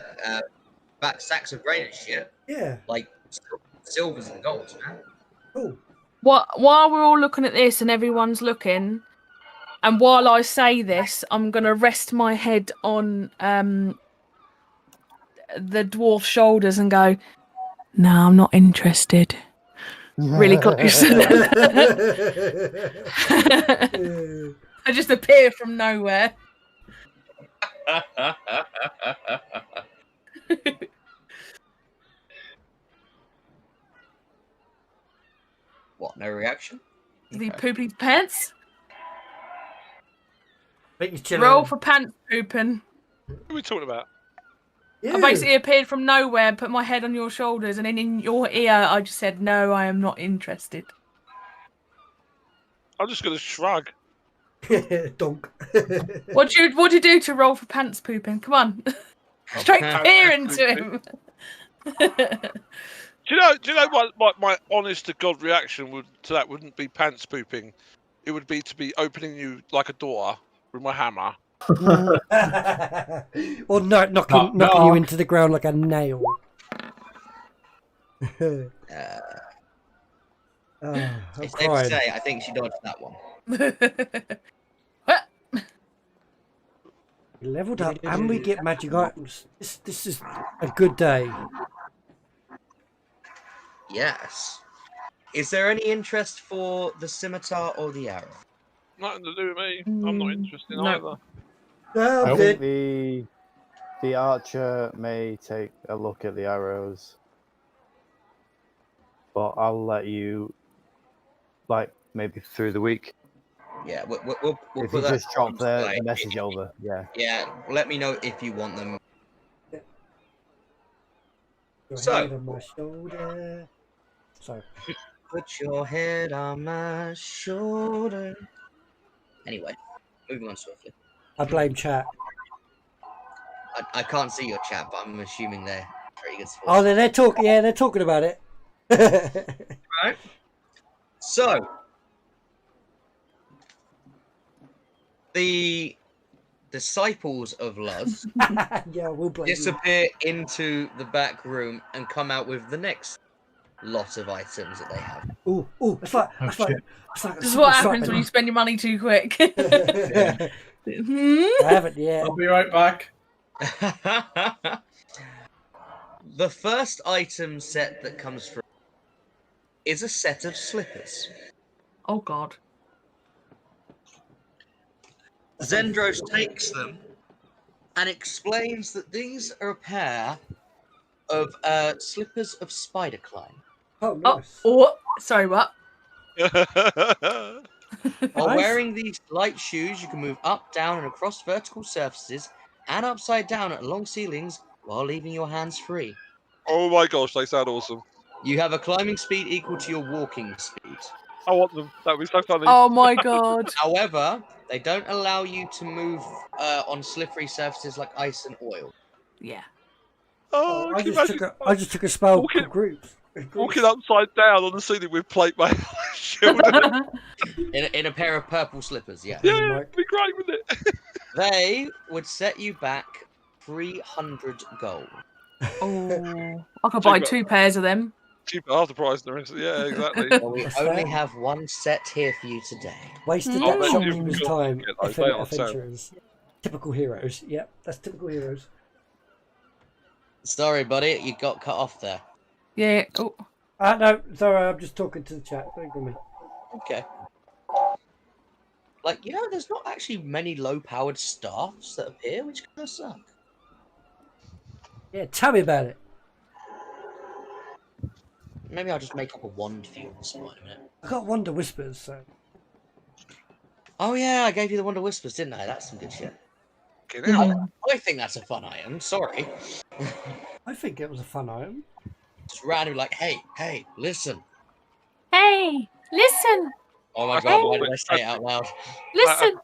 Speaker 6: back sacks of grain and shit.
Speaker 1: Yeah.
Speaker 6: Like silvers and golds, man.
Speaker 1: Cool.
Speaker 5: While we're all looking at this and everyone's looking, and while I say this, I'm gonna rest my head on the dwarf's shoulders and go, "No, I'm not interested." Really close. I just appear from nowhere.
Speaker 6: What? No reaction?
Speaker 5: Did he poop his pants?
Speaker 1: Think he's chilling.
Speaker 5: Roll for pants pooping.
Speaker 3: What are we talking about?
Speaker 1: Yeah.
Speaker 5: I basically appeared from nowhere, put my head on your shoulders, and then in your ear, I just said, "No, I am not interested."
Speaker 3: I'm just going to shrug.
Speaker 1: Donk.
Speaker 5: What'd you do to roll for pants pooping? Come on, straight peer into him.
Speaker 3: Do you know what my honest to God reaction to that wouldn't be pants pooping. It would be to be opening you like a door with my hammer.
Speaker 1: Or knocking you into the ground like a nail.
Speaker 6: It's safe to say, I think she dodged that one.
Speaker 1: We leveled up and we get magic items. This is a good day.
Speaker 6: Yes. Is there any interest for the scimitar or the arrow?
Speaker 3: Nothing to do with me. I'm not interested in either.
Speaker 1: No,
Speaker 7: I
Speaker 1: I'm
Speaker 7: think
Speaker 1: good.
Speaker 7: the archer may take a look at the arrows, but I'll let you, like, maybe through the week.
Speaker 6: Yeah, we'll
Speaker 7: If
Speaker 6: put
Speaker 7: you
Speaker 6: that
Speaker 7: just drop the
Speaker 6: like,
Speaker 7: message over, yeah.
Speaker 6: Yeah, let me know if you want them.
Speaker 1: Your
Speaker 6: So-
Speaker 1: head on my shoulder. So
Speaker 6: Put your head on my shoulder. Anyway, moving on swiftly.
Speaker 1: I blame chat.
Speaker 6: I can't see your chat, but I'm assuming they're pretty good sports.
Speaker 1: Oh, they're talking. Yeah, they're talking about it.
Speaker 6: Right. So, the disciples of Luz
Speaker 1: Yeah, we'll blame you.
Speaker 6: disappear into the back room and come out with the next lot of items that they have.
Speaker 1: Ooh, it's like
Speaker 8: Oh, shit.
Speaker 5: This is what happens when you spend your money too quick.
Speaker 1: I haven't yet.
Speaker 8: I'll be right back.
Speaker 6: The first item set that comes from is a set of slippers.
Speaker 5: Oh God.
Speaker 6: Zendros takes them and explains that these are a pair of slippers of spider climb.
Speaker 1: Oh,
Speaker 5: Oh,
Speaker 1: nice.
Speaker 5: sorry, what?
Speaker 6: While
Speaker 1: Nice.
Speaker 6: wearing these light shoes, you can move up, down, and across vertical surfaces and upside down at long ceilings while leaving your hands free.
Speaker 3: Oh my gosh, they sound awesome.
Speaker 6: You have a climbing speed equal to your walking speed.
Speaker 3: I want them. That would be so funny.
Speaker 5: Oh my God.
Speaker 6: However, they don't allow you to move on slippery surfaces like ice and oil.
Speaker 5: Yeah.
Speaker 3: Oh,
Speaker 1: I
Speaker 3: can you
Speaker 1: just
Speaker 3: imagine
Speaker 1: took a spell
Speaker 3: Walking-
Speaker 1: for groups.
Speaker 3: walking upside down on the ceiling with plate mail shielded.
Speaker 6: In a pair of purple slippers, yeah.
Speaker 3: Yeah,
Speaker 1: Mike.
Speaker 3: it'd be great, wouldn't it?
Speaker 6: They would set you back 300 gold.
Speaker 5: Oh, I could buy 2 pairs of them.
Speaker 3: Cheaper, half the price. The rest. Yeah, exactly.
Speaker 6: Well, we
Speaker 1: That's
Speaker 6: only
Speaker 1: fair.
Speaker 6: have one set here for you today.
Speaker 1: Wasted
Speaker 5: Oh,
Speaker 1: that
Speaker 5: no,
Speaker 1: shopkeeper's
Speaker 3: you've
Speaker 1: time.
Speaker 3: got- they are
Speaker 1: Adventurers. Typical heroes. Yep, that's typical heroes.
Speaker 6: Sorry, buddy, you got cut off there.
Speaker 5: Yeah. Oh.
Speaker 1: No, sorry, I'm just talking to the chat. Don't ignore me.
Speaker 6: Okay. Like, there's not actually many low-powered staffs that appear, which kind of suck.
Speaker 1: Yeah, tell me about it.
Speaker 6: Maybe I'll just make up a wand for you on the spot in a minute.
Speaker 1: I got Wonder Whispers, so.
Speaker 6: Oh yeah, I gave you the Wonder Whispers, didn't I? That's some good shit.
Speaker 3: Get out.
Speaker 6: I think that's a fun item. Sorry.
Speaker 1: I think it was a fun item.
Speaker 6: Just randomly like, hey, listen.
Speaker 5: Hey, listen.
Speaker 6: Oh my
Speaker 3: That's
Speaker 6: god,
Speaker 3: not
Speaker 6: why did I
Speaker 3: what-
Speaker 6: say it out loud?
Speaker 5: Listen.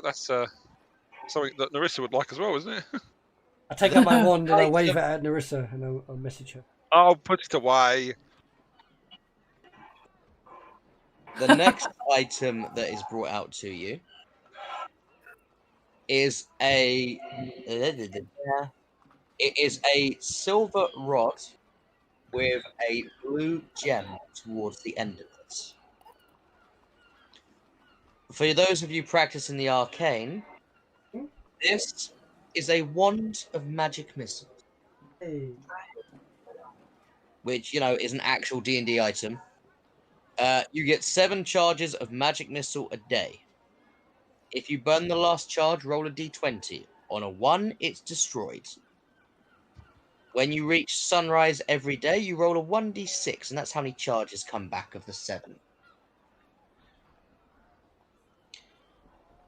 Speaker 3: That's something that Narissa would like as well, isn't it?
Speaker 1: I take out my wand and I wave it at Narissa and I'll message her.
Speaker 3: Oh, put it away.
Speaker 6: The next item that is brought out to you is a silver rod with a blue gem towards the end of it. For those of you practicing the arcane, this is a wand of magic missile,
Speaker 1: Hey.
Speaker 6: which is an actual D&D item. You get 7 charges of magic missile a day. If you burn the last charge, roll a d20. On a 1, it's destroyed. When you reach sunrise every day, you roll a 1d6, and that's how many charges come back of the 7.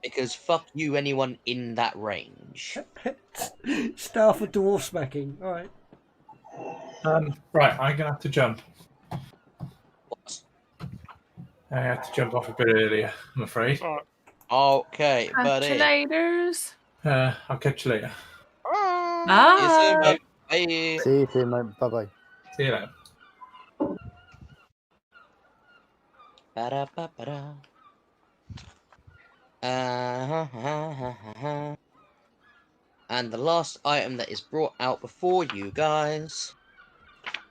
Speaker 6: Because fuck you, anyone in that range.
Speaker 1: Staff of dwarf smacking. All right.
Speaker 8: Right, I'm gonna have to jump.
Speaker 6: What?
Speaker 8: I had to jump off a bit earlier, I'm afraid.
Speaker 6: Okay, buddy.
Speaker 5: Catch-you-laters.
Speaker 8: I'll catch you later.
Speaker 5: Ah.
Speaker 6: Bye.
Speaker 7: See you soon, mate. Bye-bye.
Speaker 8: See you later.
Speaker 6: Ba-da-ba-ba-da. And the last item that is brought out before you guys.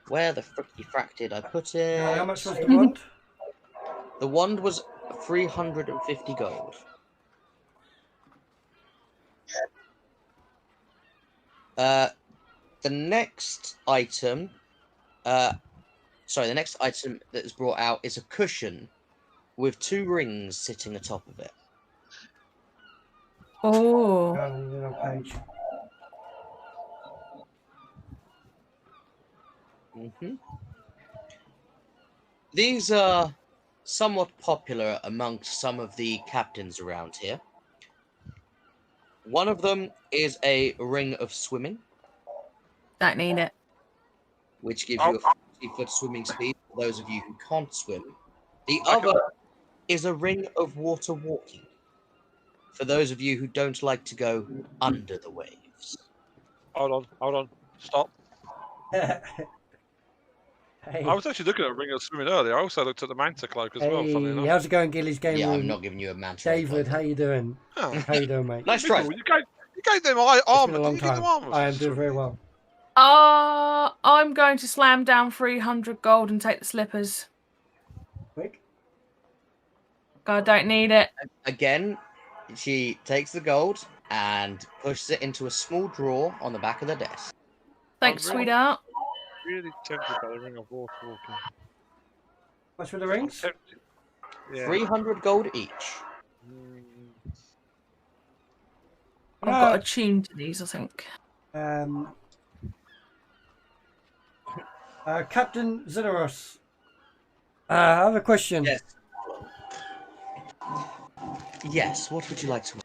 Speaker 6: Where the fricky frack did I put it?
Speaker 1: How much was the wand?
Speaker 6: The wand was 350 gold. The next item, the next item that is brought out is a cushion with 2 rings sitting atop of it.
Speaker 5: Oh.
Speaker 1: Page.
Speaker 6: These are somewhat popular amongst some of the captains around here. One of them is a ring of swimming,
Speaker 5: Don't need it.
Speaker 6: which gives you a 50-foot swimming speed for those of you who can't swim. The other is a ring of water walking, for those of you who don't like to go under the waves.
Speaker 3: Hold on. Stop.
Speaker 1: Hey.
Speaker 3: I was actually looking at Ring of Swimming earlier. I also looked at the Manta Cloak as well, funny enough.
Speaker 1: How's it going, Gilly's game
Speaker 6: Yeah,
Speaker 1: room?
Speaker 6: I'm not giving you a mantra.
Speaker 1: David, how you doing?
Speaker 3: Oh.
Speaker 1: How you doing, mate?
Speaker 6: Nice try.
Speaker 3: You gave them
Speaker 1: It's
Speaker 3: armor.
Speaker 1: been a long
Speaker 3: Did you give them
Speaker 1: time.
Speaker 3: armor?
Speaker 1: I am doing very well.
Speaker 5: I'm going to slam down 300 gold and take the slippers.
Speaker 1: Quick.
Speaker 5: I don't need it.
Speaker 6: Again, she takes the gold and pushes it into a small drawer on the back of the desk.
Speaker 5: Thanks,
Speaker 3: really?
Speaker 5: sweetheart.
Speaker 3: Really tempted by the Ring of Water Walking.
Speaker 1: Much for the rings?
Speaker 3: Tempted. Yeah.
Speaker 6: 300 gold each.
Speaker 5: I've got a tune to these, I think.
Speaker 1: Captain Zeneros, I have a question.
Speaker 6: Yes. Yes, what would you like to...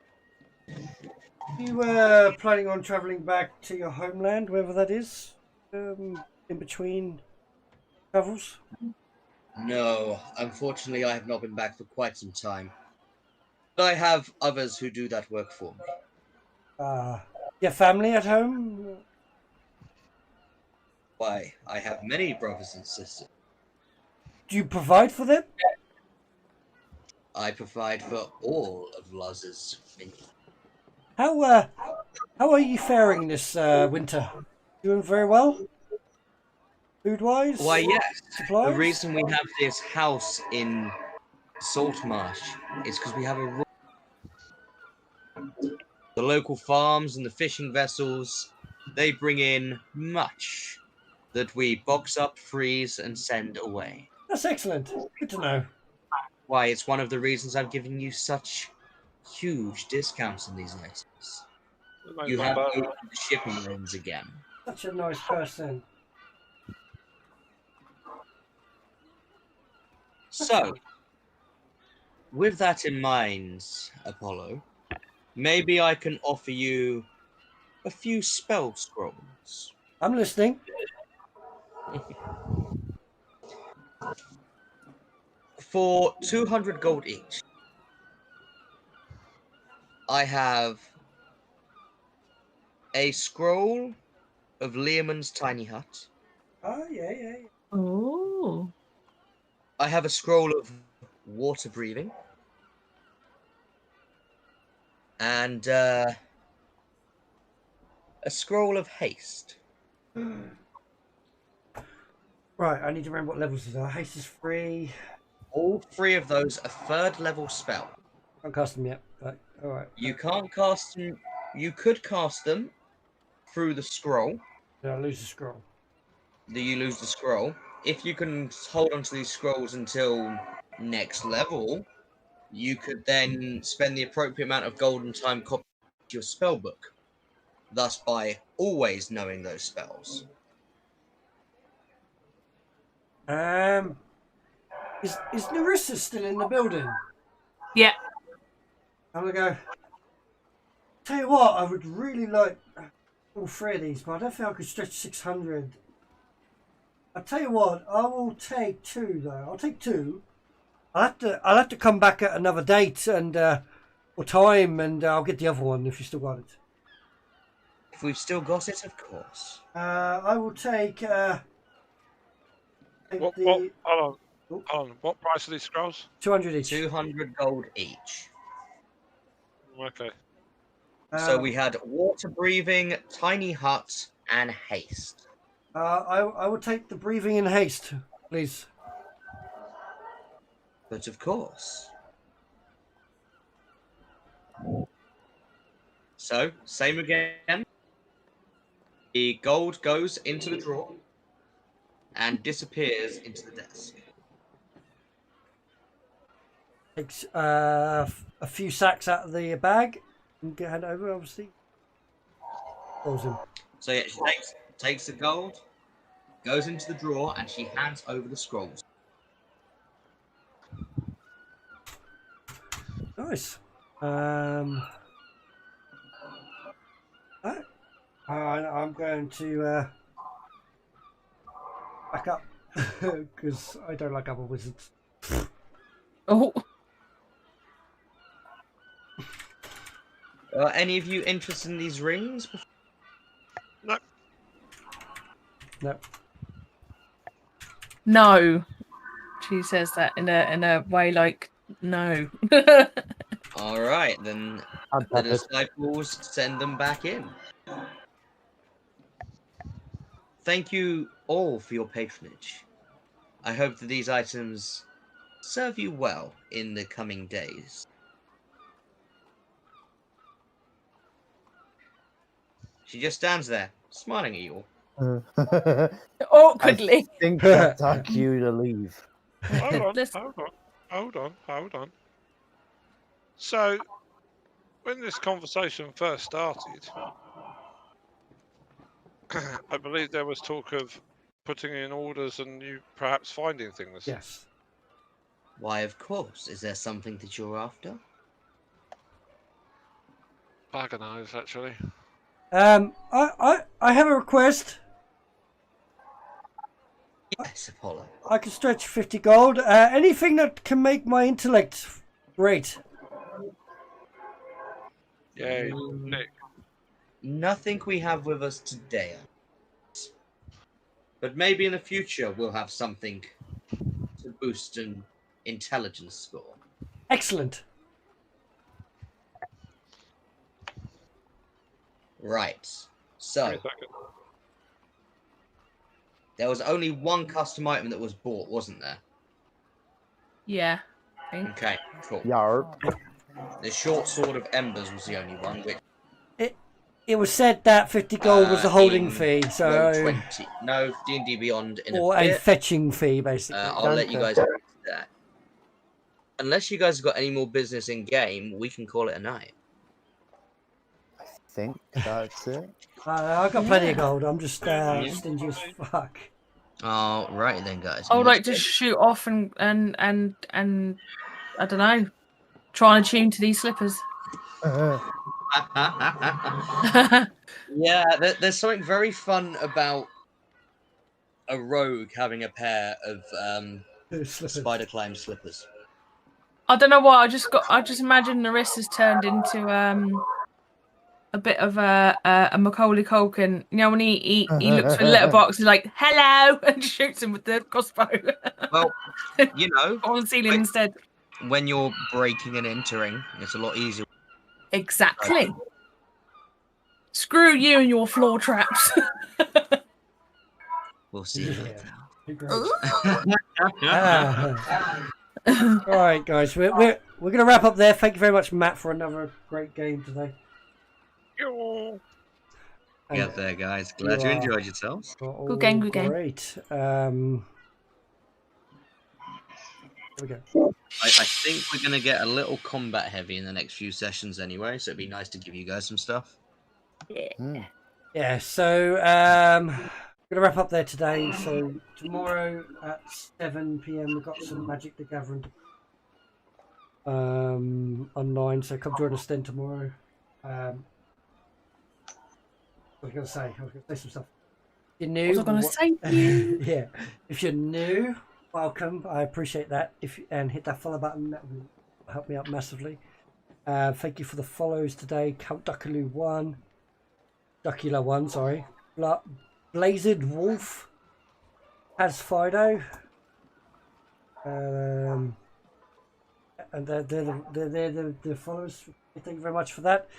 Speaker 1: You were planning on travelling back to your homeland, wherever that is, in between travels?
Speaker 6: No, unfortunately I have not been back for quite some time. But I have others who do that work for me.
Speaker 1: Your family at home?
Speaker 6: Why, I have many brothers and sisters.
Speaker 1: Do you provide for them?
Speaker 6: I provide for all of Laz's minions.
Speaker 1: How are you faring this winter? Doing very well? Food-wise?
Speaker 6: Why, yes.
Speaker 1: Supplies?
Speaker 6: The reason we have this house in Saltmarsh is because we have a... The local farms and the fishing vessels, they bring in much that we box up, freeze, and send away.
Speaker 1: That's excellent. Good to know.
Speaker 6: Why, it's one of the reasons I've given you such huge discounts on these items. You have opened the shipping lanes again.
Speaker 1: Such a nice person.
Speaker 6: So, with that in mind, Apollo, maybe I can offer you a few spell scrolls.
Speaker 1: I'm listening.
Speaker 6: For 200 gold each, I have a scroll of Leomund's tiny hut.
Speaker 1: Oh, yeah.
Speaker 5: Oh.
Speaker 6: I have a scroll of water breathing. And a scroll of haste.
Speaker 1: Right, I need to remember what levels these are. Haste is free.
Speaker 6: All three of those are 3rd level spell.
Speaker 1: Can't cast them yet, but alright.
Speaker 6: You can't cast them. You could cast them through the scroll.
Speaker 1: Then I lose the scroll.
Speaker 6: You lose the scroll. If you can hold onto these scrolls until next level, you could then spend the appropriate amount of golden time copying your spell book. Thus, by always knowing those spells.
Speaker 1: Is Narissa still in the building?
Speaker 5: Yeah.
Speaker 1: I'm gonna go. Tell you what, I would really like all 3 of these, but I don't think I could stretch 600. I'll tell you what, I will take 2 though. I'll take 2. I'll have to come back at another date and or time, and I'll get the other one if you still got it.
Speaker 6: If we've still got it, of course.
Speaker 1: I will take.
Speaker 3: Hold on. What price are these scrolls?
Speaker 1: 200 each.
Speaker 6: 200 gold each.
Speaker 3: Okay.
Speaker 6: So we had water breathing, tiny hut, and haste.
Speaker 1: I will take the breathing in haste, please.
Speaker 6: But of course. So, same again. The gold goes into the drawer and disappears into the desk.
Speaker 1: Takes a few sacks out of the bag and get hand over, obviously. Awesome.
Speaker 6: So yeah, she takes the gold, goes into the drawer, and she hands over the scrolls.
Speaker 1: Nice. I'm going to back up because I don't like other wizards.
Speaker 5: Oh.
Speaker 6: Are any of you interested in these rings?
Speaker 3: No.
Speaker 1: No.
Speaker 5: No. She says that in a way like no.
Speaker 6: All right, then the disciples send them back in. Thank you all for your patronage. I hope that these items serve you well in the coming days. She just stands there, smiling at you all.
Speaker 5: Awkwardly.
Speaker 7: I think that's our cue to leave.
Speaker 3: Hold on. So, when this conversation first started, I believe there was talk of putting in orders and you perhaps finding things.
Speaker 1: Yes.
Speaker 6: Why, of course. Is there something that you're after?
Speaker 3: Bugger knows, actually.
Speaker 1: I have a request.
Speaker 6: Yes, Apollo.
Speaker 1: I can stretch 50 gold. Anything that can make my intellect great.
Speaker 3: Yay, Nick.
Speaker 6: Nothing we have with us today. But maybe in the future we'll have something to boost an intelligence score.
Speaker 1: Excellent.
Speaker 6: Right. So, there was only one custom item that was bought, wasn't there?
Speaker 5: Yeah. I think.
Speaker 6: Okay, cool.
Speaker 7: Yarp.
Speaker 6: The short sword of Embers was the only one, which...
Speaker 1: it was said that 50 gold was the holding
Speaker 6: in
Speaker 1: fee,
Speaker 6: row
Speaker 1: so
Speaker 6: 20. No, D&D Beyond in
Speaker 1: or
Speaker 6: a
Speaker 1: a
Speaker 6: bit.
Speaker 1: fetching fee, basically.
Speaker 6: I'll let you guys do that. Unless you guys have got any more business in game, we can call it a night.
Speaker 7: I think that's it.
Speaker 1: I've got plenty of gold. I'm just stingy as fuck.
Speaker 6: Oh, right then, guys.
Speaker 5: I would like to shoot off and I don't know, try and tune to these slippers.
Speaker 6: Yeah, there's something very fun about a rogue having a pair of spider climb slippers.
Speaker 5: I don't know why. I just imagine Narissa's turned into a bit of a Macaulay Culkin. You know when he looks for letterbox, he's like hello, and shoots him with the crossbow.
Speaker 6: Well, you know,
Speaker 5: on the ceiling instead.
Speaker 6: When you're breaking and entering, it's a lot easier.
Speaker 5: Exactly. Screw you and your floor traps.
Speaker 6: We'll see you later.
Speaker 1: All right, guys, we're gonna wrap up there. Thank you very much, Matt, for another great game today.
Speaker 6: Get there, guys. Glad you enjoyed yourselves.
Speaker 5: Good game, good game.
Speaker 1: Great. There we go.
Speaker 6: I think we're going to get a little combat heavy in the next few sessions anyway, so it'd be nice to give you guys some stuff.
Speaker 1: Yeah, so I'm going to wrap up there today. So tomorrow at 7 PM we've got some Magic the Gathering online, so come join us then tomorrow. What was I going to say? I was going to say some stuff. If you're new,
Speaker 5: what was I going to say?
Speaker 1: Yeah, if you're new, welcome. I appreciate that. And hit that follow button, that will help me out massively. Thank you for the follows today. Count Duckula1, sorry. Blazed Wolf has Fido. And they're the followers. Thank you very much for that.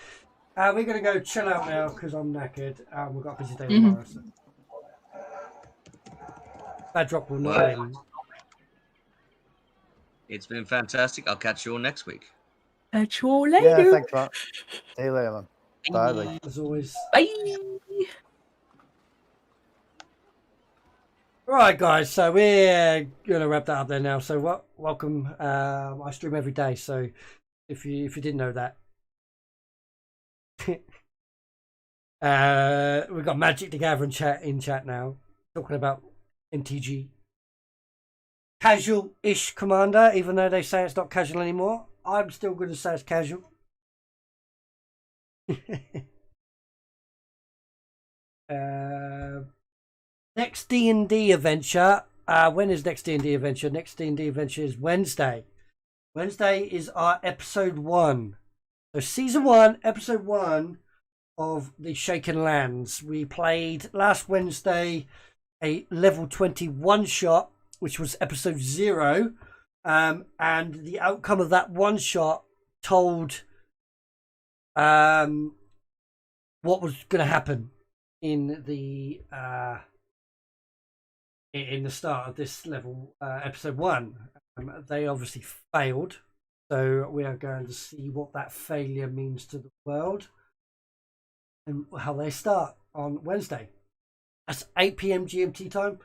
Speaker 1: We're going to go chill out now because I'm knackered. We've got a busy day tomorrow. So. Bad drop will not end.
Speaker 6: It's been fantastic. I'll catch you all next week.
Speaker 5: Catch you all later.
Speaker 7: Yeah, thanks, Matt. See you later, man. Bye.
Speaker 1: As always.
Speaker 5: Bye.
Speaker 1: Right, guys. So we're going to wrap that up there now. So welcome. I stream every day. So if you didn't know that. We've got Magic the Gathering in chat now, talking about MTG. Casual-ish Commander, even though they say it's not casual anymore. I'm still going to say it's casual. Next D&D Adventure. When is next D&D Adventure? Next D&D Adventure is Wednesday. Wednesday is our episode 1. So season 1, episode 1 of the Shaken Lands. We played last Wednesday a level 21 shot, which was episode 0. And the outcome of that one shot told what was going to happen in the start of this level, episode 1. They obviously failed. So we are going to see what that failure means to the world and how they start on Wednesday. That's 8 PM GMT time.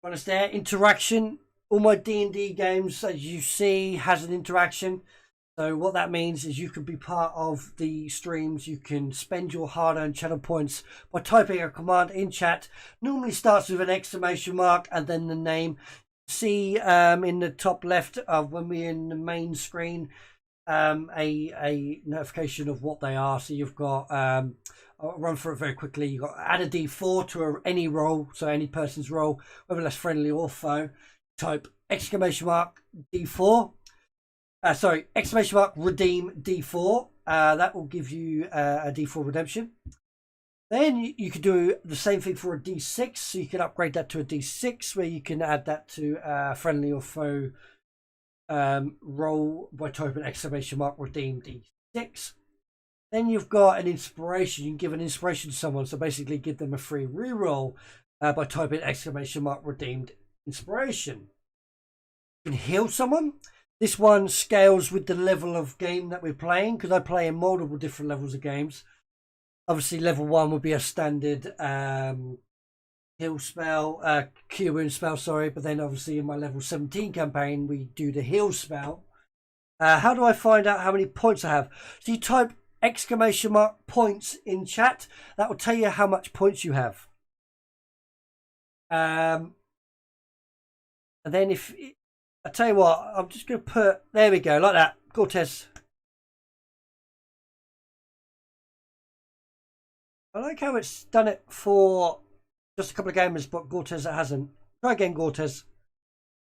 Speaker 1: Understand? Interaction. All my D&D games, as you see, has an interaction. So what that means is you can be part of the streams. You can spend your hard-earned channel points by typing a command in chat. Normally starts with an exclamation mark and then the name. See in the top left of when we're in the main screen a notification of what they are. So you've got I'll run through it very quickly. You've got add a d4 to any roll, so any person's roll, whether that's friendly or foe. Type exclamation mark d4 exclamation mark redeem d4. That will give you a d4 redemption. Then you could do the same thing for a D6, so you can upgrade that to a D6, where you can add that to friendly or foe roll by typing exclamation mark redeem D6. Then you've got an inspiration. You can give an inspiration to someone, so basically give them a free reroll by typing exclamation mark redeemed inspiration. You can heal someone. This one scales with the level of game that we're playing, because I play in multiple different levels of games. obviously level 1 would be a standard heal spell, cure wound spell, sorry. But then obviously in my level 17 campaign, we do the heal spell. How do I find out how many points I have? So you type !points in chat. That will tell you how much points you have. And then if I tell you what, I'm just going to put, there we go, like that, Cortez. I like how it's done it for just a couple of gamers, but Cortez it hasn't. Try again, Cortez.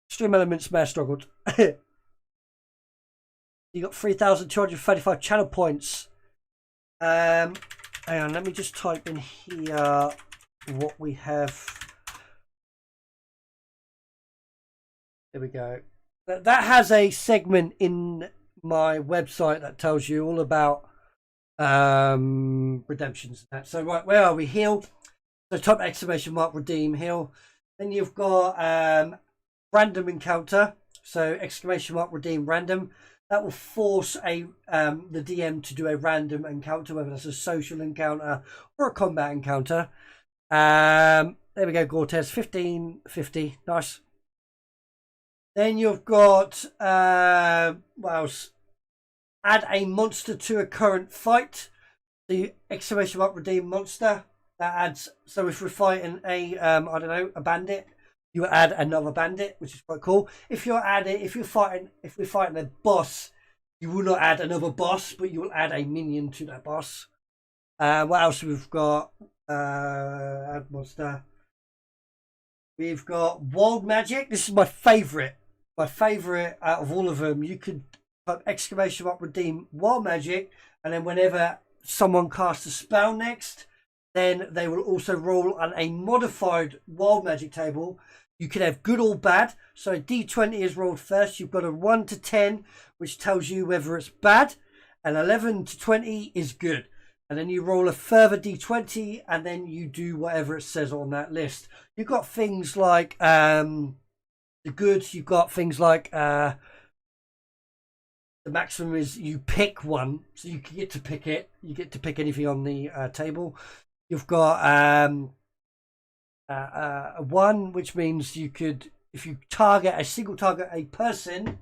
Speaker 1: Stream Elements may have struggled. You got 3,235 channel points. Hang on, let me just type in here what we have. There we go. That has a segment in my website that tells you all about redemptions. So right, where are we? Heal. So type !redeem heal. Then you've got random encounter. So !redeem random. That will force the DM to do a random encounter, whether that's a social encounter or a combat encounter. There we go, Cortez. 1550. Nice. Then you've got what else? Add a monster to a current fight. The !redeem monster. That adds, so if we're fighting a I don't know, a bandit, you add another bandit, which is quite cool. If we're fighting a boss, you will not add another boss, but you will add a minion to that boss. What else we've got? Add monster. We've got wild magic. This is my favourite. My favourite out of all of them. You could type !redeem wild magic, and then whenever someone casts a spell next, then they will also roll on a modified wild magic table. You can have good or bad. So a d20 is rolled first. You've got a 1 to 10, which tells you whether it's bad, and 11 to 20 is good. And then you roll a further d20, and then you do whatever it says on that list. You've got things like the goods. You've got things like the maximum is you pick one, so you get to pick it. You get to pick anything on the table. You've got one, which means you could, if you target a person,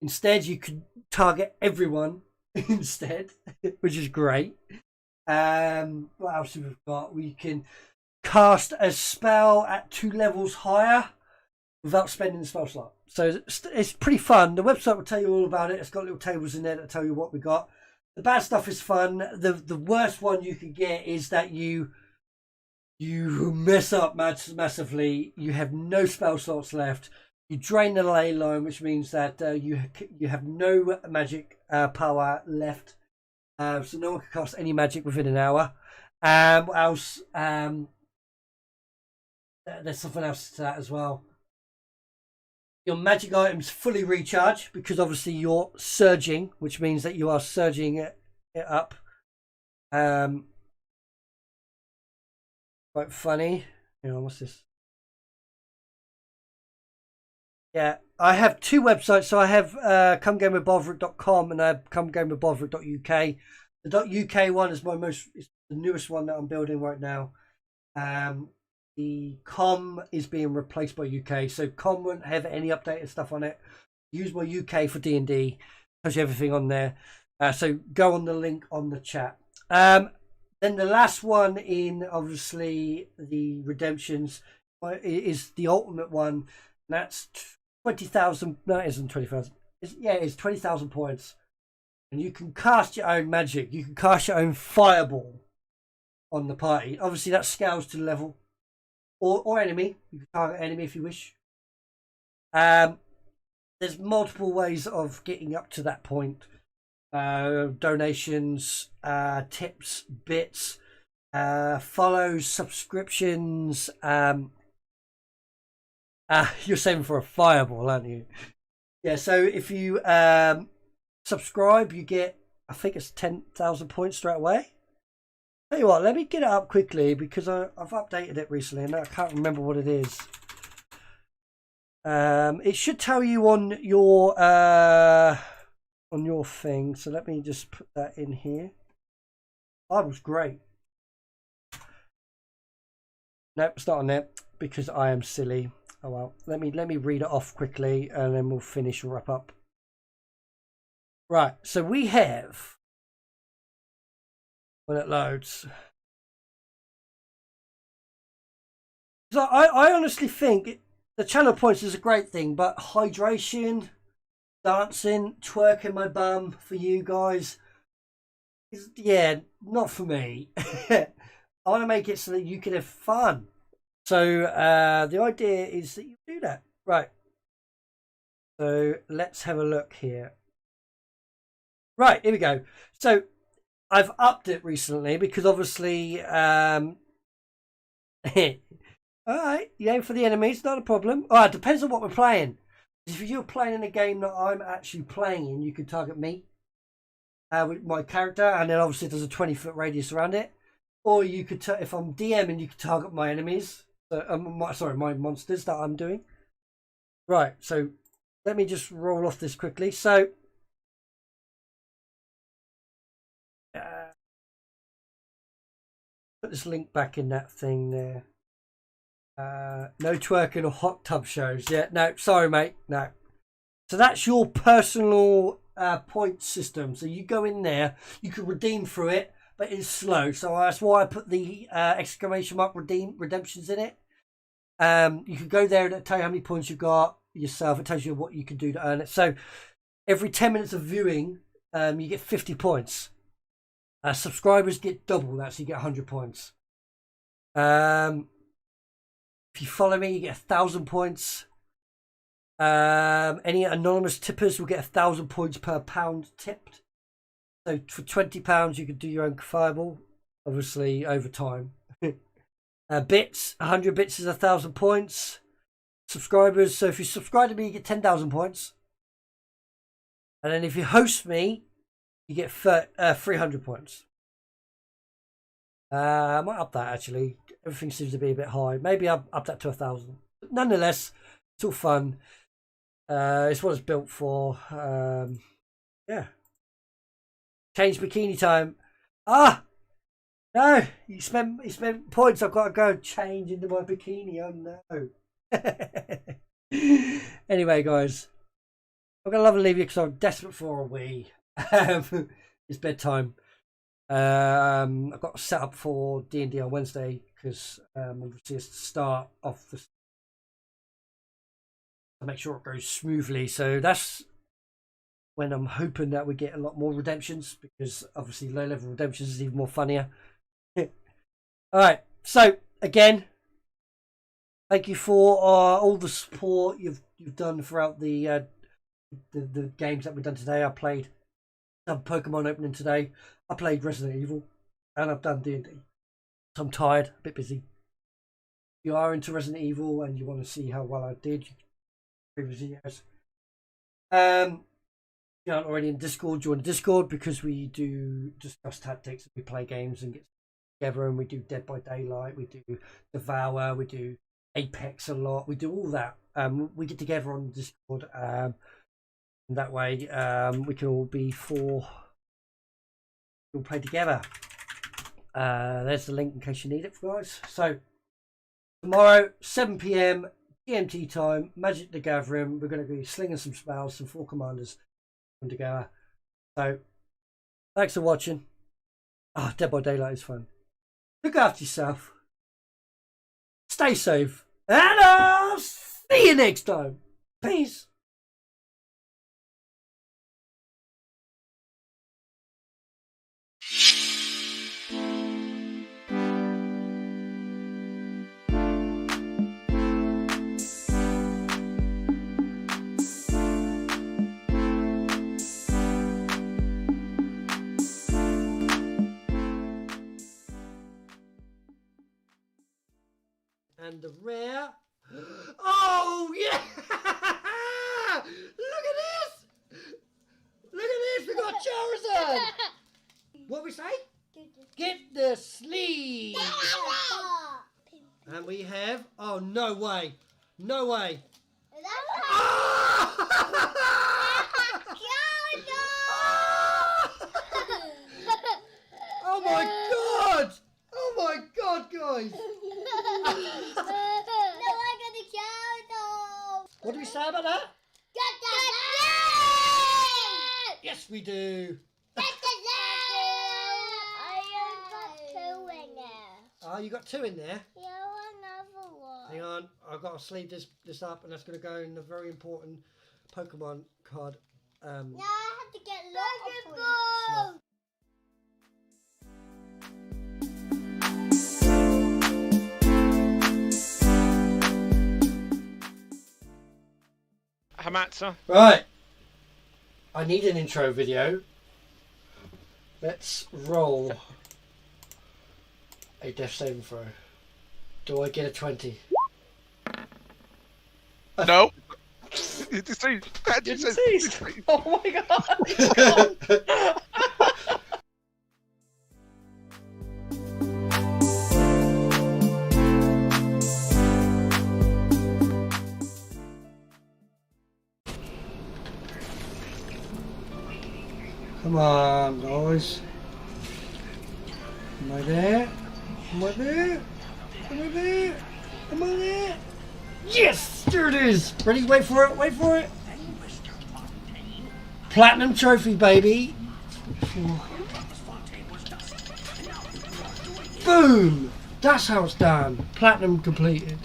Speaker 1: instead you could target everyone instead, which is great. What else have we got? We can cast a spell at 2 levels higher without spending the spell slot. So it's pretty fun. The website will tell you all about it. It's got little tables in there that tell you what we got. The bad stuff is fun. The worst one you could get is that you mess up massively. You have no spell slots left. You drain the ley line, which means that you have no magic power left. So no one can cast any magic within an hour. What else? There's something else to that as well. Your magic items fully recharge because obviously you're surging, which means that you are surging it up. Quite funny. Hang on, what's this? Yeah, I have 2 websites. So I have comegamewithbulverik.com and I have comegamewithbulverik.uk. The .uk one is is the newest one that I'm building right now. The com is being replaced by UK, so com won't have any updated stuff on it. Use my UK for D&D. Tells you everything on there. So go on the link on the chat. Then the last one in obviously the redemptions is the ultimate one. That's 20,000. No, it isn't 20,000. It's 20,000 points, and you can cast your own magic. You can cast your own fireball on the party. Obviously, that scales to the level. Or enemy. You can target enemy if you wish. There's multiple ways of getting up to that point. Donations, tips, bits, follows, subscriptions. You're saving for a fireball, aren't you? Yeah, so if you subscribe, you get, I think it's 10,000 points straight away. Tell you what, let me get it up quickly because I've updated it recently and I can't remember what it is. It should tell you on your thing. So let me just put that in here. I was great. Nope, it's not on there because I am silly. Oh well, let me read it off quickly and then we'll finish and wrap up. Right, so we have, when it loads, so I honestly think the channel points is a great thing, but hydration, dancing, twerking my bum for you guys is, yeah, not for me. I want to make it so that you can have fun. So the idea is that you do that. Right. So let's have a look here. Right, here we go. So I've upped it recently because obviously all right, you aim for the enemies, not a problem. All right, depends on what we're playing. If you're playing in a game that I'm actually playing in, you can target me with my character, and then obviously there's a 20-foot radius around it. Or you could, if I'm DMing, you could target my enemies. My monsters that I'm doing. Right, so let me just roll off this quickly. So put this link back in that thing there. No twerking or hot tub shows. Yeah, no, sorry, mate. No. So that's your personal point system. So you go in there, you can redeem through it, but it's slow. So that's why I put the exclamation mark redemptions in it. You can go there and it'll tell you how many points you've got yourself. It tells you what you can do to earn it. So every 10 minutes of viewing, you get 50 points. Subscribers get double that, so you get 100 points. If you follow me, you get 1,000 points. Any anonymous tippers will get 1,000 points per pound tipped. So for £20, you could do your own fireball, obviously over time. Bits, 100 bits is 1,000 points. Subscribers, so if you subscribe to me, you get 10,000 points. And then if you host me, you get 300 points. I might up that actually. Everything seems to be a bit high. Maybe I'll up that to 1,000. Nonetheless, it's all fun. It's what it's built for. Yeah. Change bikini time. Ah! No! You spent points. I've got to go change into my bikini. Oh no. Anyway, guys. I'm going to love and leave you because I'm desperate for a wee. It's bedtime. I've got set up for D&D on Wednesday because obviously it's the start of the, to make sure it goes smoothly. So that's when I'm hoping that we get a lot more redemptions, because obviously low level redemptions is even more funnier. All right, so again, thank you for all the support you've done throughout the games that we've done today. I played some Pokemon opening today. I played Resident Evil, and I've done D&D. So I'm tired, a bit busy. If you are into Resident Evil and you want to see how well I did, you can previous videos. If you aren't already in Discord, join Discord, because we do discuss tactics. We play games and get together, and we do Dead by Daylight, we do Devour, we do Apex a lot. We do all that. We get together on Discord. And that way we can all be we'll play together. There's the link in case you need it, guys. So tomorrow 7 PM GMT time, Magic the Gathering. We're going to be slinging some spells, some 4 commanders together. So thanks for watching. Dead by Daylight is fun. Look after yourself, stay safe, and I'll see you next time. Peace. And the rare. Oh yeah! Look at this! Look at this! We got Charizard. What we say? Get the sleeve. And we have. Oh no way! No way! Oh my noise.
Speaker 2: No, I got the cow.
Speaker 1: What do we say about that?
Speaker 2: Get the
Speaker 1: Yes, we do.
Speaker 2: I got 2 in there.
Speaker 1: Oh, you got 2 in there.
Speaker 2: Yeah, another one.
Speaker 1: Hang on, I've got to sleeve this up, and that's going to go in the very important Pokemon card.
Speaker 2: Now I have to get lots of points.
Speaker 3: Hamatsa.
Speaker 1: Right. I need an intro video. Let's roll a death saving throw. Do I get a 20?
Speaker 3: No. You deceived. You
Speaker 6: deceased. Oh my god!
Speaker 1: Come on, guys. Am I there? Am I there? Am I there? Am I there? Yes! There it is! Ready? Wait for it, wait for it! Platinum trophy, baby! Boom! That's how it's done. Platinum completed.